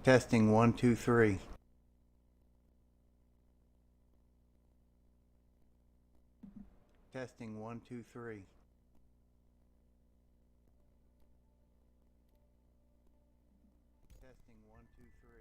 Testing 1 2 3. Testing 1 2 3. Testing 1 2 3.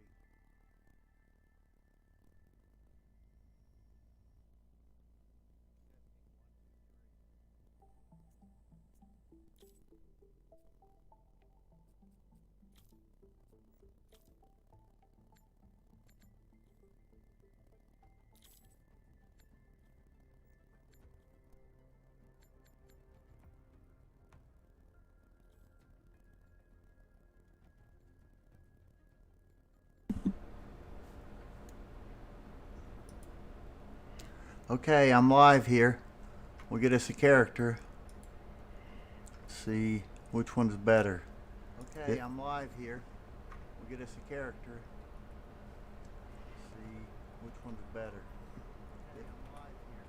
Okay, I'm live here. We'll get us a character. See which one's better. Okay, I'm live here. We'll get us a character. See which one's better. Okay, I'm live here.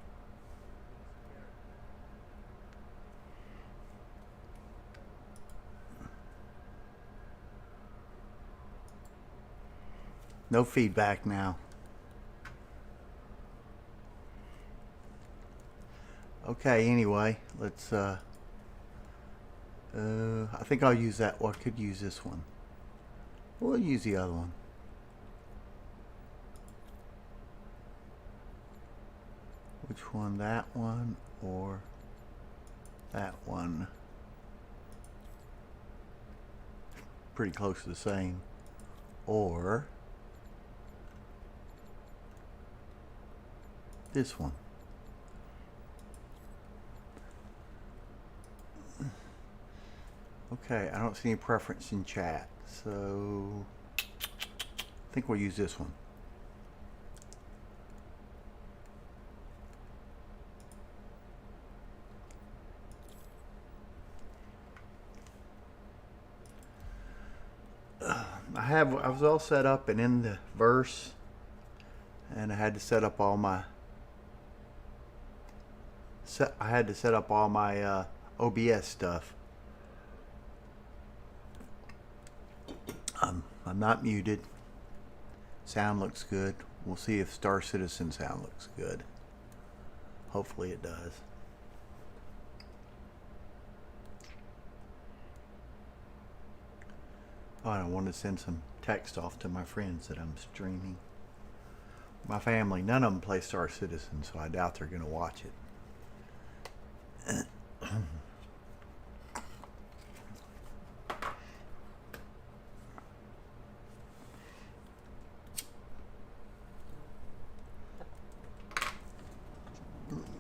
No feedback now. Okay, anyway, let's I think I'll use that. Well, I could use this one. We'll use the other one. Which one? That one or that one? Pretty close to the same. Or this one. Okay, I don't see any preference in chat, so I think we'll use this one. I was all set up and in the verse, and I had to set up all my OBS stuff. I'm not muted. Sound looks good. We'll see if Star Citizen sound looks good. Hopefully it does. Oh, and I want to send some text off to my friends that I'm streaming. My family, none of them play Star Citizen, so I doubt they're going to watch it.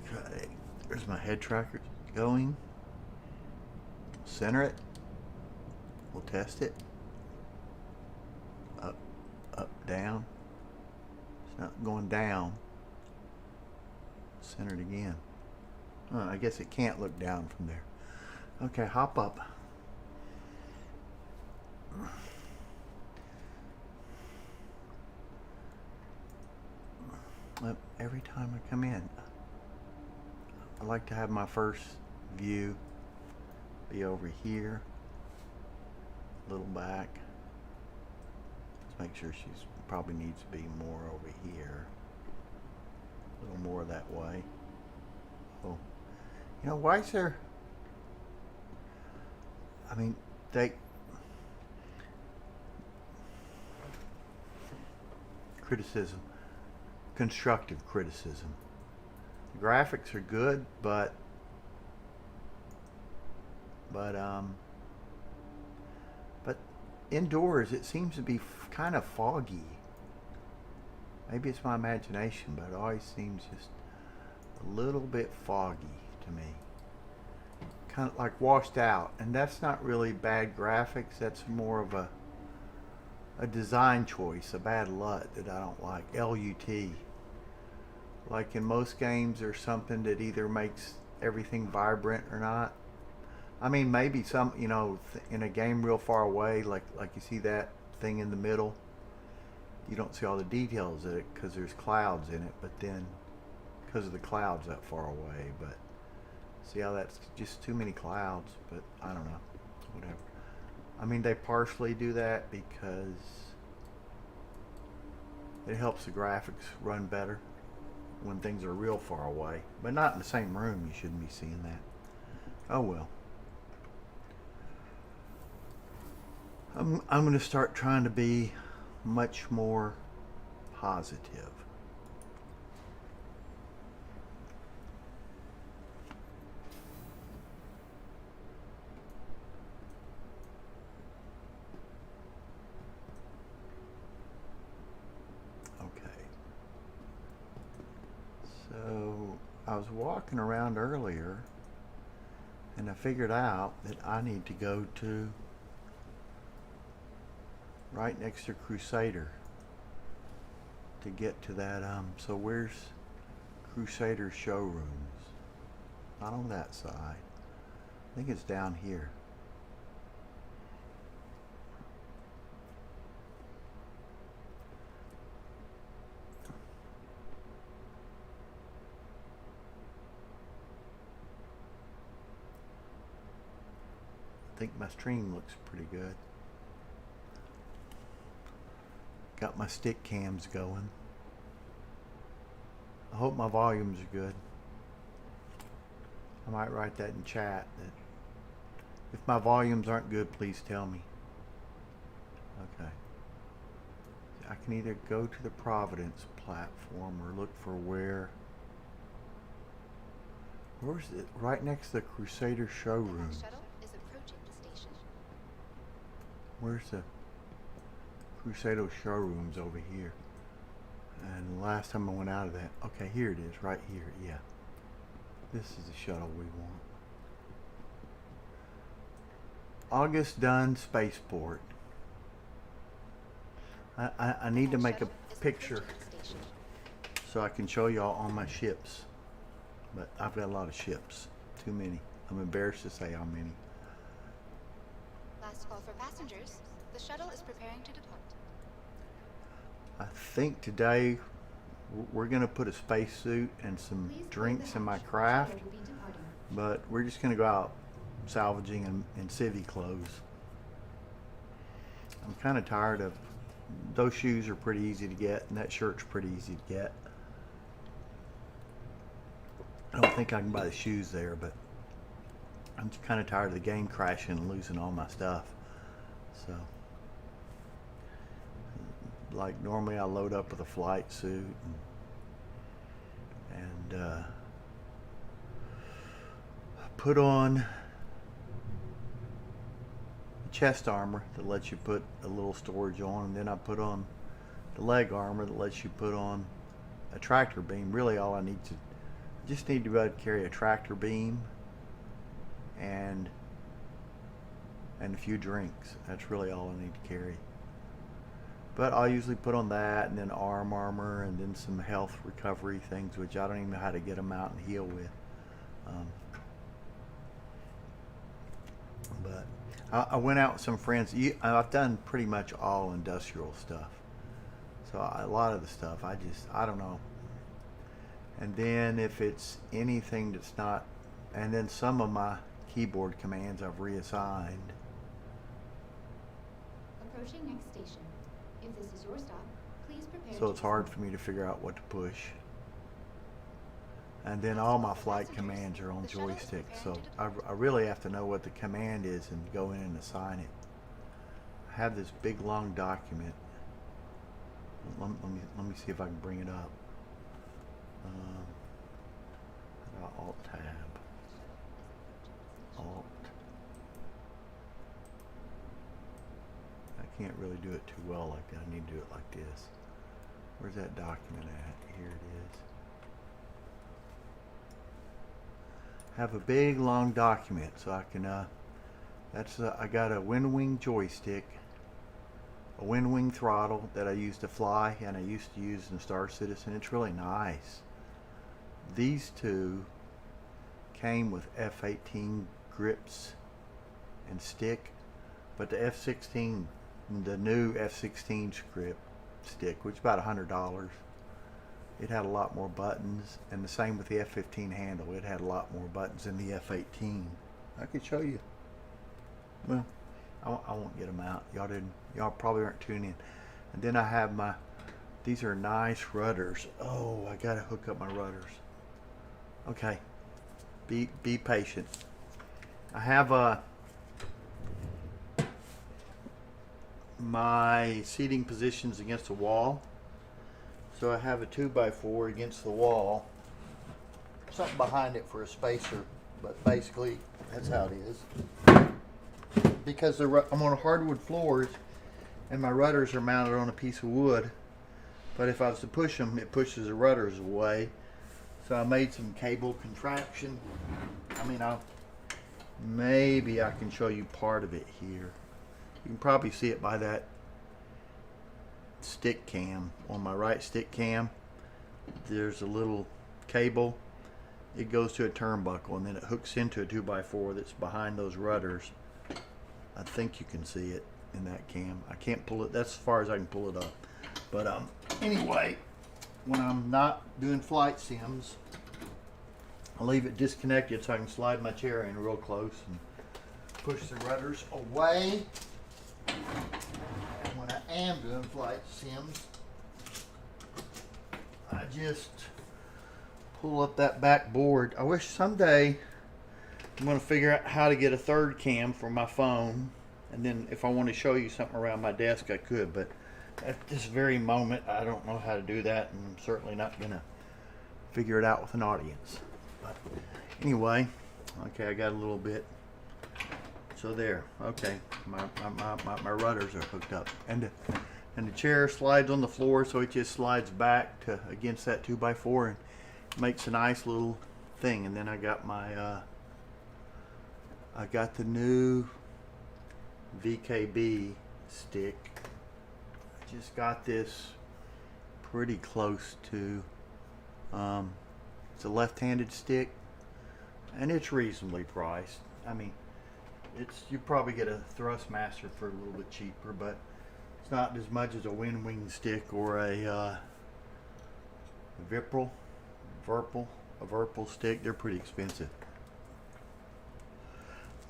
Okay, there's my head tracker going. Center it. We'll test it. Up, up, down. It's not going down. Center it again. I guess it can't look down from there. Okay, hop up. Every time I come in, I like to have my first view be over here, a little back. Let's make sure she's probably needs to be more over here, a little more that way. Oh, you know, why is there, I mean, criticism, constructive criticism. The graphics are good, but indoors it seems to be kind of foggy. Maybe it's my imagination, but it always seems just a little bit foggy to me. Kind of like washed out, and that's not really bad graphics. That's more of a design choice, a bad LUT that I don't like. LUT. Like in most games, there's something that either makes everything vibrant or not. I mean, maybe some, you know, in a game real far away, like you see that thing in the middle, you don't see all the details of it because there's clouds in it, but then because of the clouds that far away, but see how that's just too many clouds, but I don't know, whatever. I mean, they partially do that because It helps the graphics run better when things are real far away. But not in the same room, you shouldn't be seeing that. Oh well. I'm going to start trying to be much more positive. So I was walking around earlier and I figured out that I need to go to right next to Crusader to get to that. So where's Crusader showrooms? Not on that side. I think it's down here. I think my stream looks pretty good. Got my stick cams going. I hope my volumes are good. I might write that in chat. That if my volumes aren't good, please tell me. Okay. I can either go to the Providence platform or look for where's it? Right next to the Crusader showroom. Where's the Crusader showrooms over here? And the last time I went out of that, okay, here it is, right here, yeah. This is the shuttle we want. August Dunn Spaceport. I need to make a picture so I can show y'all all my ships. But I've got a lot of ships. Too many. I'm embarrassed to say how many. Last call for passengers. The shuttle is preparing to depart. I think today we're going to put a spacesuit and some drinks in my craft, but we're just going to go out salvaging in civvy clothes. I'm kind of tired of those shoes are pretty easy to get, and that shirt's pretty easy to get. I don't think I can buy the shoes there, but I'm just kind of tired of the game crashing and losing all my stuff. So, like normally I load up with a flight suit and put on chest armor that lets you put a little storage on, and then I put on the leg armor that lets you put on a tractor beam. Really all I just need to be able to carry a tractor beam and a few drinks. That's really all I need to carry. But I'll usually put on that and then arm armor and then some health recovery things, which I don't even know how to get them out and heal with. But I went out with some friends. I've done pretty much all industrial stuff. So a lot of the stuff, I don't know. And then if it's anything that's not, and then some of my keyboard commands I've reassigned. Approaching next station. If this is your stop, please prepare. So it's hard for me to figure out what to push. And then all my flight commands are on joystick, so I really have to know what the command is and go in and assign it. I have this big long document. Let me see if I can bring it up. Alt tab. Alt. I can't really do it too well like that. I need to do it like this. Where's that document at? Here it is. Have a big long document so I can I got a wind wing joystick, a wind wing throttle that I use to fly, and I used to use in Star Citizen. It's really nice. These two came with F-18 grips and stick, but the F-16, the new F-16 stick, which is about $100, it had a lot more buttons, and the same with the F-15 handle. It had a lot more buttons than the F-18. I could show you. Well, I won't get them out. Y'all probably aren't tuning in. And then I have my These are nice rudders. Oh, I gotta hook up my rudders. Okay, be patient. I have my seating positions against the wall, so I have a 2x4 against the wall. Something behind it for a spacer, but basically that's how it is. Because I'm on hardwood floors, and my rudders are mounted on a piece of wood. But if I was to push them, it pushes the rudders away. So I made some cable contraption. Maybe I can show you part of it here. You can probably see it by that stick cam. On my right stick cam, there's a little cable. It goes to a turnbuckle, and then it hooks into a 2x4 that's behind those rudders. I think you can see it in that cam. I can't pull it. That's as far as I can pull it up. But anyway, when I'm not doing flight sims, I leave it disconnected so I can slide my chair in real close and push the rudders away. And when I am doing flight sims, I just pull up that back board. I wish someday I'm going to figure out how to get a third cam for my phone, and then if I want to show you something around my desk, I could, but at this very moment I don't know how to do that, and I'm certainly not going to figure it out with an audience. But anyway, okay, I got a little bit. So there, okay, my rudders are hooked up, and the chair slides on the floor, so it just slides back to against that 2x4 and makes a nice little thing. And then I got my I got the new VKB stick. I just got this pretty close to it's a left-handed stick, and it's reasonably priced. I mean, you probably get a Thrustmaster for a little bit cheaper, but it's not as much as a Wing stick or a Virpil stick. They're pretty expensive.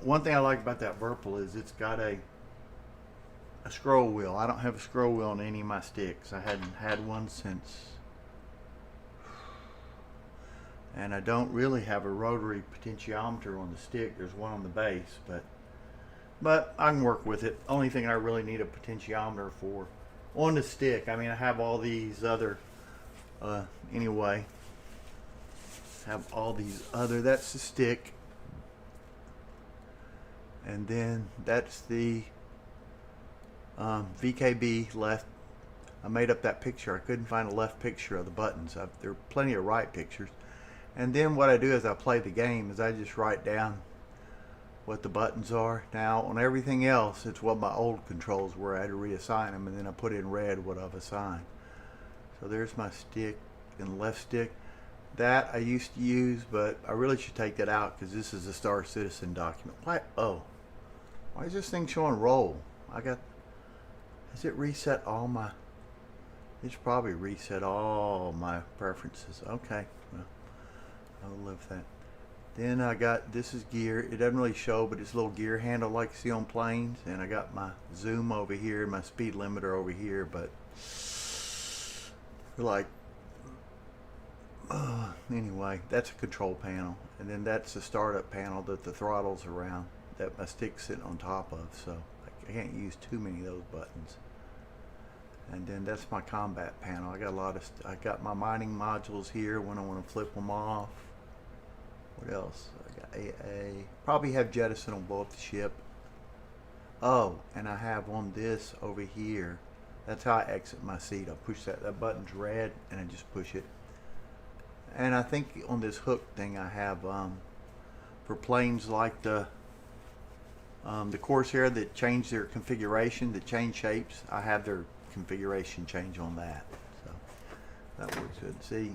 One thing I like about that Virpil is it's got a scroll wheel. I don't have a scroll wheel on any of my sticks. I hadn't had one since, and I don't really have a rotary potentiometer on the stick. There's one on the base, but I can work with it. Only thing I really need a potentiometer for on the stick. I mean, I have all these other anyway, have all these other, that's the stick, and then that's the VKB left. I made up that picture. I couldn't find a left picture of the buttons. There are plenty of right pictures. And then what I do as I play the game is I just write down what the buttons are. Now on everything else, it's what my old controls were. I had to reassign them, and then I put in red what I've assigned. So there's my stick and left stick. That I used to use, but I really should take that out because this is a Star Citizen document. Why is this thing showing roll? Has it reset all my, it's probably reset all my preferences. Okay, well, I'll live with that. Then I got, this is gear. It doesn't really show, but it's a little gear handle like you see on planes. And I got my zoom over here, my speed limiter over here, but like, anyway, that's a control panel. And then that's the startup panel that the throttle's around, that my stick's sitting on top of, so I can't use too many of those buttons. And then that's my combat panel. I got my mining modules here when I want to flip them off. What else? I got AA. Probably have jettison on blow up the ship. Oh, and I have on this over here. That's how I exit my seat. I push that button's red, and I just push it. And I think on this hook thing I have for planes like the Corsair that change their configuration, that change shapes, I have their configuration change on that. So that works good. See,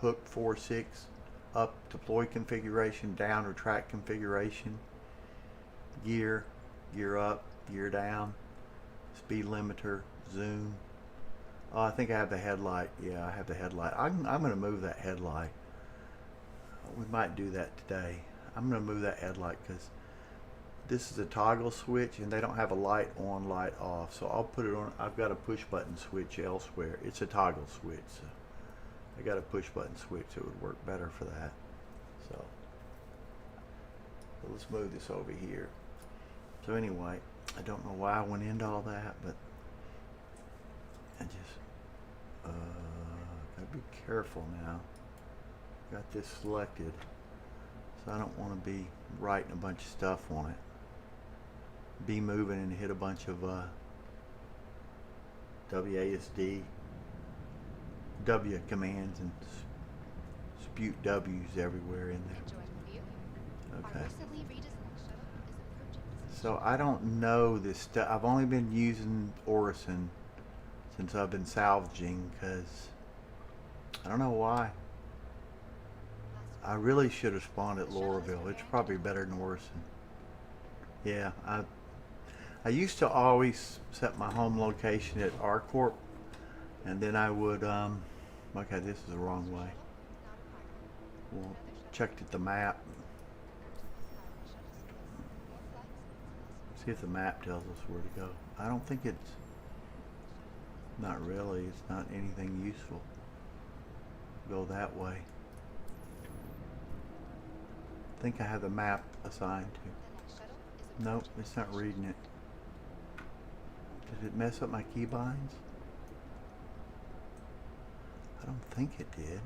hook 4-6, up deploy configuration, down retract configuration, gear up, gear down, speed limiter, zoom. Oh, I think I have the headlight. Yeah, I have the headlight. I'm going to move that headlight. We might do that today. I'm going to move that headlight because this is a toggle switch, and they don't have a light on, light off. So I'll put it on. I've got a push button switch elsewhere. It's a toggle switch. So I got a push button switch that would work better for that. So let's move this over here. So anyway, I don't know why I went into all that, but I just gotta be careful now. Got this selected, so I don't want to be writing a bunch of stuff on it. Be moving and hit a bunch of WASD W commands and spute W's everywhere in there. Okay. So I don't know this stuff. I've only been using Orison since I've been salvaging, because I don't know why. I really should have spawned at Lauraville. It's probably better than Orison. Yeah, I used to always set my home location at Arcorp, and then I would okay, this is the wrong way. Well, checked at the map. See if the map tells us where to go. I don't think it's, not really, it's not anything useful. Go that way. I think I have the map assigned to. Nope, it's not reading it. Did it mess up my keybinds? I don't think it did.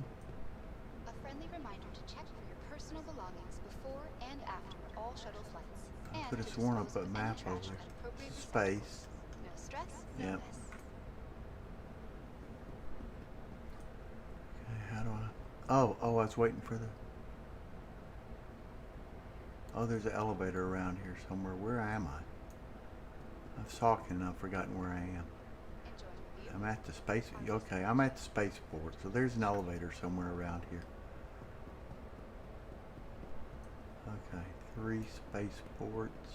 A friendly reminder to check for your personal belongings before and after all shuttle flights. I could have sworn I put map over there. Space. No stress, no Yep. mess. Okay, how do I? Oh, I was waiting for the. Oh, there's an elevator around here somewhere. Where am I? I was talking and I've forgotten where I am. Enjoy the view. I'm at the space. Okay, I'm at the spaceport. So there's an elevator somewhere around here. Okay, 3 spaceports.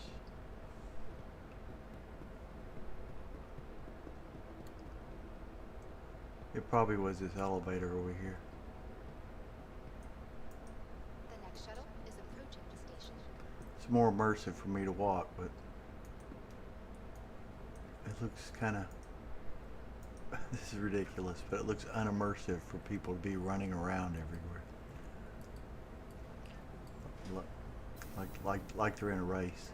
It probably was this elevator over here. The next shuttle is approaching the station. It's more immersive for me to walk, but it looks kind of. This is ridiculous, but it looks unimmersive for people to be running around everywhere. Like they're in a race.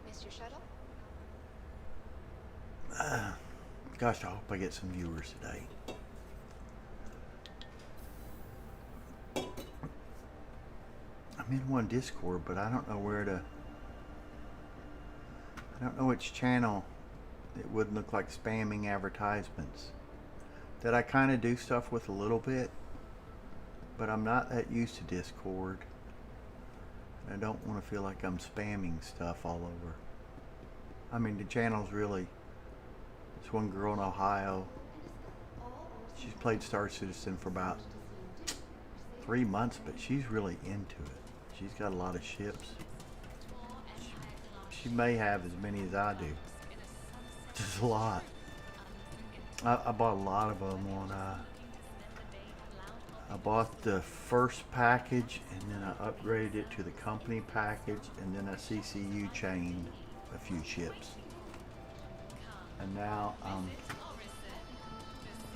Missed your shuttle? Gosh, I hope I get some viewers today. I'm in one Discord, but I don't know where to. I don't know which channel it wouldn't look like spamming advertisements. That I kind of do stuff with a little bit, but I'm not that used to Discord. I don't want to feel like I'm spamming stuff all over. I mean, the channel's really. This one girl in Ohio. She's played Star Citizen for about 3 months, but she's really into it. She's got a lot of ships. She may have as many as I do. Just a lot. I bought a lot of them on. I bought the first package, and then I upgraded it to the company package, and then I CCU chained a few ships. And now,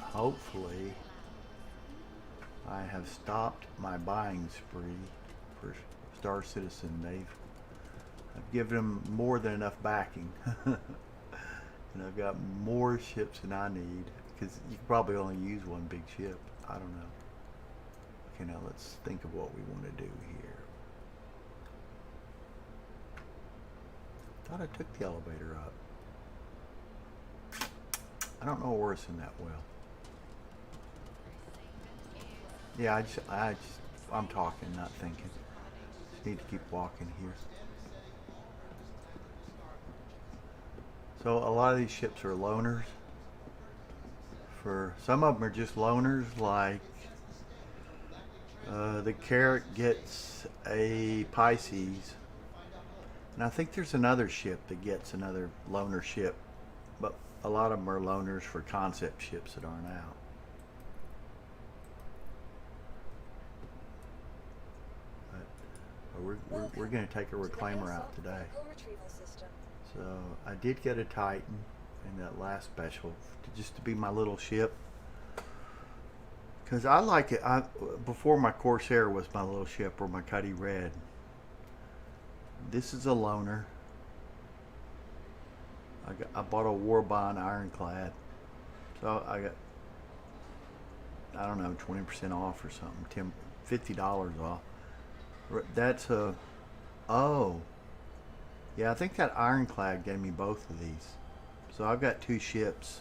hopefully, I have stopped my buying spree for Star Citizen. I've given them more than enough backing. And I've got more ships than I need, because you can probably only use one big ship. I don't know. Okay, now let's think of what we want to do here. Thought I took the elevator up. I don't know Orison that well. Yeah, I'm talking, not thinking. Just need to keep walking here. So a lot of these ships are loaners. For some of them are just loaners, like the Carrot gets a Pisces, and I think there's another ship that gets another loaner ship, but a lot of them are loaners for concept ships that aren't out. we're going to take a reclaimer out today. So I did get a Titan in that last special, just to be my little ship. Because I like it. Before my Corsair was my little ship, or my Cuddy Red. This is a loner. I bought a Warbond Ironclad. So I got, I don't know, 20% off or something. $50 off. That's a, oh. Yeah, I think that Ironclad gave me both of these. So I've got two ships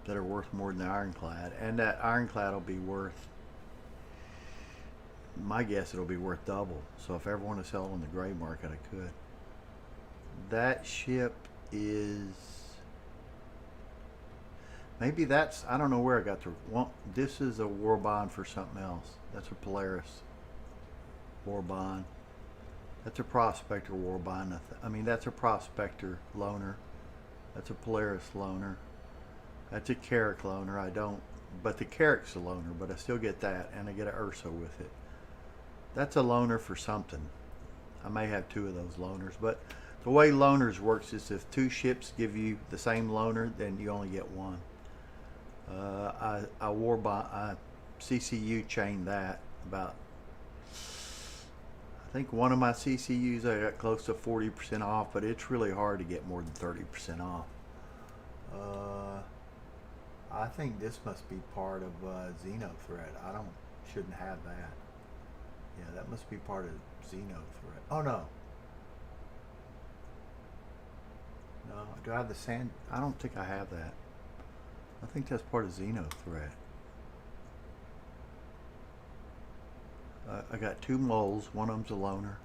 that are worth more than the Ironclad, and that Ironclad will be worth, my guess it'll be worth double. So if I ever want to sell it on the gray market, I could. That ship is, maybe that's, I don't know where I got the one. This is a Warbond for something else. That's a Polaris Warbond. That's a Prospector Warbond. I mean, that's a Prospector loner. That's a Polaris loner. That's a Carrack loner. I don't, but the Carrack's a loner, but I still get that, and I get an Ursa with it. That's a loner for something. I may have two of those loners, but the way loners works is if two ships give you the same loner, then you only get one. I CCU chained that about, I think one of my CCUs I got close to 40% off, but it's really hard to get more than 30% off. I think this must be part of Xenothreat. Shouldn't have that. Yeah, that must be part of Xenothreat. Oh no. No, do I have the sand? I don't think I have that. I think that's part of Xenothreat. I got two moles. One of them's a loner.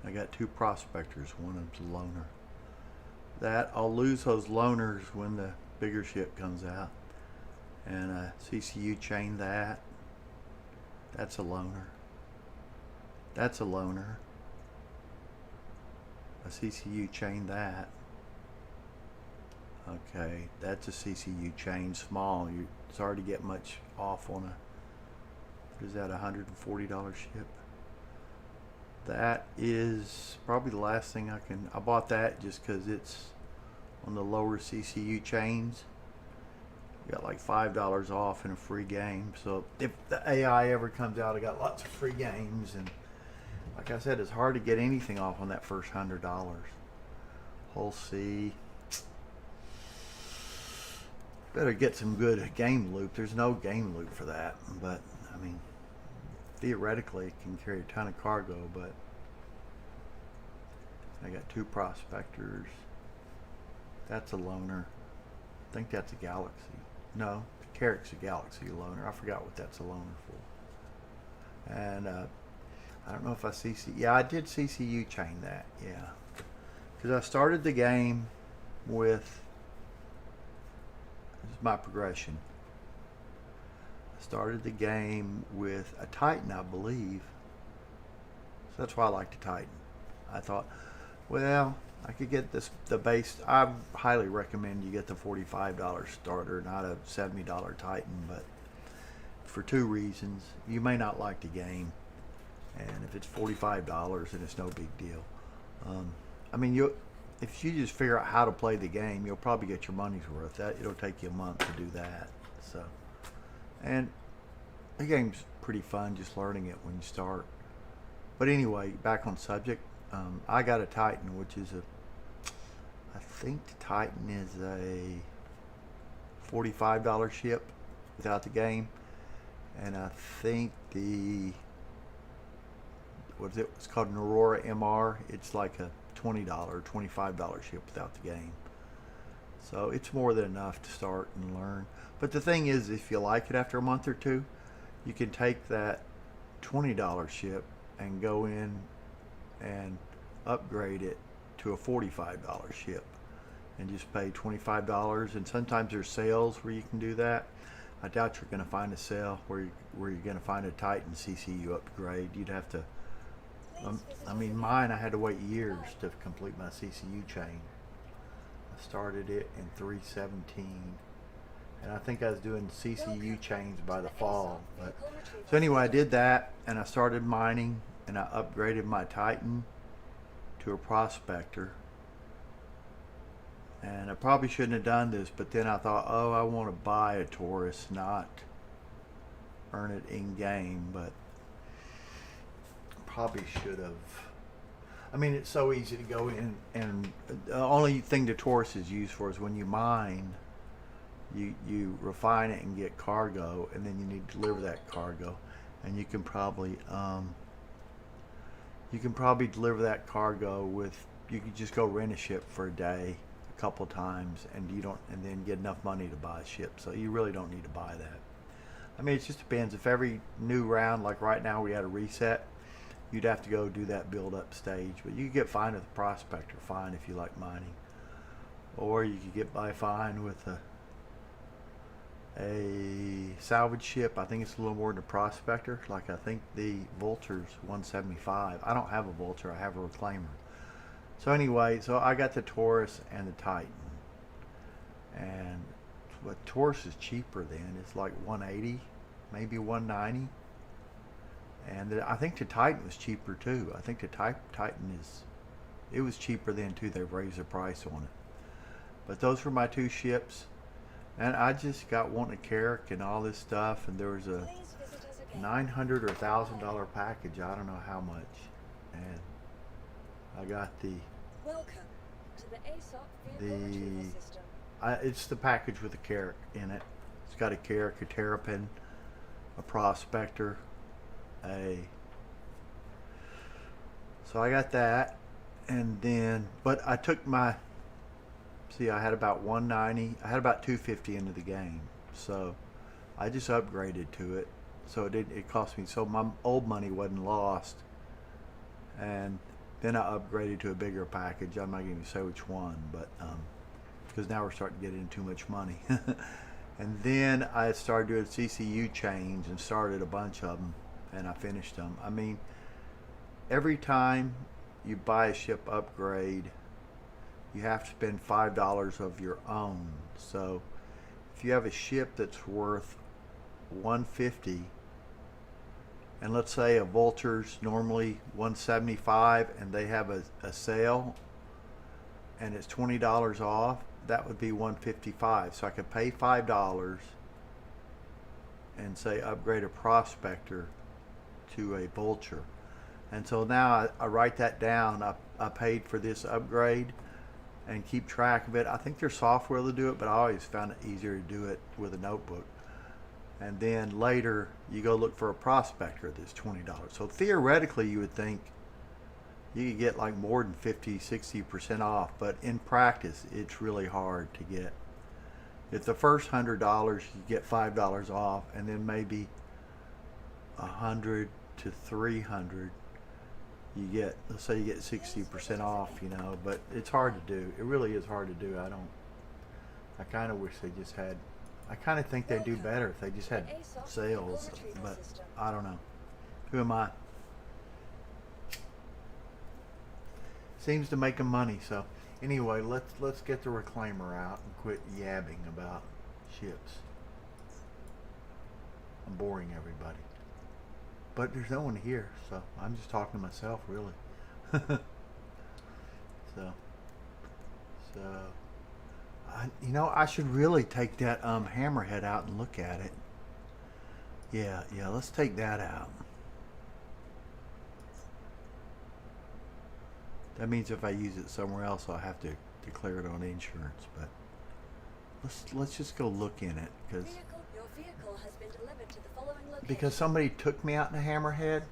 I got two prospectors. One of them's a loner. That I'll lose those loners when the bigger ship comes out. And CCU chain that. That's a loner. That's a loner. A CCU chain that. Okay, that's a CCU chain small. It's hard to get much off on a, what is that, $140 ship? That is probably the last thing I bought that just because it's on the lower CCU chains. You got like $5 off in a free game. So if the AI ever comes out, I got lots of free games. And like I said, it's hard to get anything off on that first $100. Hull C. Better get some good game loot. There's no game loot for that. But, I mean, theoretically it can carry a ton of cargo, but I got two prospectors. That's a loner. I think that's a Galaxy. No, the Carrack's a Galaxy loner. I forgot what that's a loner for. And I don't know if I yeah, I did CCU chain that, yeah. Because I started the game with, this is my progression. I started the game with a Titan, I believe. So that's why I like the Titan. I thought, well, I could get the base. I highly recommend you get the $45 starter, not a $70 Titan, but for two reasons. You may not like the game, and if it's $45, then it's no big deal. I mean, if you just figure out how to play the game, you'll probably get your money's worth. It'll take you a month to do that. So, and the game's pretty fun just learning it when you start. But anyway, back on subject. I got a Titan, which is I think the Titan is a $45 ship without the game, and I think it's called an Aurora MR. It's like a $20 or $25 ship without the game. So it's more than enough to start and learn. But the thing is, if you like it after a month or two, you can take that $20 ship and go in and upgrade it to a $45 ship and just pay $25. And sometimes there's sales where you can do that. I doubt you're going to find a sale where you're going to find a Titan CCU upgrade. You'd have to, I mean, mine, I had to wait years to complete my CCU chain. I started it in 317, And I think I was doing CCU chains by the fall. But so anyway, I did that, and I started mining, and I upgraded my Titan to a prospector. And I probably shouldn't have done this, but then I thought, oh, I want to buy a Taurus, not earn it in game. But probably should have. I mean, it's so easy to go in, and the only thing the Taurus is used for is when you mine, you refine it and get cargo, and then you need to deliver that cargo, and you can probably deliver that cargo with, you could just go rent a ship for a day a couple times, and then get enough money to buy a ship. So you really don't need to buy that. I mean, it just depends. If every new round, like right now we had a reset, you'd have to go do that build up stage. But you could get fine with a prospector, fine if you like mining, or you could get by fine with a salvage ship. I think it's a little more than a prospector. Like, I think the Vulture's 175. I don't have a Vulture, I have a Reclaimer. So anyway, so I got the Taurus and the Titan, and what, Taurus is cheaper then. It's like 180, maybe 190, and I think the Titan was cheaper too. I think the Titan it was cheaper then too. They've raised the price on it. But those were my two ships. And I just got wanting a Carrack and all this stuff, and there was a $900 or $1,000 package. I don't know how much, and I got Welcome to the ASOP vehicle retrieval system. it's the package with a Carrack in it. It's got a Carrack, a Terrapin, a Prospector, so I got that, and then, but I took my. See, I had about 190. I had about 250 into the game, so I just upgraded to it. So it cost me. So my old money wasn't lost, and then I upgraded to a bigger package. I'm not going to say which one, but because now we're starting to get into too much money. And then I started doing CCU chains and started a bunch of them, and I finished them. I mean, every time you buy a ship upgrade, you have to spend $5 of your own. So if you have a ship that's worth $150, and let's say a Vulture's normally $175, and they have a sale and it's $20 off, that would be $155. So I could pay $5 and say upgrade a Prospector to a Vulture. And so now I write that down. I paid for this upgrade, and keep track of it. I think there's software to do it, but I always found it easier to do it with a notebook. And then later you go look for a Prospector that's $20. So theoretically you would think you could get like more than 50-60% off, but in practice it's really hard to get. If the first $100 you get $5 off, and then maybe 100 to 300 you get, let's say you get 60% off, but it's hard to do. It really is hard to do. I kind of wish they just had, I kind of think they'd do better if they just had sales, but I don't know. Who am I? Seems to make them money. So anyway, let's get the Reclaimer out and quit yabbing about ships. I'm boring everybody. But there's no one here, so I'm just talking to myself, really. I should really take that hammerhead out and look at it. Yeah, let's take that out. That means if I use it somewhere else, I'll have to declare it on insurance. But let's just go look in it, because Your vehicle has been delivered to the following location. because somebody took me out in a hammerhead,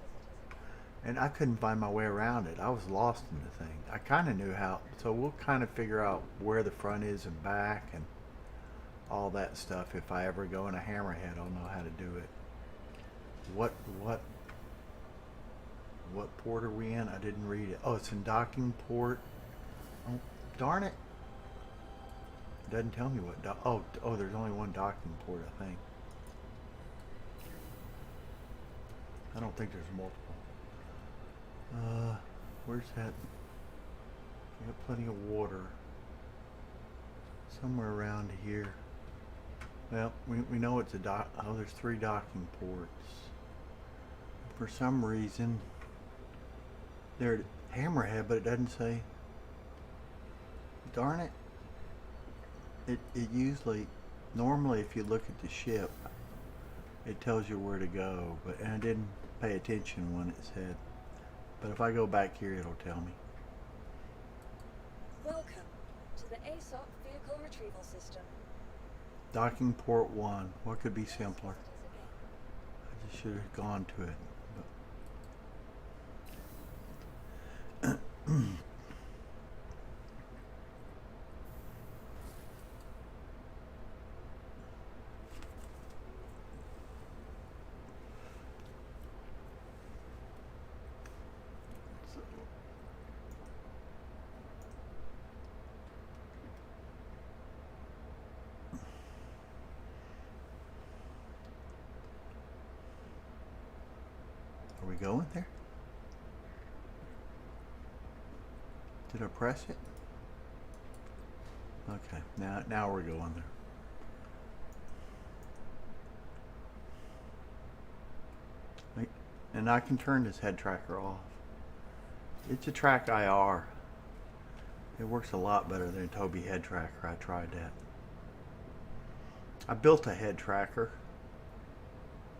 and I couldn't find my way around it. I was lost in the thing. I kind of knew how, so we'll kind of figure out where the front is and back and all that stuff. If I ever go in a hammerhead, I'll know how to do it. What port are we in? I didn't read it. Oh, it's in docking port. Oh, darn it. It doesn't tell me what. Oh, there's only one docking port, I think. I don't think there's multiple. Where's that? We got plenty of water. Somewhere around here. Well, we know it's a dock. Oh, there's 3 docking ports. For some reason, they're at Hammerhead, but it doesn't say. Darn it. It usually, normally if you look at the ship, it tells you where to go, and I didn't pay attention when it said. But if I go back here, it'll tell me. Welcome to the ASOC Vehicle Retrieval System. Docking port 1. What could be simpler? I just should have gone to it. But are we going there? Did I press it? Okay, now we're going there. Wait, and I can turn this head tracker off. It's a track IR. It works a lot better than a Toby head tracker. I tried that. I built a head tracker,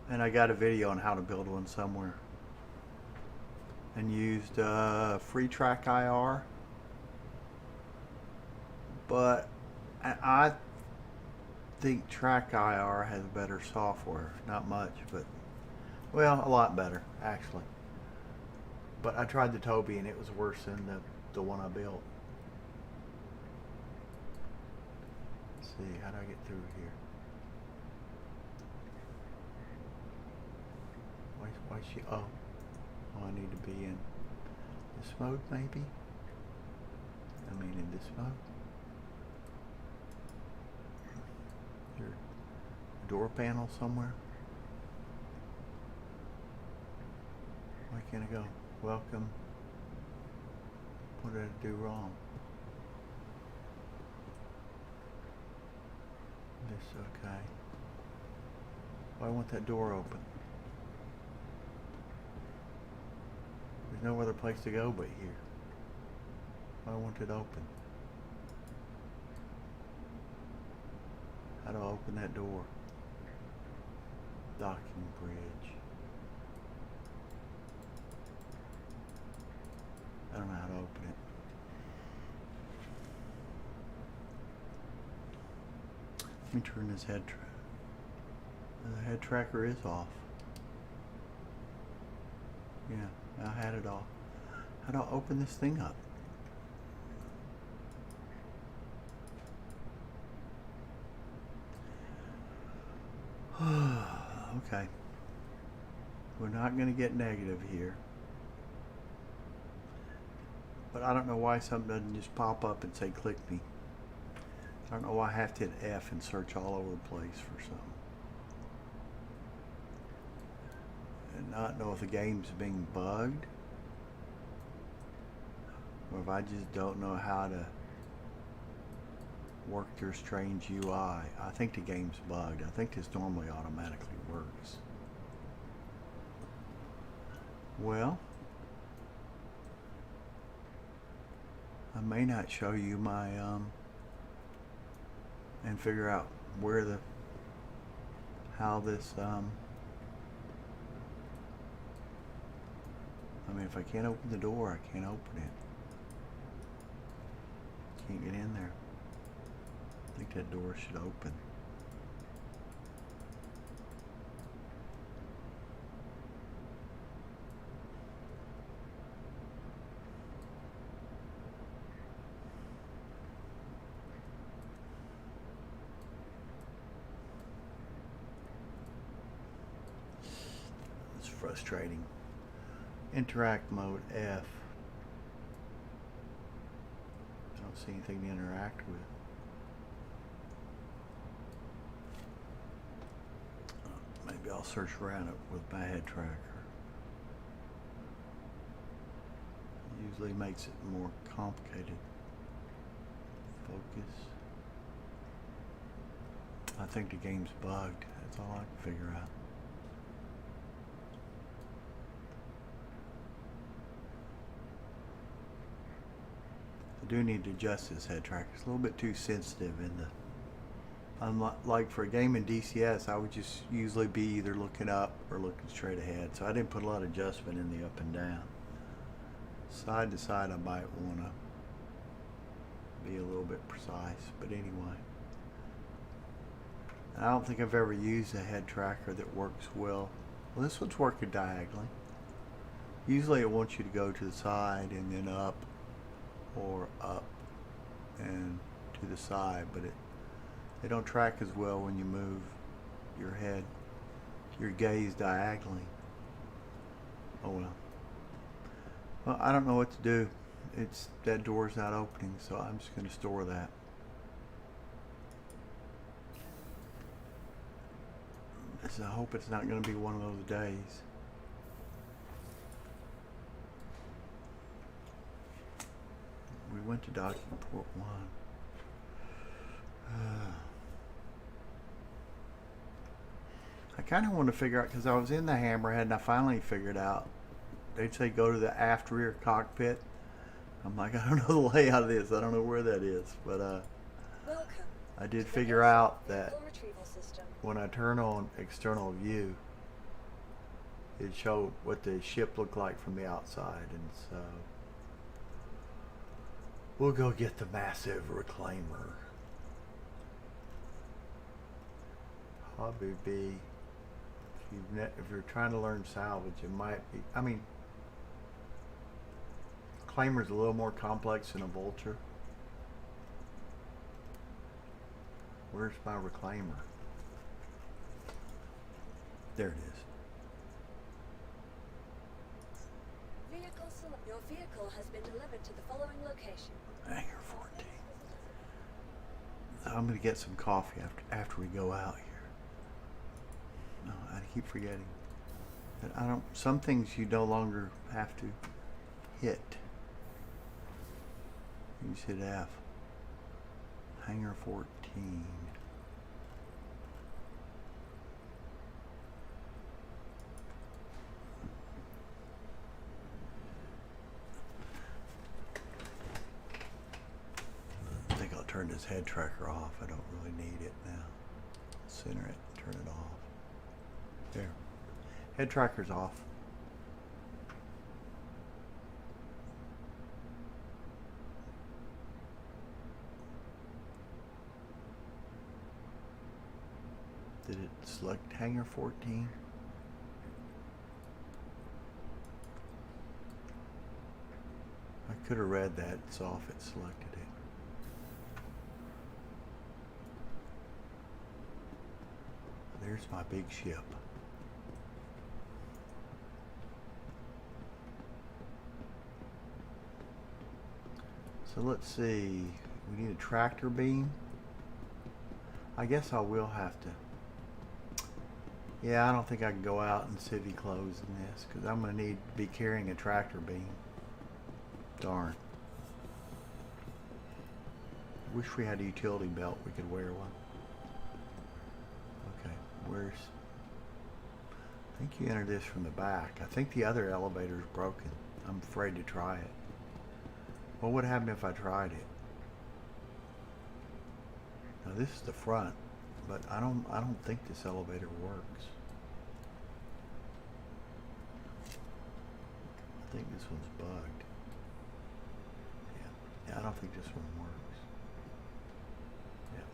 and I got a video on how to build one somewhere, and used free track IR. But I think track IR has better software. Not much, but well, a lot better actually. But I tried the Toby and it was worse than the one I built. Let's see, how do I get through here? Why is she? Oh, I need to be in this mode maybe. I mean in this mode. Is there a door panel somewhere? Why can't I go? Welcome. What did I do wrong? This okay. Why won't that door open? There's no other place to go but here. Why won't it open? How do I open that door? Docking bridge. I don't know how to open it. Let me turn this head tracker. The head tracker is off. Yeah, I had it off. How do I open this thing up? Okay. We're not going to get negative here. But I don't know why something doesn't just pop up and say click me. I don't know why I have to hit F and search all over the place for something. And not know if the game's being bugged. Or if I just don't know how to work their strange UI. I think the game's bugged. I think this normally automatically works. Well, I may not show you my and figure out where how this I mean, if I can't open the door, I can't open it. Can't get in there. I think that door should open. It's frustrating. Interact mode F. I don't see anything to interact with. Maybe I'll search around it with my head tracker. It usually makes it more complicated. Focus. I think the game's bugged. That's all I can figure out. I do need to adjust this head tracker. It's a little bit too sensitive in the... Like for a game in DCS, I would just usually be either looking up or looking straight ahead. So I didn't put a lot of adjustment in the up and down. Side to side, I might want to be a little bit precise, but anyway. I don't think I've ever used a head tracker that works well. Well, this one's working diagonally. Usually it wants you to go to the side and then up, or up and to the side, but they don't track as well when you move your head, your gaze diagonally. Oh well. Well, I don't know what to do. That door's not opening, so I'm just going to store that. So I hope it's not going to be one of those days. We went to docking port 1. I kind of want to figure out, because I was in the Hammerhead and I finally figured out, they'd say go to the aft rear cockpit. I'm like, I don't know the layout of this. I don't know where that is. But Welcome I did to the figure ASOP out that vehicle retrieval system. when I turn on external view, it showed what the ship looked like from the outside. And so we'll go get the massive reclaimer. Hobby B. If you're trying to learn salvage, it might be. I mean, reclaimer's a little more complex than a vulture. Where's my reclaimer? There it is. Your vehicle has been delivered to the following location. Hangar 14. I'm gonna get some coffee after we go out here. No, I keep forgetting that I don't. Some things you no longer have to hit. You just hit F. Hangar 14. I think I'll turn this head tracker off. I don't really need it now. Center it, turn it off. There. Head tracker's off. Did it select Hangar 14? I could have read that. It's off. It selected it. There's my big ship. So let's see. We need a tractor beam. I guess I will have to. Yeah, I don't think I can go out in city clothes in this, because I'm going to need to be carrying a tractor beam. Darn. Wish we had a utility belt we could wear one. Okay, where's... I think you enter this from the back. I think the other elevator's broken. I'm afraid to try it. What would happen if I tried it? Now this is the front, but I don't think this elevator works. I think this one's bugged. Yeah, I don't think this one works. Yeah.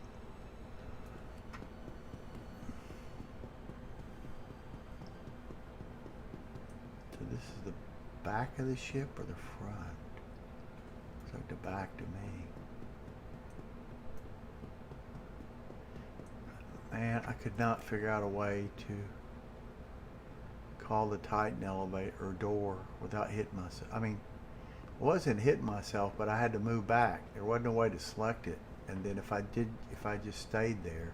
So this is the back of the ship or the front? It's like the back to me. Man, I could not figure out a way to call the Titan elevator or door without hitting myself. I mean, I wasn't hitting myself, but I had to move back. There wasn't a way to select it. And then if I just stayed there,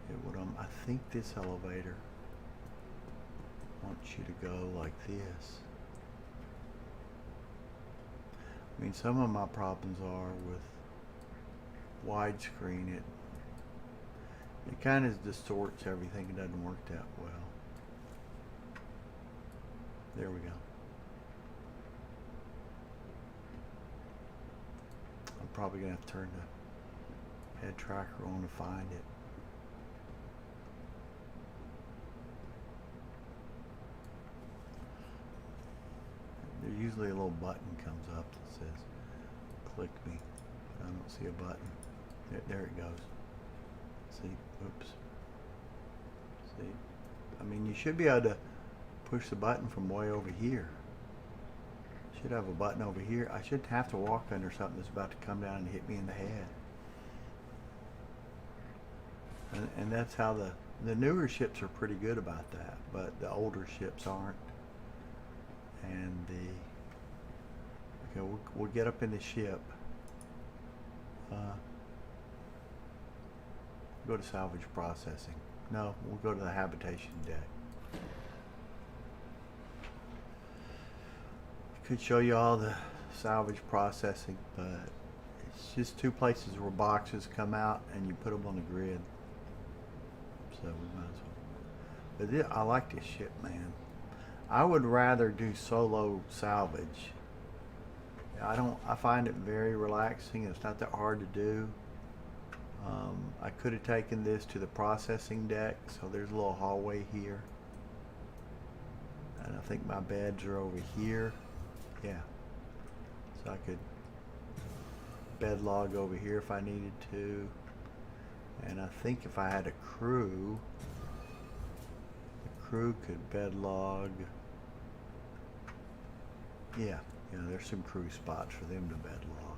it would, I think this elevator wants you to go like this. I mean, some of my problems are with widescreen. It kind of distorts everything. It doesn't work that well. There we go. I'm probably going to have to turn the head tracker on to find it. There usually a little button comes up that says click me. I don't see a button. There it goes. See? Oops. See? I mean, you should be able to push the button from way over here. Should have a button over here. I shouldn't have to walk under something that's about to come down and hit me in the head. And that's how the newer ships are pretty good about that, but the older ships aren't. And okay, we'll get up in the ship. Go to salvage processing. No, we'll go to the habitation deck. Could show you all the salvage processing, but it's just two places where boxes come out and you put them on the grid. So we might as well. But I like this ship, man. I would rather do solo salvage. I find it very relaxing. It's not that hard to do. I could have taken this to the processing deck, so there's a little hallway here. And I think my beds are over here. Yeah. So I could bed log over here if I needed to. And I think if I had a crew, the crew could bed log. Yeah, there's some crew spots for them to bed log.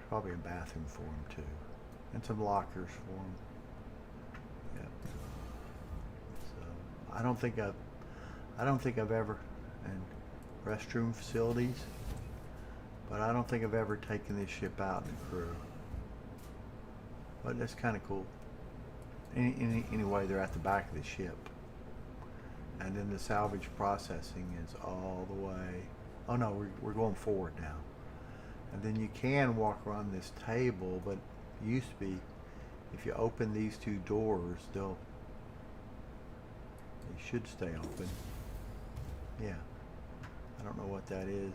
Probably a bathroom for them too. And some lockers for them. Yep. So I don't think I've ever, and restroom facilities, but I don't think I've ever taken this ship out in a crew. But that's kind of cool. Anyway, they're at the back of the ship. And then the salvage processing is all the way. Oh no, we're going forward now. And then you can walk around this table, but it used to be, if you open these two doors, they should stay open. Yeah. I don't know what that is.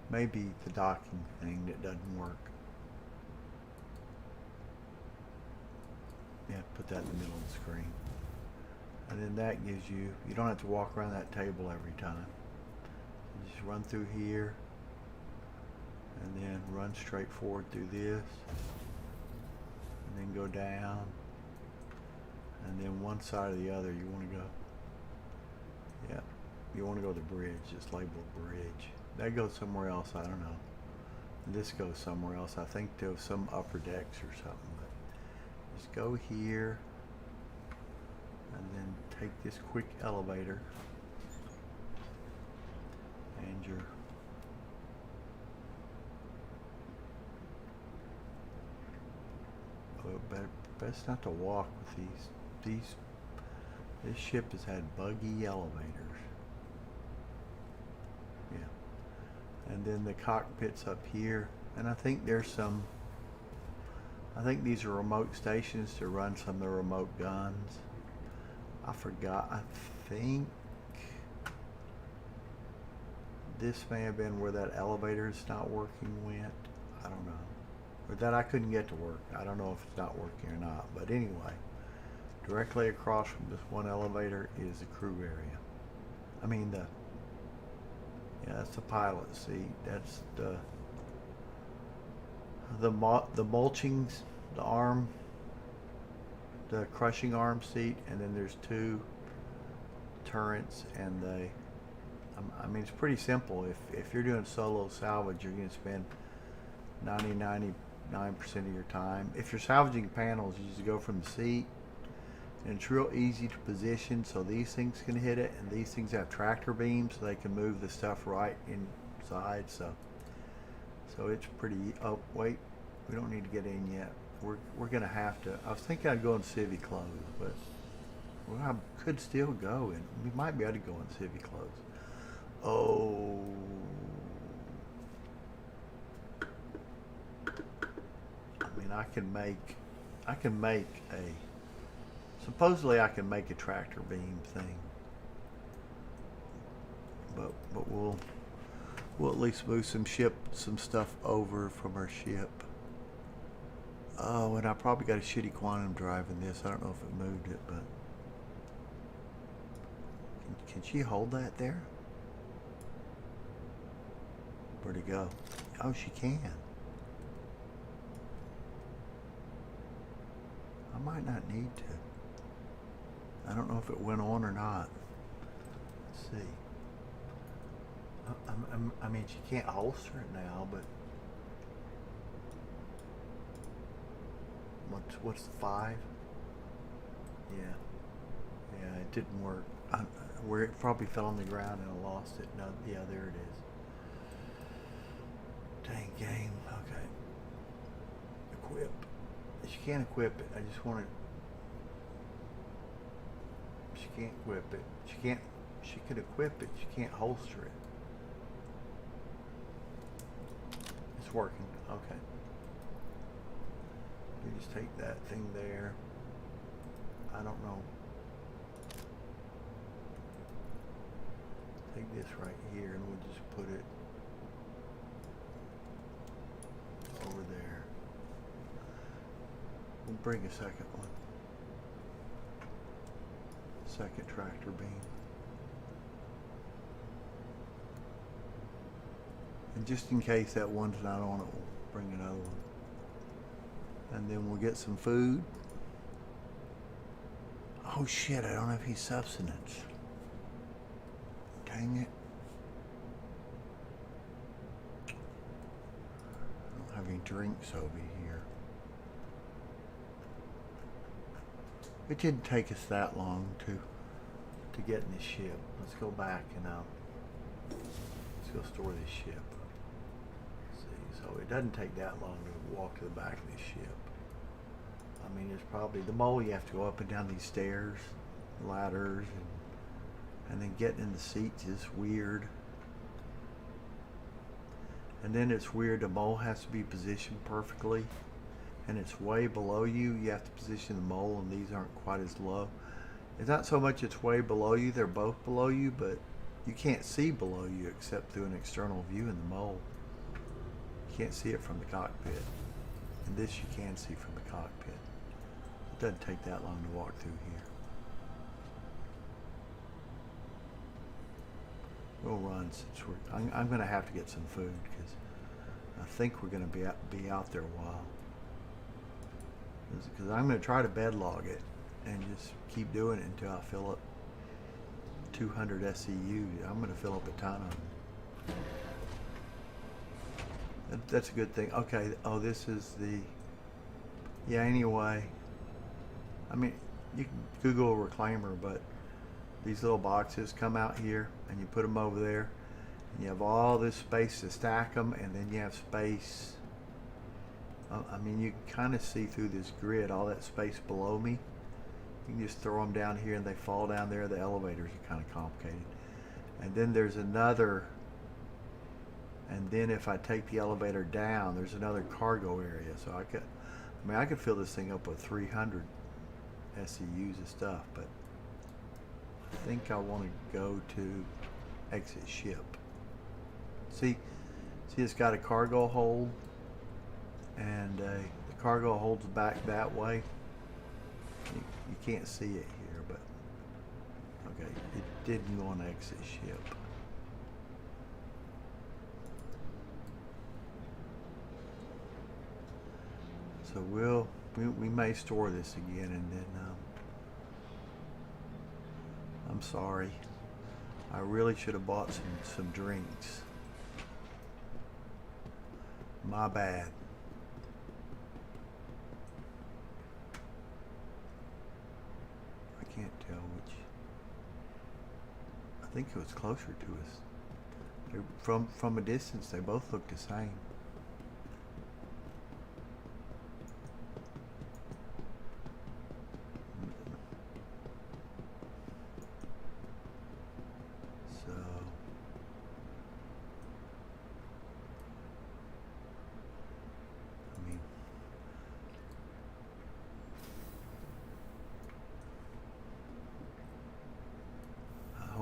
Maybe the docking thing that doesn't work. Yeah, put that in the middle of the screen. And then that gives you don't have to walk around that table every time. You just run through here and then run straight forward through this and then go down and then one side or the other you want to go. Yeah, you want to go to the bridge. It's labeled bridge. That goes somewhere else, I don't know. This goes somewhere else. I think there's some upper decks or something. But just go here and then take this quick elevator and you're best not to walk with these. This ship has had buggy elevators. Yeah. And then the cockpit's up here. And I think I think these are remote stations to run some of the remote guns. I forgot. I think this may have been where that elevator is not working went. I don't know. Or that I couldn't get to work. I don't know if it's not working or not. But anyway, directly across from this one elevator is the crew area. I mean that's the pilot seat. That's the mulching, the crushing arm seat, and then there's two turrets, and I mean, it's pretty simple. If you're doing solo salvage, you're going to spend 99% of your time. If you're salvaging panels, you just go from the seat, and it's real easy to position, so these things can hit it, and these things have tractor beams, so they can move the stuff right inside. So it's pretty. Oh wait, we don't need to get in yet. We're gonna have to. I was thinking I'd go in civvy clothes, but I could still go, and we might be able to go in civvy clothes. Oh. I mean, I I can make a, supposedly I can make a tractor beam thing. But we'll at least move some stuff over from our ship. Oh, and I probably got a shitty quantum drive in this. I don't know if it moved it, but can she hold that there? Where'd it go? Oh, she can. I might not need to. I don't know if it went on or not. Let's see. I mean, she can't holster it now, but what's the 5? Yeah, it didn't work. Where it probably fell on the ground and I lost it. No, yeah, there it is. Dang game. Okay. Equip. She can't equip it. I just want to. She can't equip it. She could equip it. She can't holster it. It's working. Okay. You just take that thing there. I don't know. Take this right here and we'll just put it over there. We'll bring a second one. Second tractor beam. And just in case that one's not on it, we'll bring another one. And then we'll get some food. Oh shit, I don't have any substance. Dang it. I don't have any drinks over here. It didn't take us that long to get in the ship. Let's go back and let's go store this ship. Let's see, so it doesn't take that long to walk to the back of this ship. I mean, there's probably the mole. You have to go up and down these stairs, ladders, and then getting in the seats is weird. And then it's weird. The mole has to be positioned perfectly, and it's way below you. You have to position the mole, and these aren't quite as low. It's not so much it's way below you. They're both below you, but you can't see below you except through an external view in the mole. You can't see it from the cockpit. And this you can see from the cockpit. It doesn't take that long to walk through here. We'll run since I'm going to have to get some food because I think we're going to be out there a while. Because I'm going to try to bed log it and just keep doing it until I fill up 200 SCU. I'm going to fill up a ton of them. That's a good thing. Okay. Oh, this is the. Yeah. Anyway, I mean, you can Google a reclaimer, but these little boxes come out here and you put them over there and you have all this space to stack them, and then you have space. I mean, you can kind of see through this grid all that space below me. You can just throw them down here and they fall down there. The elevators are kind of complicated. And then there's another, and then if I take the elevator down, there's another cargo area. So I could fill this thing up with 300 SCUs of stuff, but I think I want to go to exit ship. See, it's got a cargo hold, and the cargo holds back that way. You can't see it here, but okay, it didn't go on exit ship. So we may store this again, and then I'm sorry. I really should have bought some drinks. My bad. I can't tell which. I think it was closer to us. From a distance, they both look the same. So, I mean,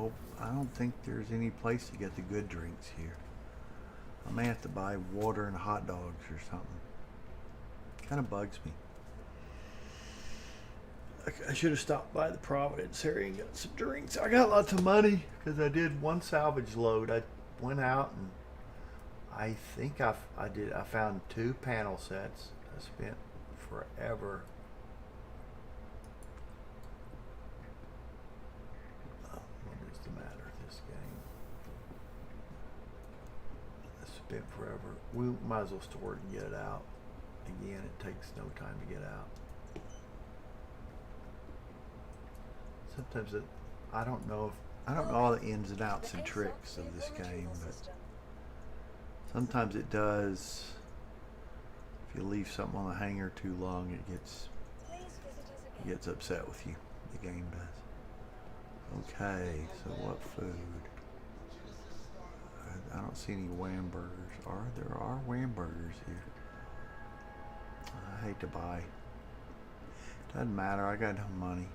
Nope, I don't think there's any place to get the good drinks here. I may have to buy water and hot dogs or something. Kind of bugs me. I should have stopped by the Providence area and got some drinks. I got lots of money because I did one salvage load. I went out and I think I found 2 panel sets. I spent forever. What is the matter with this game? I spent forever. We might as well store it and get it out. Again, it takes no time to get out. Sometimes I don't know all the ins and outs and tricks of this game, but sometimes it does. If you leave something on the hanger too long, it gets upset with you. The game does. Okay, so what food? I don't see any wham burgers. There are wham burgers here. I hate to buy. Doesn't matter. I got no money.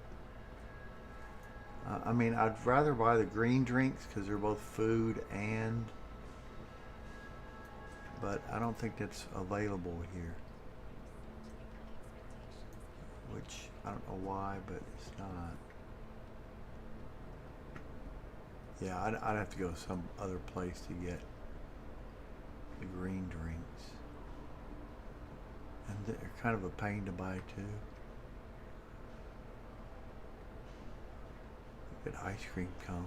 I mean, I'd rather buy the green drinks because they're both food and. But I don't think that's available here. Which I don't know why, but it's not. Yeah, I'd have to go some other place to get the green drinks. And they're kind of a pain to buy too. Get ice cream cones.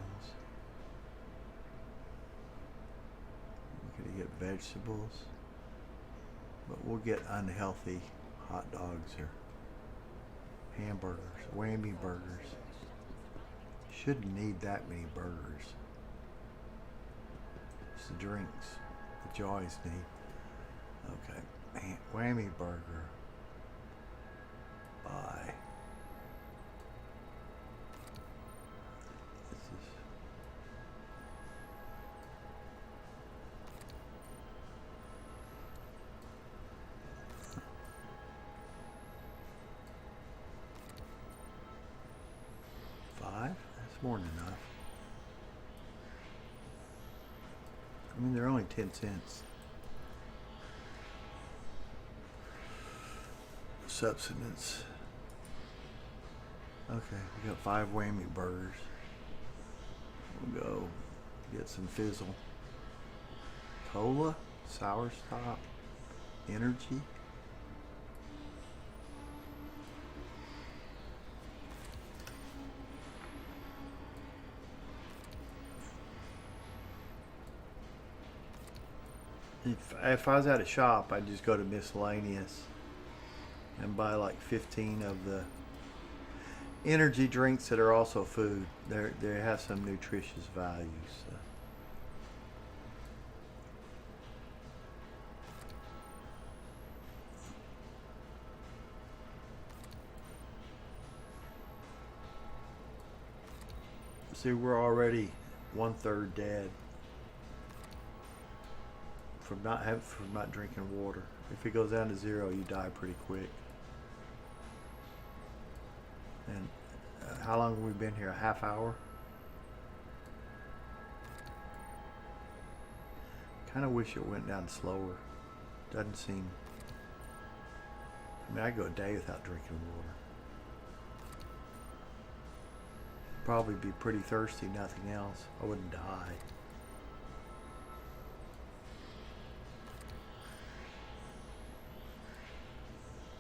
We're gonna get vegetables. But we'll get unhealthy hot dogs or hamburgers, whammy burgers. Shouldn't need that many burgers. It's the drinks that you always need. Okay, whammy burger. Bye. This is $5. That's more than enough. I mean, they're only 10 cents. Substance. Okay, we got 5 whammy burgers. We'll go get some fizzle. Cola, sour stop, energy. If I was at a shop, I'd just go to miscellaneous and buy like 15 of the energy drinks that are also food. They have some nutritious values. So. See, we're already 1/3 dead from not drinking water. If it goes down to 0, you die pretty quick. And how long have we been here? A half hour? Kind of wish it went down slower. Doesn't seem. I mean, I go a day without drinking water. Probably be pretty thirsty, nothing else. I wouldn't die.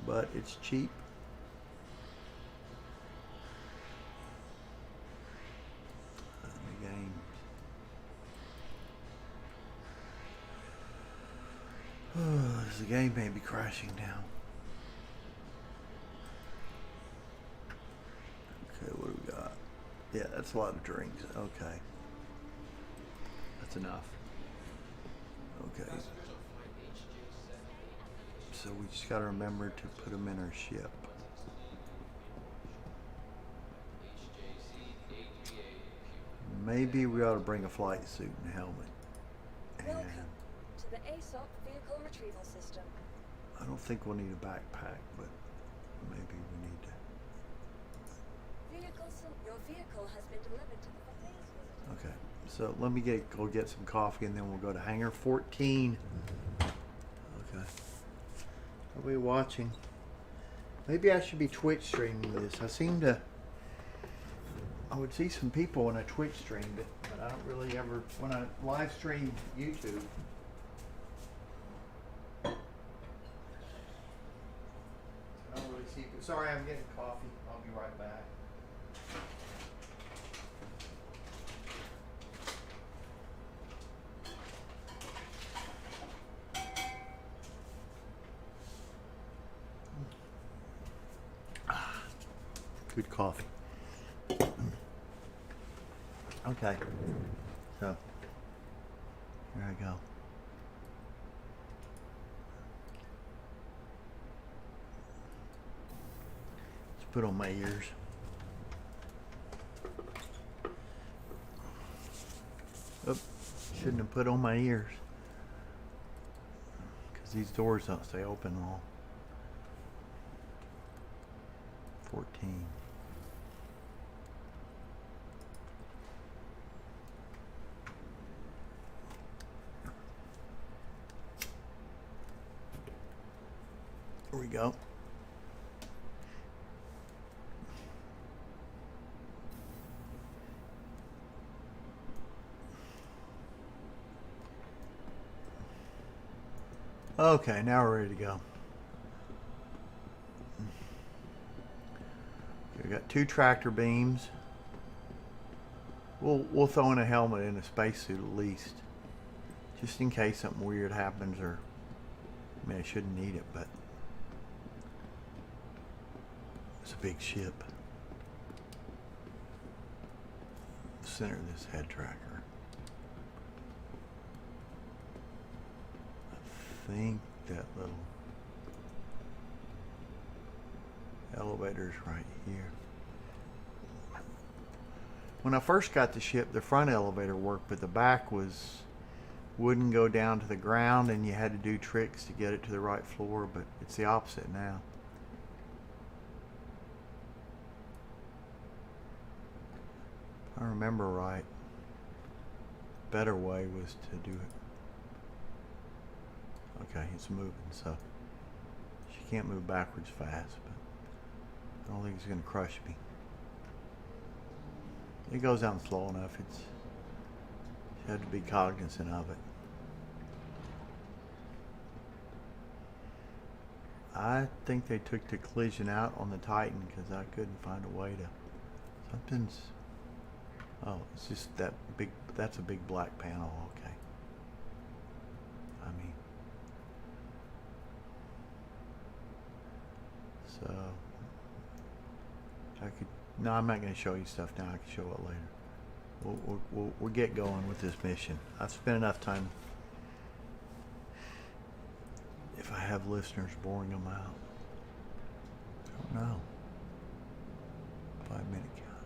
But it's cheap. The game. The game may be crashing down. Okay, what do we got? Yeah, that's a lot of drinks. Okay. That's enough. Okay. So we just got to remember to put them in our ship. Maybe we ought to bring a flight suit and helmet. And Welcome to the ASOP vehicle retrieval system. I don't think we'll need a backpack, but maybe we need to. Your vehicle has been delivered to the. Please visit Okay, so let me go get some coffee and then we'll go to hangar 14. Okay. Are we watching? Maybe I should be Twitch streaming this. I would see some people when I Twitch streamed it, but I don't really ever, when I live stream YouTube. I don't really see people. Sorry, I'm getting coffee. I'll be right back. Good coffee. Okay, so here I go. Let's put on my ears. Oop, shouldn't have put on my ears because these doors don't stay open long. 14. Here we go. Okay, now we're ready to go. We got 2 tractor beams. We'll throw in a helmet and a spacesuit at least, just in case something weird happens. Or I mean, I shouldn't need it, but it's a big ship. Center of this head tracker. I think that little elevator's right here. When I first got the ship, the front elevator worked, but the back wouldn't go down to the ground, and you had to do tricks to get it to the right floor, but it's the opposite now. If I remember right, better way was to do it. Okay, it's moving, so she can't move backwards fast, but I don't think it's going to crush me. It goes down slow enough. You have to be cognizant of it. I think they took the collision out on the Titan because I couldn't find a way to. Something's. Oh, it's just that big. That's a big black panel. Okay. I mean. So. I could. No, I'm not going to show you stuff now. I can show it later. We'll get going with this mission. I've spent enough time. If I have listeners, boring them out. I don't know. 5-minute count.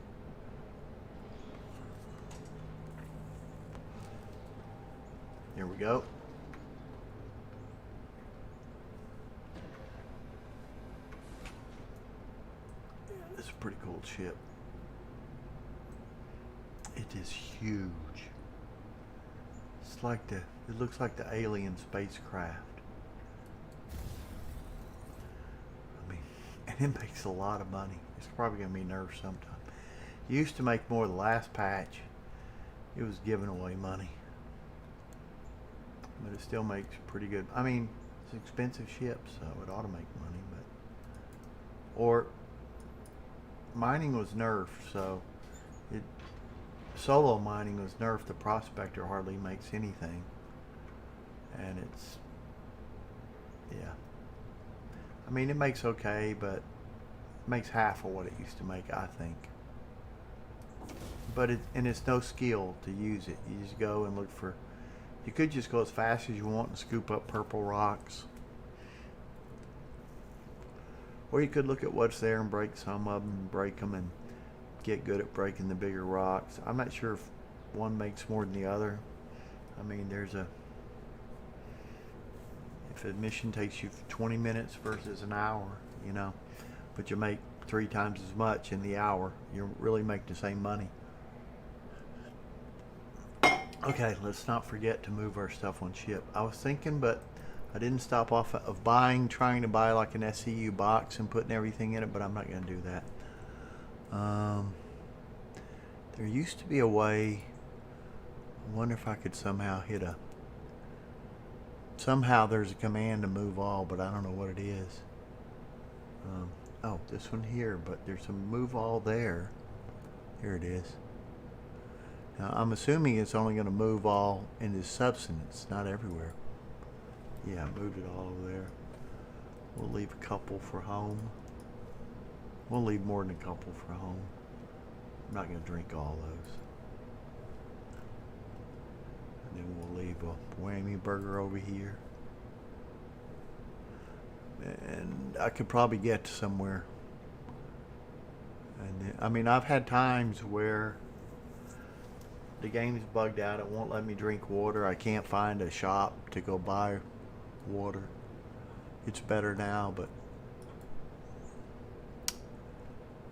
Here we go. This is a pretty cool ship. It is huge. It's like it looks like the alien spacecraft. I mean, and it makes a lot of money. It's probably going to be nerfed sometime. It used to make more the last patch. It was giving away money. But it still makes pretty good. I mean, it's an expensive ship, so it ought to make money. But or mining was nerfed, so solo mining was nerfed. The prospector hardly makes anything, and it's I mean, it makes okay, but it makes half of what it used to make, I think. But it's no skill to use it. You just go and look for. You could just go as fast as you want and scoop up purple rocks. Or you could look at what's there and break some of them, break them, and get good at breaking the bigger rocks. I'm not sure if one makes more than the other. I mean, if a mission takes you 20 minutes versus an hour, but you make 3 times as much in the hour, you really make the same money. Okay, let's not forget to move our stuff on ship. I was thinking, but I didn't stop off of trying to buy like an SCU box and putting everything in it, but I'm not going to do that. There used to be a way. I wonder if I could somehow somehow there's a command to move all, but I don't know what it is. Oh, this one here, but there's a move all there. Here it is. Now, I'm assuming it's only going to move all into substance, not everywhere. Yeah, I moved it all over there. We'll leave a couple for home. We'll leave more than a couple for home. I'm not going to drink all those. And then we'll leave a whammy burger over here. And I could probably get to somewhere. And then, I mean, I've had times where the game's bugged out. It won't let me drink water. I can't find a shop to go buy water. It's better now, but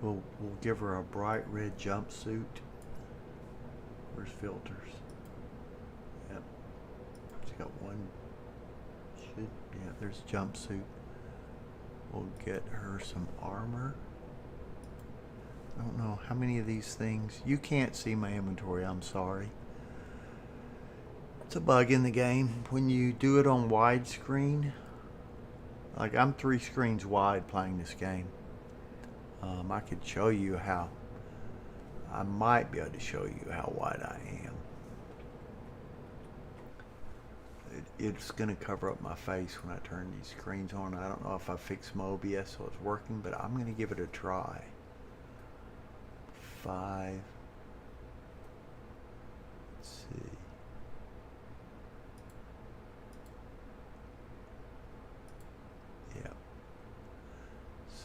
we'll give her a bright red jumpsuit. Where's filters? Yep. She's got one. Yeah, there's jumpsuit. We'll get her some armor. I don't know how many of these things. You can't see my inventory, I'm sorry. It's a bug in the game. When you do it on widescreen, like I'm 3 screens wide playing this game. I could show you how. I might be able to show you how wide I am. It's going to cover up my face when I turn these screens on. I don't know if I fixed my OBS so it's working, but I'm going to give it a try. 5. Let's see. Yeah.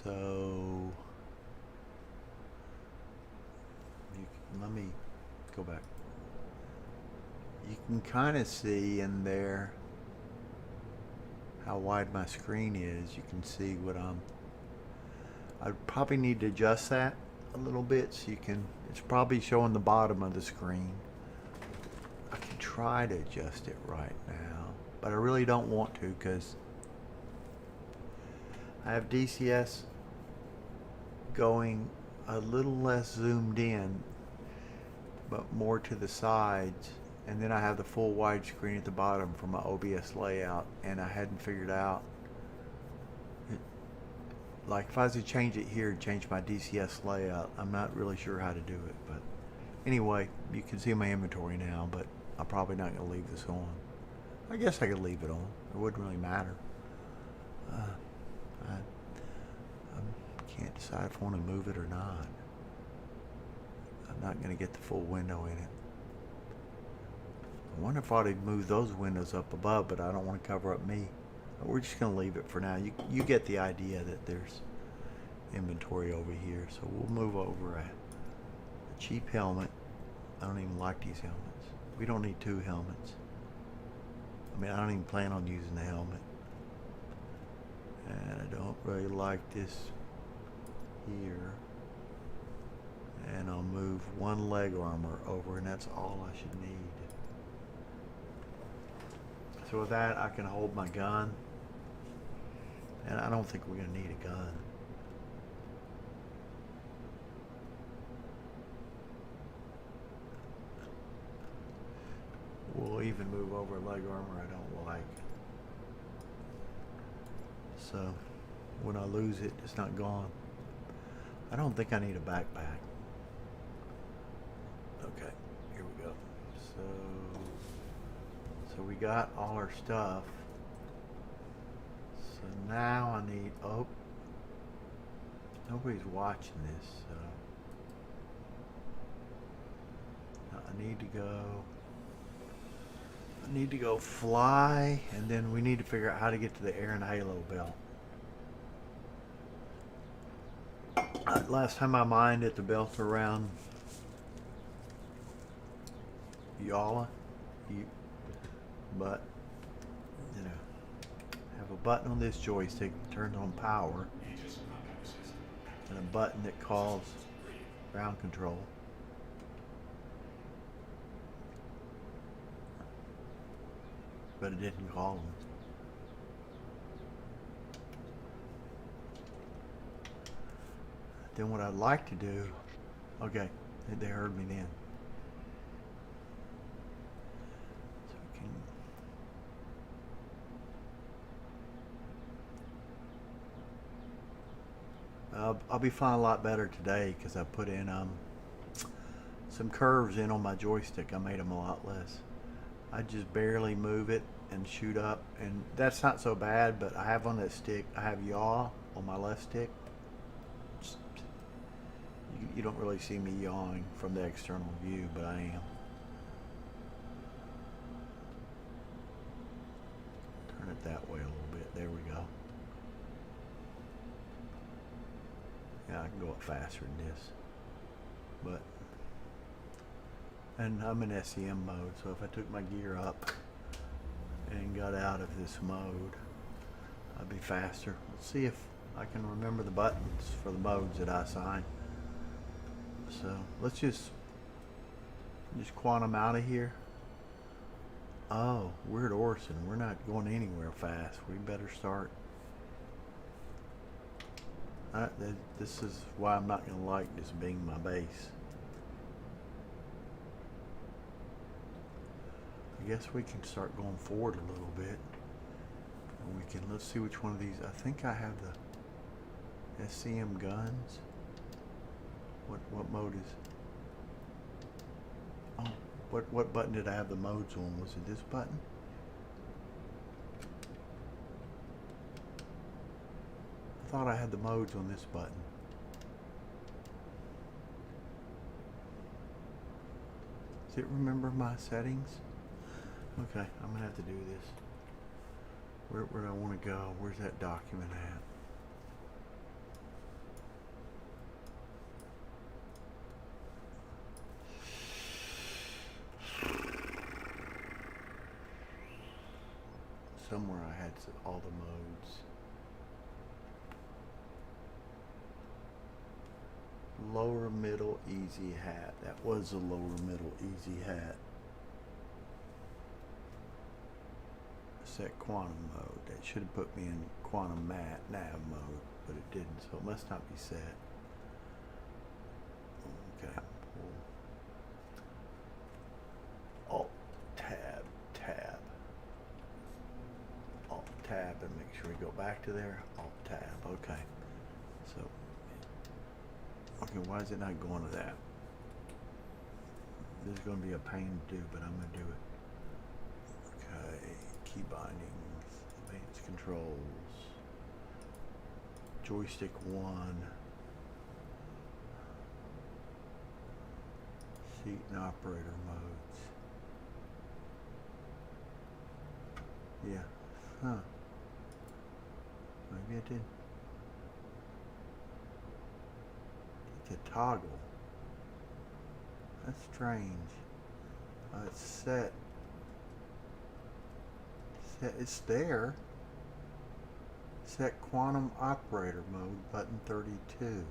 So let me go back. You can kind of see in there how wide my screen is. You can see what I probably need to adjust that a little bit so you can. It's probably showing the bottom of the screen. I can try to adjust it right now, but I really don't want to because I have DCS going a little less zoomed in but more to the sides, and then I have the full widescreen at the bottom for my OBS layout, and I hadn't figured out like if I was to change it here, change my DCS layout, I'm not really sure how to do it. But anyway, you can see my inventory now, but I'm probably not going to leave this on. I guess I could leave it on. It wouldn't really matter. I can't decide if I want to move it or not. I'm not going to get the full window in it. I wonder if I ought to move those windows up above, but I don't want to cover up me. We're just going to leave it for now. You get the idea that there's inventory over here. So we'll move over a cheap helmet. I don't even like these helmets. We don't need 2 helmets. I mean, I don't even plan on using the helmet. And I don't really like this here. And I'll move 1 leg armor over, and that's all I should need. So with that, I can hold my gun. And I don't think we're going to need a gun. We'll even move over leg armor I don't like. So when I lose it, it's not gone. I don't think I need a backpack. Okay, here we go. So we got all our stuff. So now I need, oh, nobody's watching this, so now I need to go fly, and then we need to figure out how to get to the air and halo belt. Last time I mined at the belt around Yala, but you know, have a button on this joystick that turns on power, and a button that calls ground control. but it didn't call them. Then what I'd like to do, okay, they heard me then. So we can, I'll be flying a lot better today because I put in some curves in on my joystick. I made them a lot less. I just barely move it and shoot up, and that's not so bad, but I have on that stick, I have yaw on my left stick. You don't really see me yawing from the external view, but I am. Turn it that way a little bit. There we go. Yeah, I can go up faster than this. But, and I'm in SEM mode, so if I took my gear up and got out of this mode, I'd be faster. Let's see if I can remember the buttons for the modes that I assign. So let's just quantum out of here. Oh, we're at Orson. We're not going anywhere fast. We better start. This is why I'm not going to like this being my base. I guess we can start going forward a little bit. And we can, let's see which one of these. I think I have the SCM guns. What mode is? Oh, what button did I have the modes on? Was it this button? I thought I had the modes on this button. Does it remember my settings? Okay, I'm gonna have to do this. Where do I want to go? Where's that document at? Somewhere I had all the modes. Lower middle easy hat. That was a lower middle easy hat. Set quantum mode. That should have put me in quantum nav mode, but it didn't, so it must not be set. Okay. Alt tab. Alt tab and make sure we go back to there. Alt tab. Okay. So okay, why is it not going to that? This is going to be a pain to do, but I'm going to do it. Okay, key bindings, advanced controls, joystick 1, seat and operator modes. Yeah, huh. Maybe I did. To toggle. That's strange. It's set. It's there. Set quantum operator mode, button 32.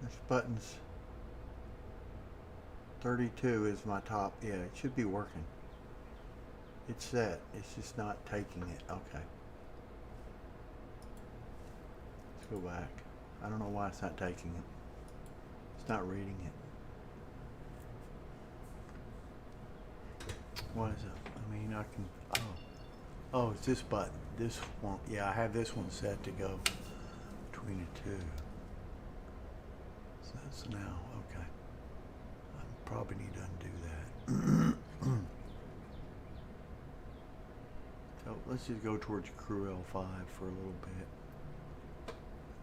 This button's 32 is my top. Yeah, it should be working. It's set. It's just not taking it. Okay. Go back. I don't know why it's not taking it. It's not reading it. Why is it? I mean, I can. Oh, it's this button. This one. Yeah, I have this one set to go between the two. So that's now. Okay. I probably need to undo that. So let's just go towards Crew L5 for a little bit.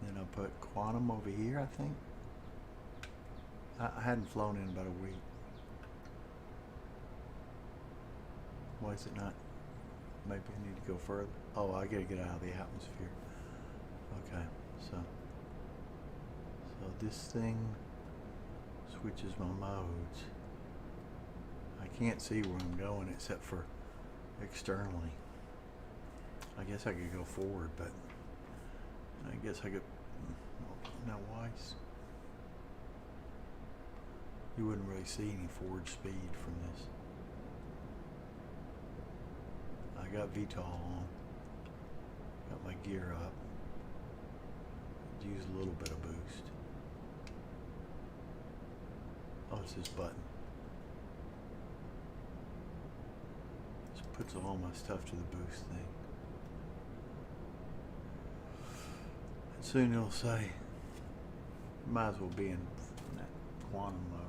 Then I'll put quantum over here, I think. I hadn't flown in about a week. Why is it not? Maybe I need to go further. Oh, I gotta get out of the atmosphere. Okay, so this thing switches my modes. I can't see where I'm going except for externally. I guess I could go forward, but I guess I could. Now, why? You wouldn't really see any forward speed from this. I got VTOL on. Got my gear up. Use a little bit of boost. Oh, it's this button. This puts all my stuff to the boost thing. And soon it'll say, you might as well be in that quantum mode.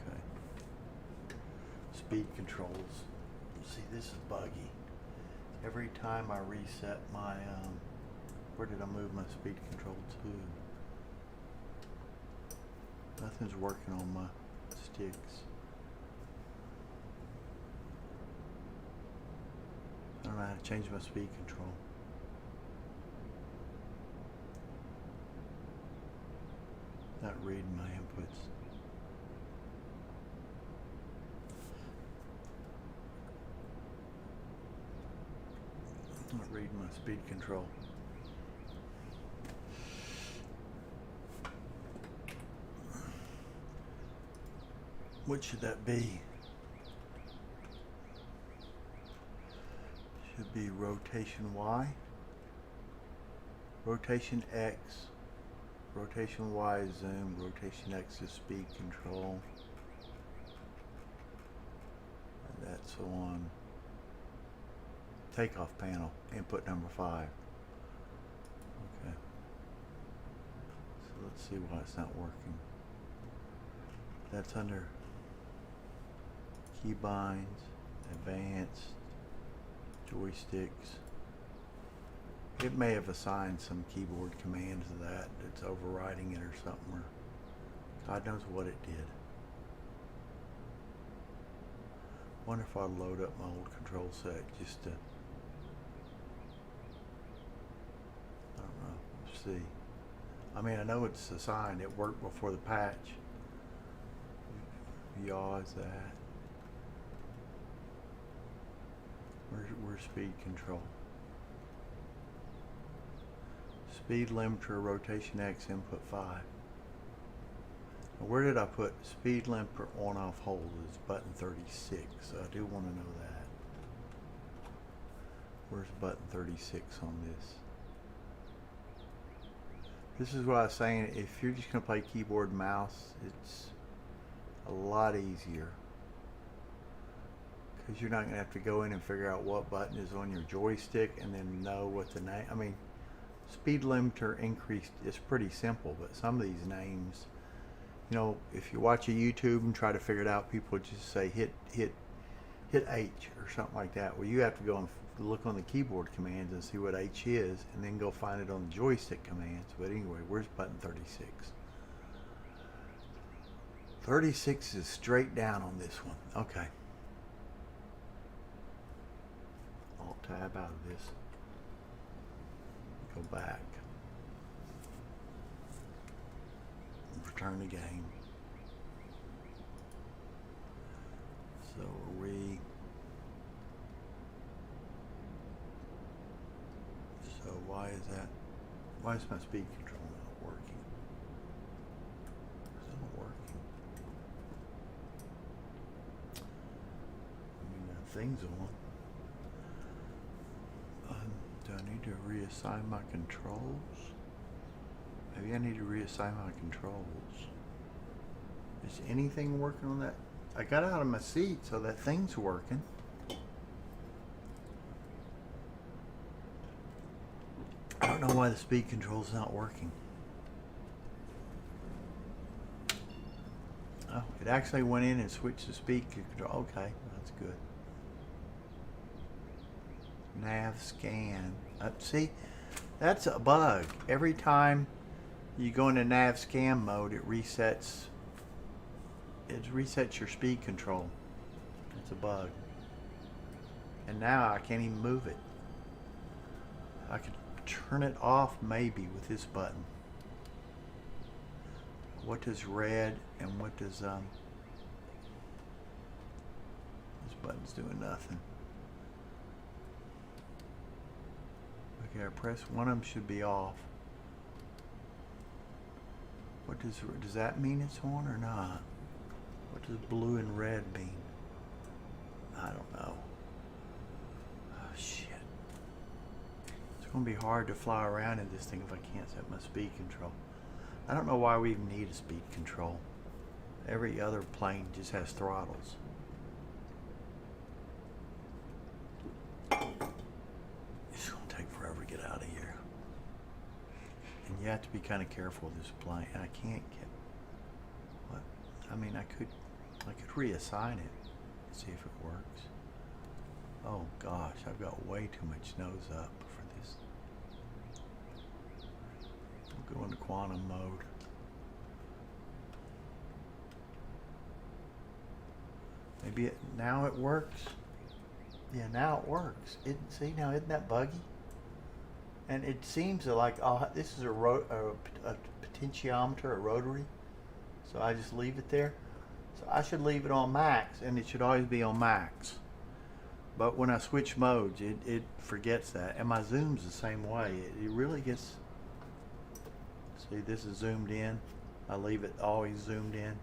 Okay. Speed controls. See, this is buggy. Every time I reset my, where did I move my speed control to? Nothing's working on my sticks. I don't know how to change my speed control. Not reading my inputs. Not reading my speed control. What should that be? Should be rotation Y, rotation X, rotation Y is zoom, rotation X is speed control. And that's on takeoff panel, input number 5. Okay. So let's see why it's not working. That's under keybinds, advanced, joysticks. It may have assigned some keyboard command to that. It's overriding it or something, or God knows what it did. Wonder if I'd load up my old control set just to, I don't know, see. I mean, I know it's assigned. It worked before the patch. Yaw is that. Where's speed control? Speed limiter, rotation X, input 5. Now where did I put speed limiter on off hold is button 36, so I do want to know that. Where's button 36 on this? This is what I was saying, if you're just going to play keyboard and mouse, it's a lot easier. Because you're not going to have to go in and figure out what button is on your joystick and then know what the name, I mean, speed limiter increased is pretty simple, but some of these names, you know, if you watch a YouTube and try to figure it out, people just say hit H or something like that. Well, you have to go and look on the keyboard commands and see what H is, and then go find it on the joystick commands. But anyway, where's button 36? 36 is straight down on this one. Okay. Alt tab out of this. Go back. Return the game. So are we? So why is that? Why is my speed control not working? It's not working. I mean, that thing's on. Do I need to reassign my controls? Maybe I need to reassign my controls. Is anything working on that? I got out of my seat, so that thing's working. I don't know why the speed control's not working. Oh, it actually went in and switched the speed control. Okay, that's good. Nav scan. See, that's a bug. Every time you go into nav scan mode, it resets your speed control. It's a bug. And now I can't even move it. I could turn it off maybe with this button. What does red and what does this button's doing nothing. Okay, I press one of them should be off. What does that mean it's on or not? What does blue and red mean? I don't know. Oh shit. It's gonna be hard to fly around in this thing if I can't set my speed control. I don't know why we even need a speed control. Every other plane just has throttles. It's gonna take forever to get out of here. And you have to be kind of careful with this plane. And I can't get what? I mean, I could reassign it and see if it works. Oh gosh, I've got way too much nose up for this. I'll go into quantum mode. Maybe now it works. Yeah, now it works. See, now isn't that buggy? And it seems like this is a potentiometer, a rotary. So I just leave it there. So I should leave it on max, and it should always be on max. But when I switch modes, it forgets that. And my zoom's the same way. It really gets... See, this is zoomed in. I leave it always zoomed in.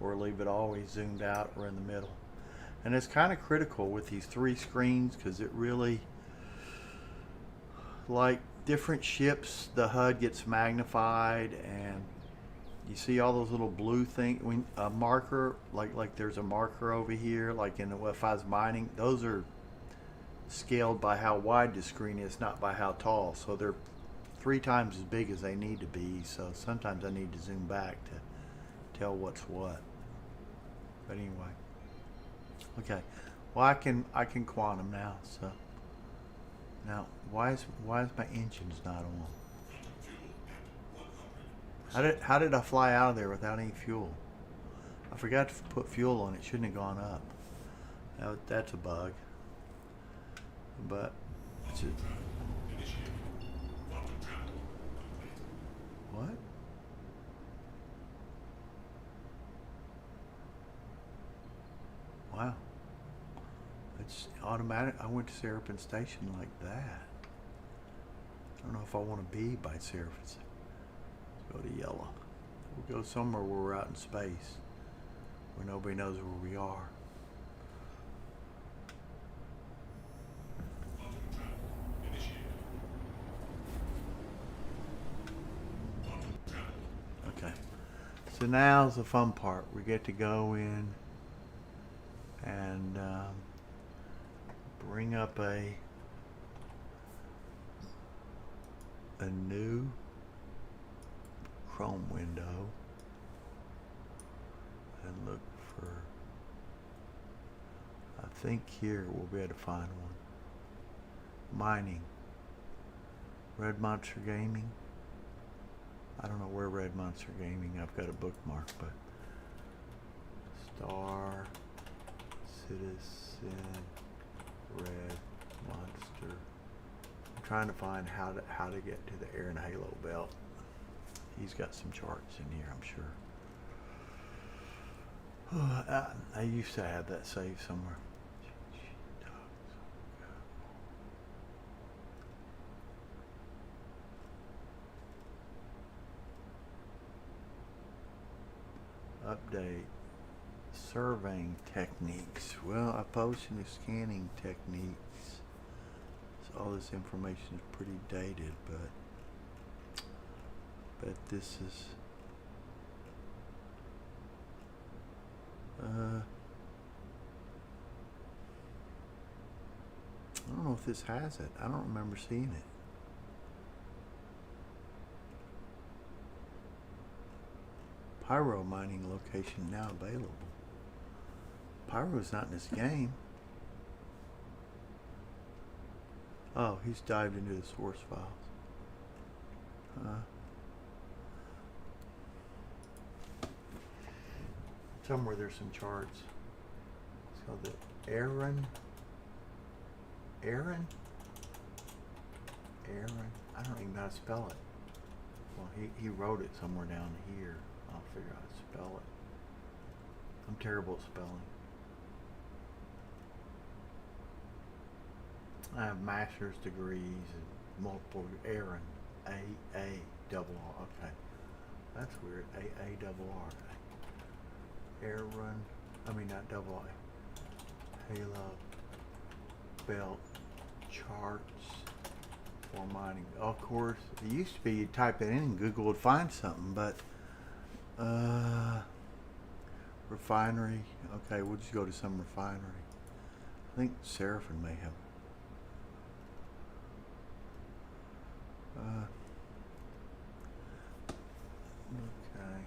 Or leave it always zoomed out or in the middle. And it's kind of critical with these 3 screens because it really... Like different ships, the HUD gets magnified, and you see all those little blue things. When a marker, like there's a marker over here, like if I was mining, those are scaled by how wide the screen is, not by how tall. So they're 3 times as big as they need to be. So sometimes I need to zoom back to tell what's what. But anyway, okay. Well, I can quantum now. So. Now, why is my engines not on? How did I fly out of there without any fuel? I forgot to put fuel on it. Shouldn't have gone up. That's a bug. But it's what? Wow. It's automatic. I went to Seraphim Station like that. I don't know if I want to be by Seraphim. Let's go to yellow. We'll go somewhere where we're out in space, where nobody knows where we are. Okay. So now's the fun part. We get to go in and bring up a new Chrome window and look for, I think here we'll be able to find one. Mining. Red Monster Gaming. I don't know where Red Monster Gaming, I've got a bookmark, but Star Citizen Red Monster. I'm trying to find how to get to the Air and Halo belt. He's got some charts in here, I'm sure. I used to have that saved somewhere. Update. Surveying techniques. Well, I posted the scanning techniques. So all this information is pretty dated, but this is I don't know if this has it. I don't remember seeing it. Pyro mining location now available. Pyro's not in this game. Oh, he's dived into the source files. Somewhere there's some charts. So the Aaron. I don't even know how to spell it. Well, he wrote it somewhere down here. I'll figure out how to spell it. I'm terrible at spelling. I have master's degrees and multiple Aaron. A-A-double-R. Okay. That's weird. A-A-double-R. Aaron. I mean, not double A. Halo. Belt. Charts. For mining. Of course, it used to be you'd type it in and Google would find something, but refinery. Okay, we'll just go to some refinery. I think Seraphim may have. Okay.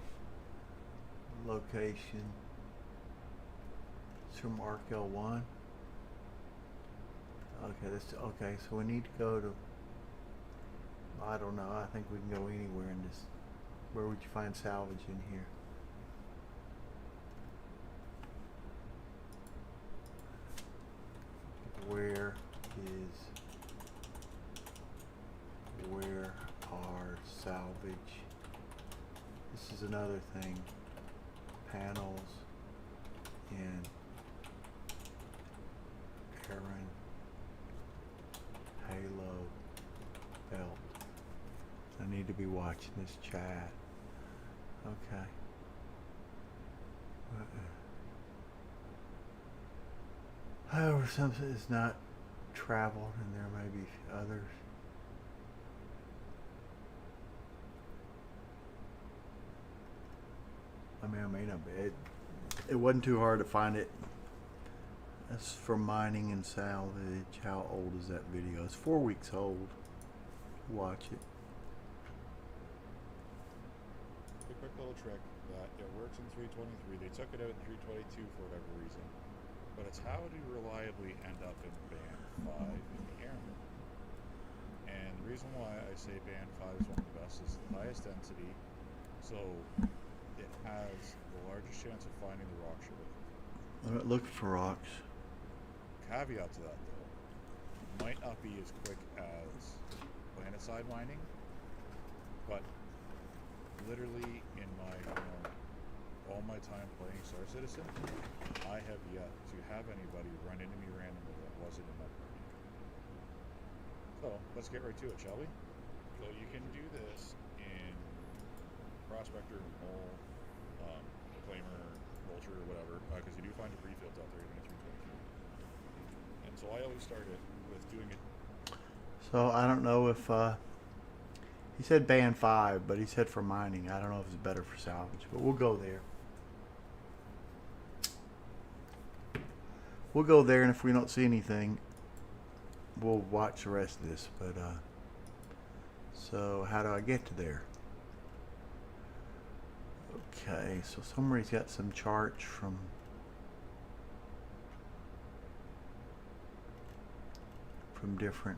Location. It's from Arc L1. Okay, okay, so we need to go to, I don't know, I think we can go anywhere in this. Where would you find salvage in here? Where are salvage? This is another thing. Panels in Aaron Halo belt. I need to be watching this chat. Okay. However, something is not traveled, and there may be others. I mean, I may not be. It wasn't too hard to find it. That's for mining and salvage. How old is that video? It's 4 weeks old. Watch it. A quick little trick that it works in 323. They took it out in 322 for whatever reason. But it's how to reliably end up in band 5 in the airman. And the reason why I say band 5 is one of the best is the highest density. So it has the largest chance of finding the rocks you're looking for. I'm not looking for rocks. Caveat to that though, might not be as quick as planet-side mining, but literally in my, all my time playing Star Citizen, I have yet to have anybody run into me randomly that wasn't in my party. So let's get right to it, shall we? So you can do this in Prospector, Mole, Claimer, Vulture, or whatever, because you do find debris fields out there even at 322. And so I always start it with doing it. So I don't know if he said band 5, but he said for mining. I don't know if it's better for salvage, but we'll go there. We'll go there, and if we don't see anything, we'll watch the rest of this. But so how do I get to there? Okay, so somebody's got some charts from different.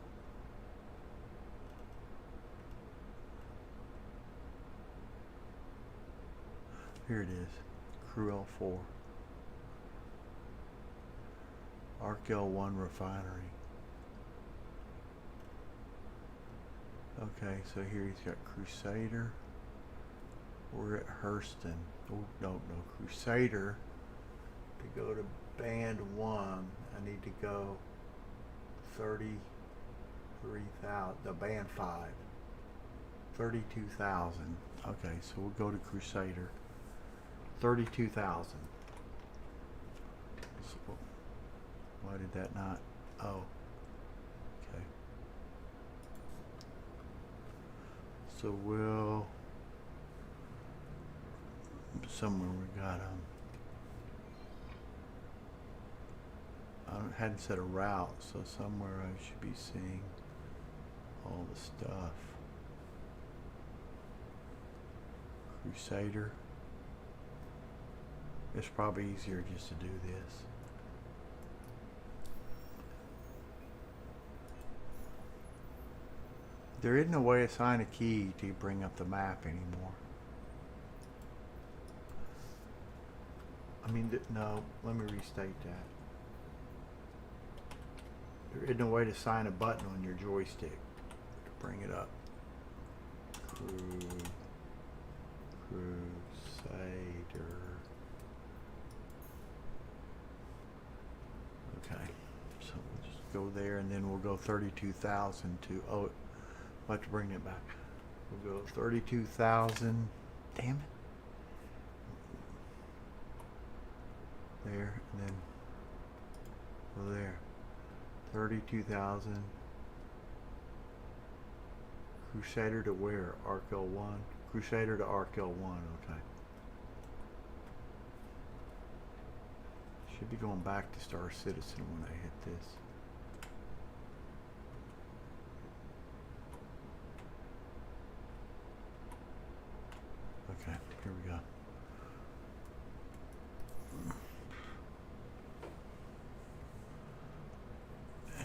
Here it is, Crew L4, Arc L1 refinery. Okay, so here he's got Crusader. We're at Hurston. Oh, no, Crusader. To go to band 1, I need to go 33,000. The band 5, 32,000. Okay, so we'll go to Crusader. 32,000. So, why did that not? Oh, okay. So we'll somewhere we got I hadn't set a route, so somewhere I should be seeing all the stuff. Crusader. It's probably easier just to do this. There isn't a way to assign a key to bring up the map anymore. I mean, no, let me restate that. There isn't a way to assign a button on your joystick to bring it up. Crusader. Okay, so we'll just go there, and then we'll go 32,000 to, oh, I'll have to bring it back. We'll go 32,000. Damn it. There, and then go there. 32,000. Crusader to where? Arc L1. Crusader to Arc L1, okay. Should be going back to Star Citizen when I hit this. Okay, here we go.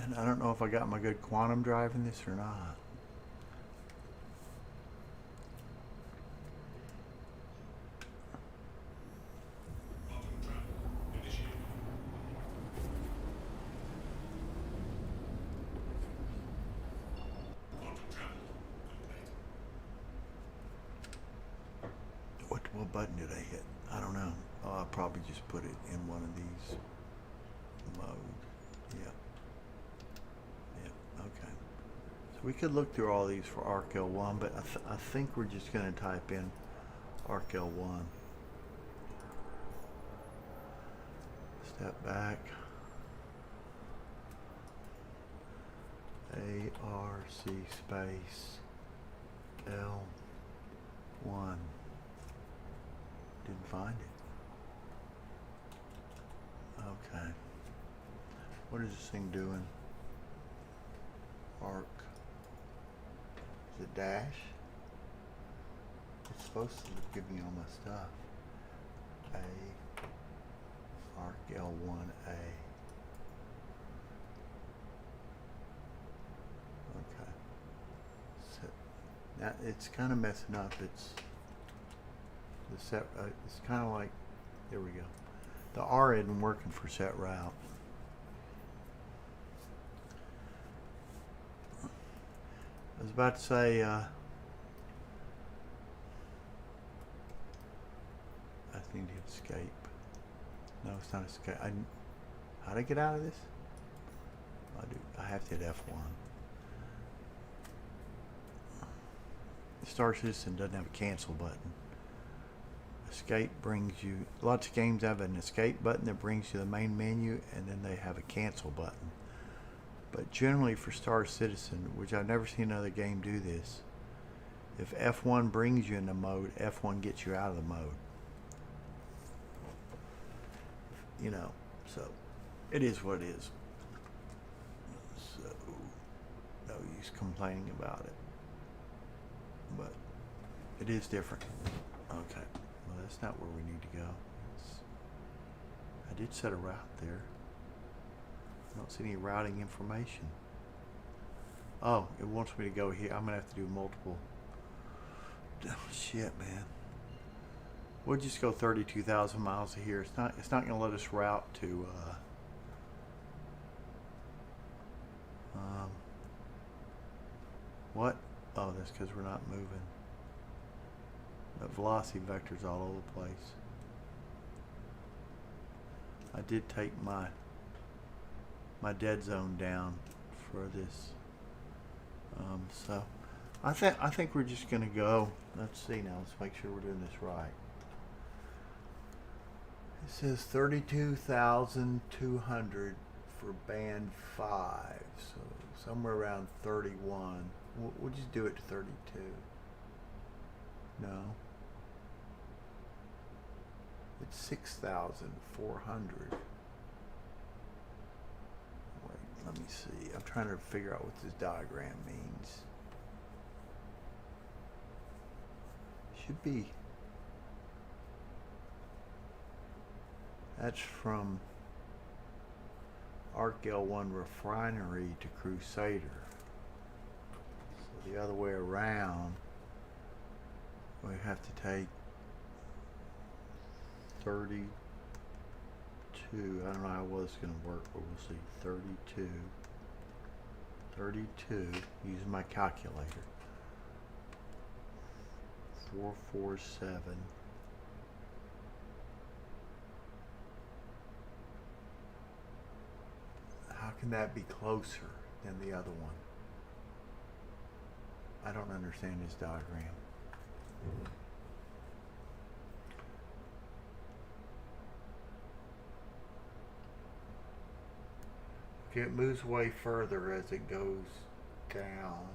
And I don't know if I got my good quantum drive in this or not. What button did I hit? I don't know. Oh, I'll probably just put it in one of these mode. Yeah. Yeah, okay. So we could look through all these for Arc L1, but I think we're just going to type in Arc L1. Step back. ARC space L1. Didn't find it. Okay. What is this thing doing? Arc. Is it dash? It's supposed to give me all my stuff. Arc L1A. Okay. So now it's kind of messing up. It's the set. It's kind of like, there we go. The R isn't working for set route. I was about to say, I need to hit escape. No, it's not escape. How do I get out of this? I have to hit F1. Star Citizen doesn't have a cancel button. Escape brings you, lots of games have an escape button that brings you to the main menu, and then they have a cancel button. But generally for Star Citizen, which I've never seen another game do this, if F1 brings you into mode, F1 gets you out of the mode. You know, so it is what it is. So no use complaining about it. But it is different. Okay. Well, that's not where we need to go. I did set a route there. I don't see any routing information. Oh, it wants me to go here. I'm gonna have to do multiple. Oh, shit, man. We'll just go 32,000 miles a year. It's not gonna let us route to what? Oh, that's because we're not moving. The velocity vector's all over the place. I did take my dead zone down for this. So I think we're just gonna go. Let's see now. Let's make sure we're doing this right. It says 32,200 for band 5, so somewhere around 31. We'll just do it to 32. No. It's 6,400. Wait, let me see. I'm trying to figure out what this diagram means. Should be. That's from Arc L1 Refinery to Crusader. So the other way around, we have to take 32. I don't know how well it's going to work, but we'll see. 32 using my calculator. 447. How can that be closer than the other one? I don't understand this diagram. Okay, it moves way further as it goes down.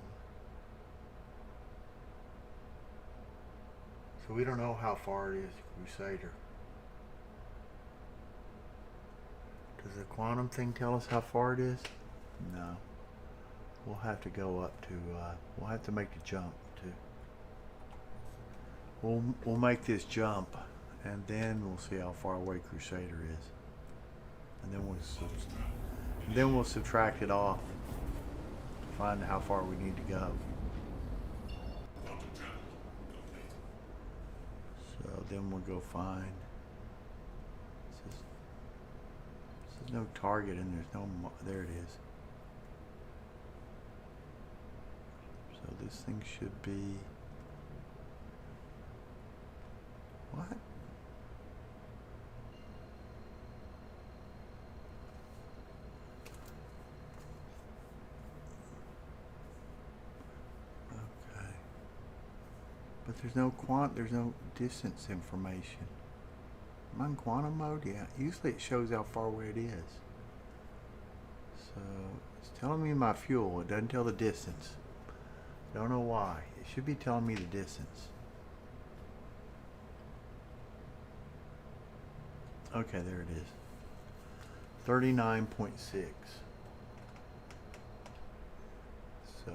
So we don't know how far it is to Crusader. Does the quantum thing tell us how far it is? No. We'll have to go up to, we'll have to make the jump too. We'll make this jump and then we'll see how far away Crusader is. And then we'll subtract it off to find how far we need to go. So then we'll go find, this is no target and there's no, there it is. So this thing should be, what? Okay. But there's no distance information. Am I in quantum mode? Yeah. Usually it shows how far away it is. So it's telling me my fuel. It doesn't tell the distance. Don't know why. It should be telling me the distance. Okay, there it is. 39.6. So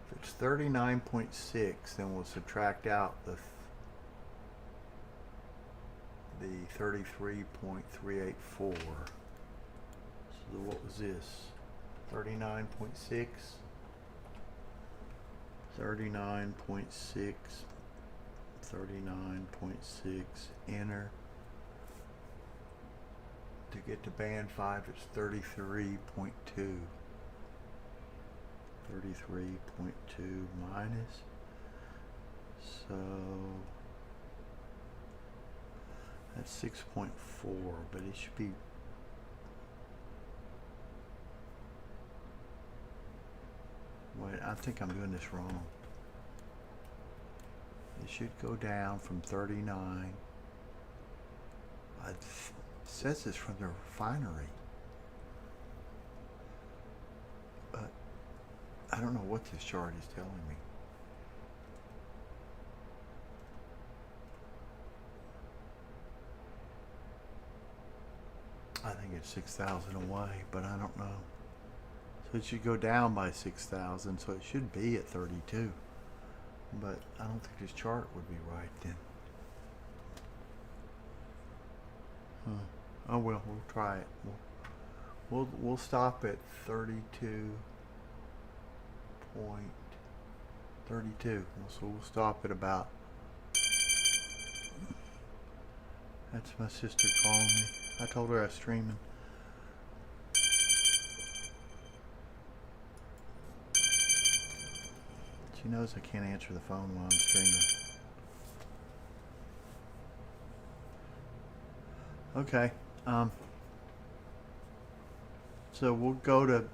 if it's 39.6, then we'll subtract out the 33.384. So what was this? 39.6. 39.6, 39.6, enter. To get to band 5, it's 33.2. 33.2 minus. So that's 6.4, but it should be. Wait, I think I'm doing this wrong. It should go down from 39. It says it's from the refinery. But I don't know what this chart is telling me. I think it's 6,000 away, but I don't know. So it should go down by 6,000, so it should be at 32. But I don't think this chart would be right then. Oh well, we'll try it. We'll stop at 32.32. So we'll stop at about. That's my sister calling me. I told her I was streaming. She knows I can't answer the phone while I'm streaming. Okay. So we'll go to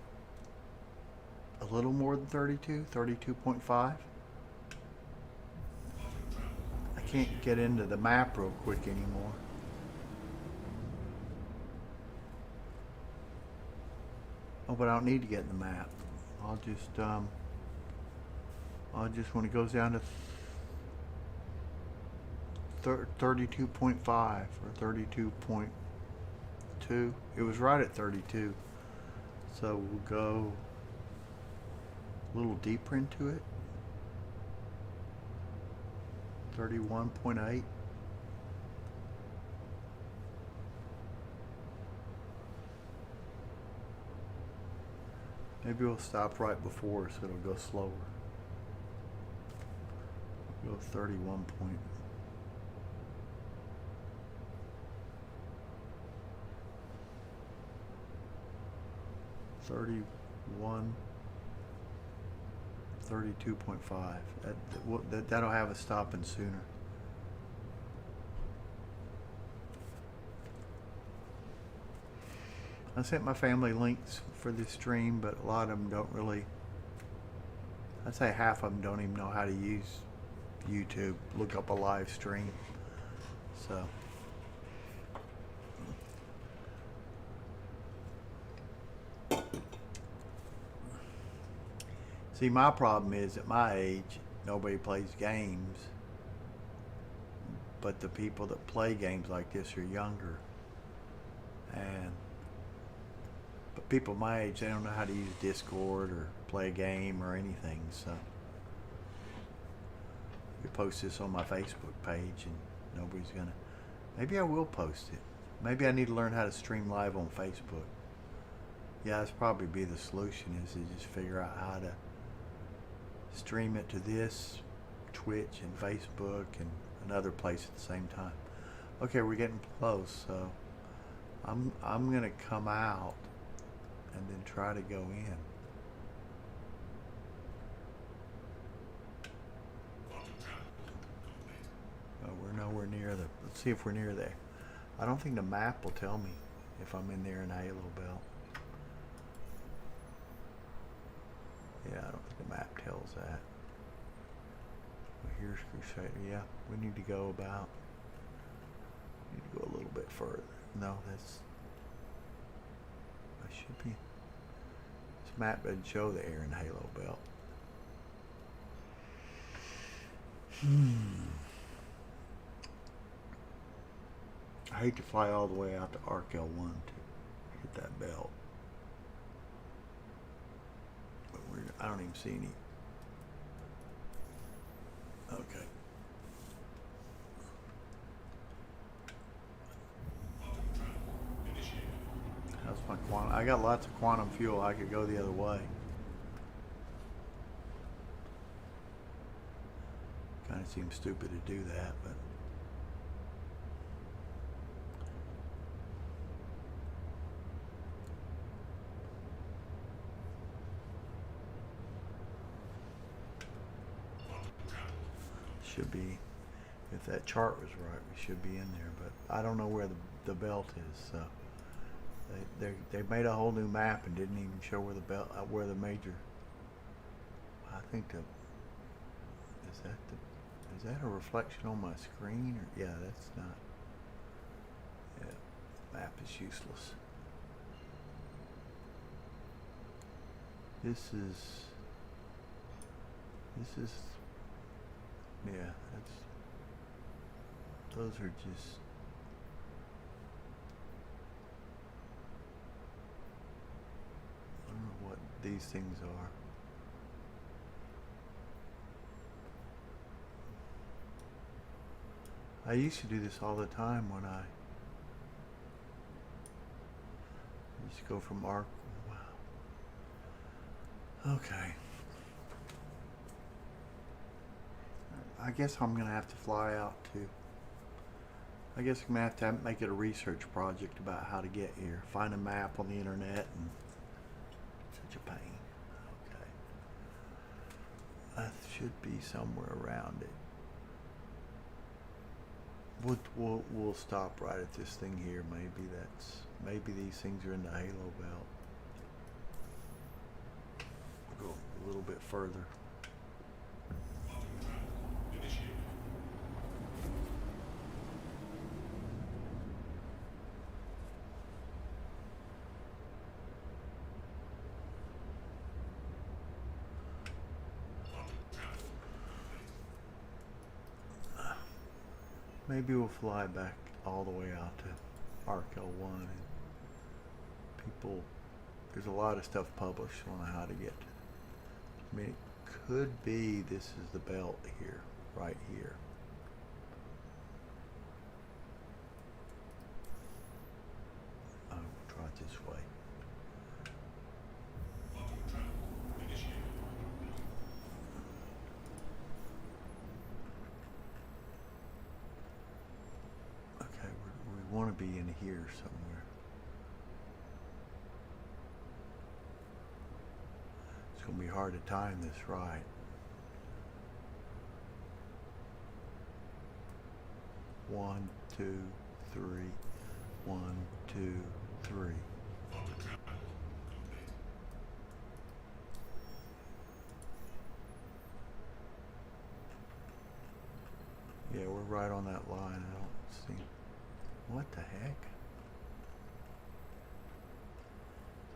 a little more than 32, 32.5. I can't get into the map real quick anymore. Oh, but I don't need to get in the map. I'll just when it goes down to 32.5 or 32.2, it was right at 32. So we'll go a little deeper into it. 31.8. Maybe we'll stop right before so it'll go slower. Go 31 point. 31, 32.5. That'll have us stopping sooner. I sent my family links for this stream, but a lot of them don't really I'd say half of them don't even know how to use YouTube. Look up a live stream. So. See, my problem is at my age, nobody plays games, but the people that play games like this are younger. But people my age, they don't know how to use Discord or play a game or anything, so. You post this on my Facebook page and nobody's gonna, maybe I will post it. Maybe I need to learn how to stream live on Facebook. Yeah, that's probably be the solution, is to just figure out how to stream it to this, Twitch and Facebook and another place at the same time. Okay, we're getting close, so I'm gonna come out and then try to go in. Oh, we're nowhere near the, let's see if we're near there. I don't think the map will tell me if I'm in there in Halo Belt. Yeah, I don't think the map tells that. Well, here's Crusader. Yeah, we need to go about. Need to go a little bit further. No, that's. I should be. This map doesn't show the air in Halo Belt. I hate to fly all the way out to Arc L1 to hit that belt. I don't even see any. Okay. How's my quantum? I got lots of quantum fuel. I could go the other way. Kind of seems stupid to do that, but. Should be, if that chart was right, we should be in there, but I don't know where the belt is, so they made a whole new map and didn't even show where the belt, where the major. I think is that a reflection on my screen, or yeah, that's not. Yeah, map is useless. This is. Yeah, those are just. I don't know what these things are. I used to do this all the time when I used to go from Arc. Wow. Okay. I guess I'm going to have to fly out to. I guess I'm going to have make it a research project about how to get here. Find a map on the internet and. Such a pain. Okay. I should be somewhere around it. We'll stop right at this thing here. Maybe these things are in the Halo Belt. We'll go a little bit further. Maybe we'll fly back all the way out to Arc L1 and there's a lot of stuff published on how to get to. I mean, it could be this is the belt here, right here. I will try it this way. We want to be in here somewhere. It's going to be hard to time this right. One, two, three. 1, 2, 3. right on that line. I don't see. What the heck?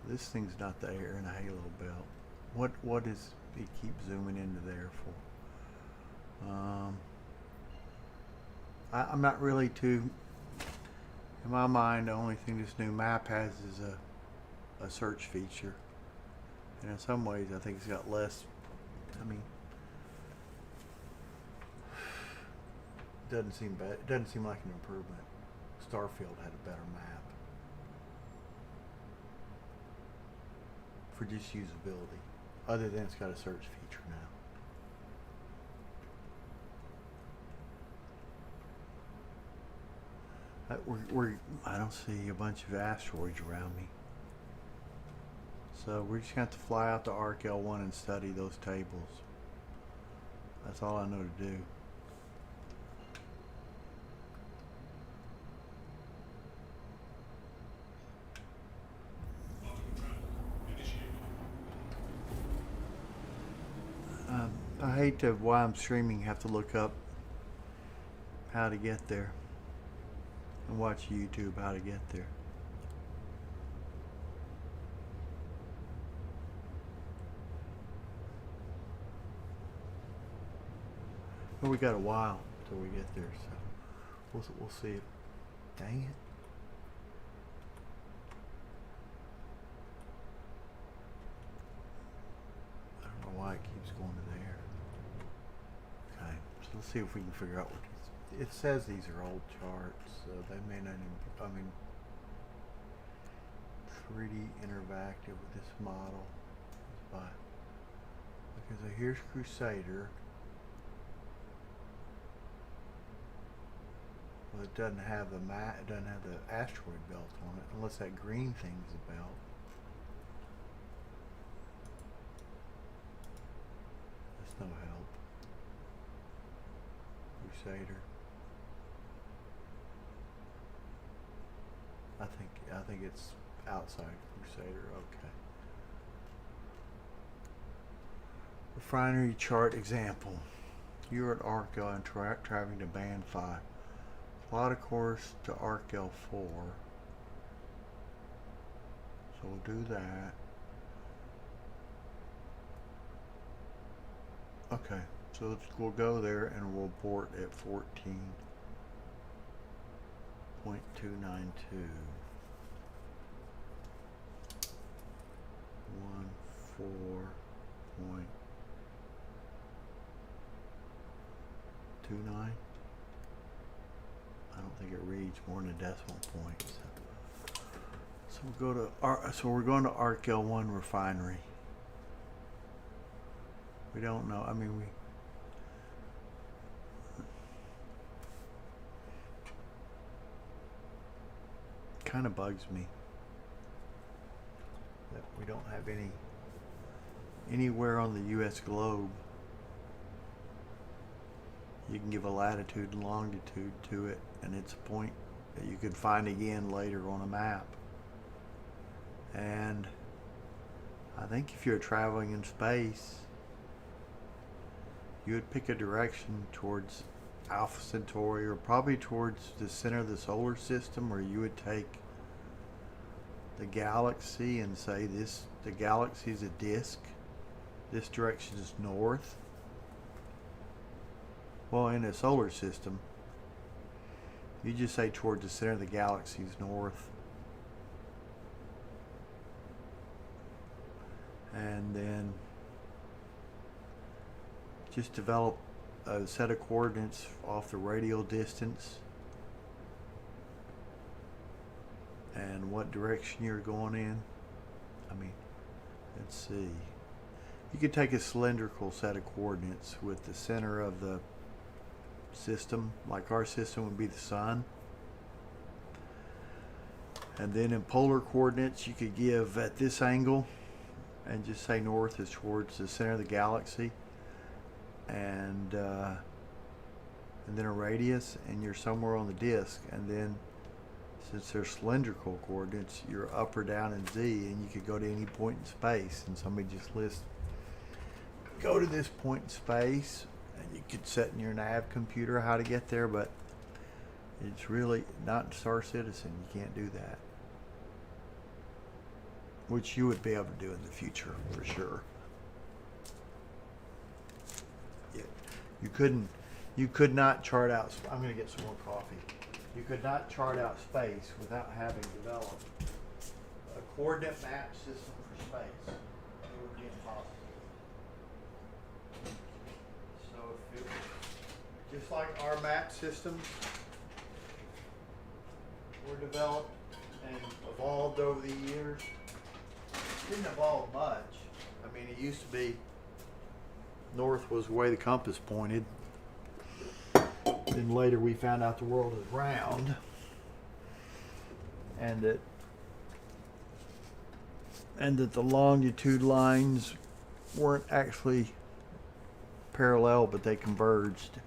This thing's not there in a halo belt. What is it keep zooming into there for? I'm not really too. In my mind, the only thing this new map has is a search feature, and in some ways, I think it's got less. I mean, doesn't seem bad. It doesn't seem like an improvement. Starfield had a better map for just usability. Other than it's got a search feature now. I don't see a bunch of asteroids around me. So we're just going to have to fly out to Arc L1 and study those tables. That's all I know to do. I hate to, while I'm streaming, have to look up how to get there and watch YouTube how to get there. But we got a while till we get there, so we'll see it. Dang it. I don't know why it keeps going to there. Okay, so let's see if we can figure out what it says. These are old charts, so they may not even, I mean, 3D interactive with this model. Okay, so here's Crusader. Well, it doesn't have the it doesn't have the asteroid belt on it, unless that green thing's a belt. That's no help. Crusader. I think it's outside Crusader. Okay. Refinery chart example. You're at Arc L and traveling to Band 5. Plot a course to Arc L4. So we'll do that. Okay, so we'll go there and we'll port at 14.292. 14.29. I don't think it reads more than a decimal point. So we'll go to so we're going to Arc L1 refinery. We don't know. I mean, kind of bugs me that we don't have anywhere on the U.S. globe you can give a latitude and longitude to it, and it's a point that you could find again later on a map. And I think if you're traveling in space, you would pick a direction towards Alpha Centauri, or probably towards the center of the solar system, or you would take the galaxy and say the galaxy is a disk, this direction is north. Well, in a solar system, you just say towards the center of the galaxy is north. And then just develop a set of coordinates off the radial distance and what direction you're going in. I mean, let's see. You could take a cylindrical set of coordinates with the center of the system, like our system would be the sun. And then in polar coordinates, you could give at this angle and just say north is towards the center of the galaxy, and then a radius, and you're somewhere on the disk. And then since they're cylindrical coordinates, you're up or down in Z, and you could go to any point in space. And somebody just lists, go to this point in space, And you could set in your nav computer how to get there, but it's really not in Star Citizen. You can't do that. Which you would be able to do in the future, for sure. Yeah. You could not chart out, I'm going to get some more coffee. You could not chart out space without having developed a coordinate map system for space. It would be impossible. So if it was just like our map systems were developed and evolved over the years, it didn't evolve much. I mean, it used to be north was the way the compass pointed. Then later we found out the world is round, and that the longitude lines weren't actually parallel, but they converged.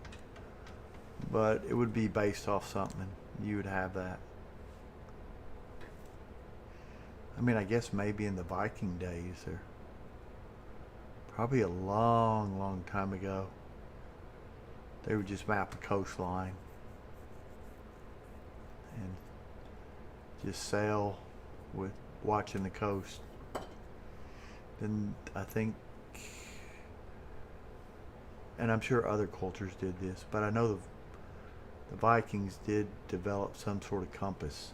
But it would be based off something. You would have that. I mean, I guess maybe in the Viking days, or probably a long, long time ago, they would just map a coastline and just sail with watching the coast. Then I think, and I'm sure other cultures did this, but I know the Vikings did develop some sort of compass.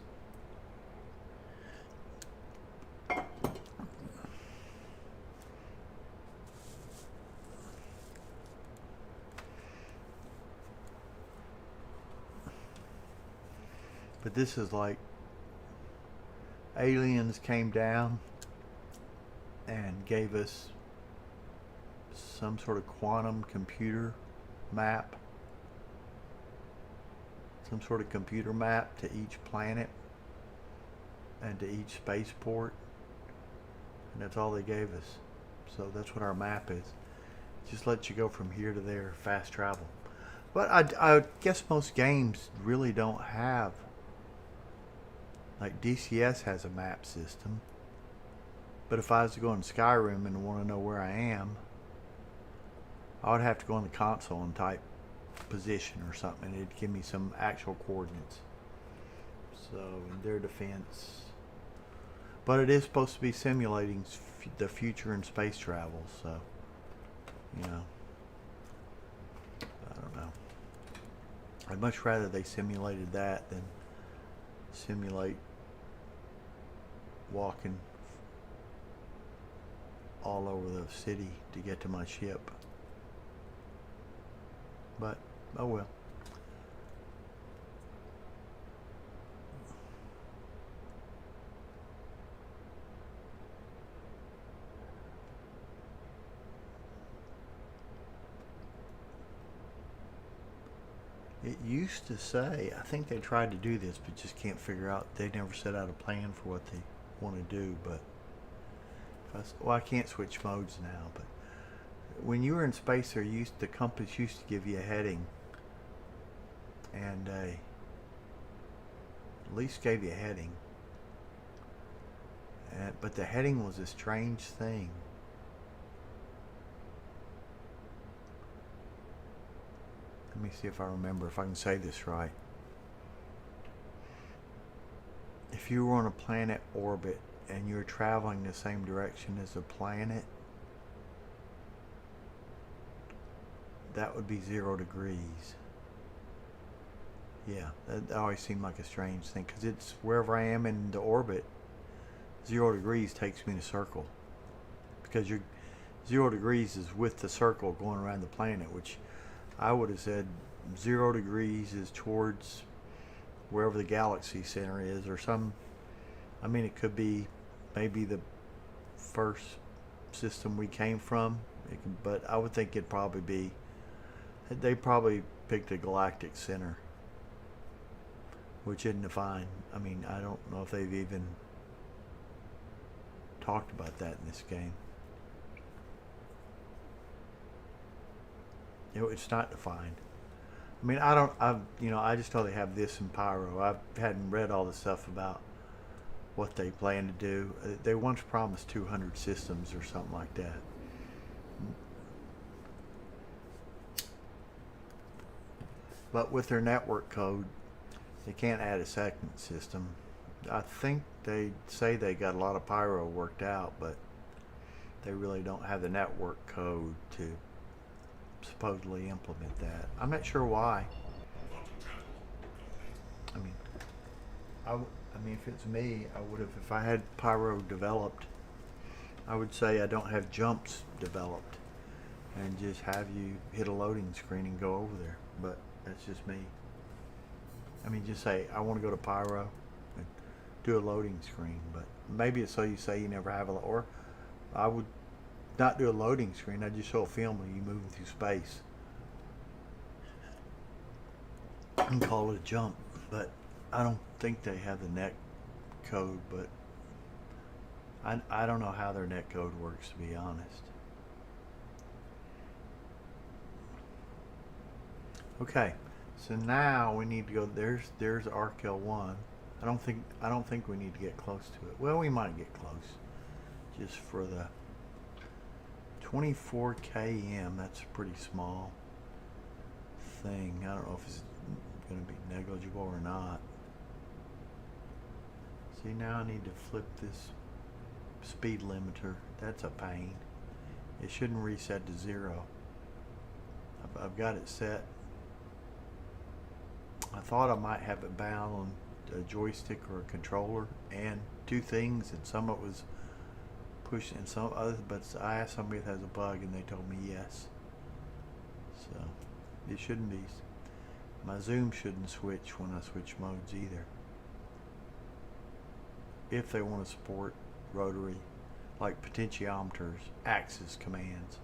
But this is like aliens came down and gave us some sort of quantum computer map. Some sort of computer map to each planet and to each spaceport. And that's all they gave us. So that's what our map is. It just lets you go from here to there, fast travel. But I guess most games really don't have. Like DCS has a map system, but if I was to go in Skyrim and want to know where I am, I would have to go on the console and type position or something, and it'd give me some actual coordinates. So in their defense, but it is supposed to be simulating the future in space travel, so you know, I don't know. I'd much rather they simulated that than simulate walking all over the city to get to my ship. But oh well. It used to say, I think they tried to do this, but just can't figure out. They never set out a plan for what they want to do. But I can't switch modes now. But when you were in space, the compass used to give you a heading, and at least gave you a heading. But the heading was a strange thing. Let me see if I remember, if I can say this right. If you were on a planet orbit and you're traveling the same direction as the planet, that would be 0 degrees. Yeah, that always seemed like a strange thing, because it's wherever I am in the orbit, 0 degrees takes me to circle. Because 0 degrees is with the circle going around the planet, which I would have said 0 degrees is towards wherever the galaxy center is, or some. I mean, it could be maybe the first system we came from, but I would think it'd probably be. They probably picked a galactic center, which isn't defined. I mean, I don't know if they've even talked about that in this game. You know, it's not defined. I mean, I just know they have this in Pyro. I hadn't read all the stuff about what they plan to do. They once promised 200 systems or something like that. But with their network code, they can't add a second system. I think they say they got a lot of pyro worked out, but they really don't have the network code to supposedly implement that. I'm not sure why. I mean, I mean, if it's me, I would have, if I had pyro developed, I would say I don't have jumps developed and just have you hit a loading screen and go over there. But that's just me. I mean, just say, I want to go to pyro and do a loading screen. But maybe it's so you say you never have a, or I would not do a loading screen. I'd just show a film of you moving through space and call it a jump. But I don't think they have the net code, but I don't know how their net code works, to be honest. Okay, so now we need to go. There's ArcL1. I don't think we need to get close to it. Well, we might get close, just for the 24 km. That's a pretty small thing. I don't know if it's going to be negligible or not. See, now I need to flip this speed limiter. That's a pain. It shouldn't reset to 0. I've got it set. I thought I might have it bound on a joystick or a controller and two things, and some of it was pushing and some others, but I asked somebody if it has a bug and they told me yes. So it shouldn't be. My zoom shouldn't switch when I switch modes either. If they want to support rotary, like potentiometers, axis commands.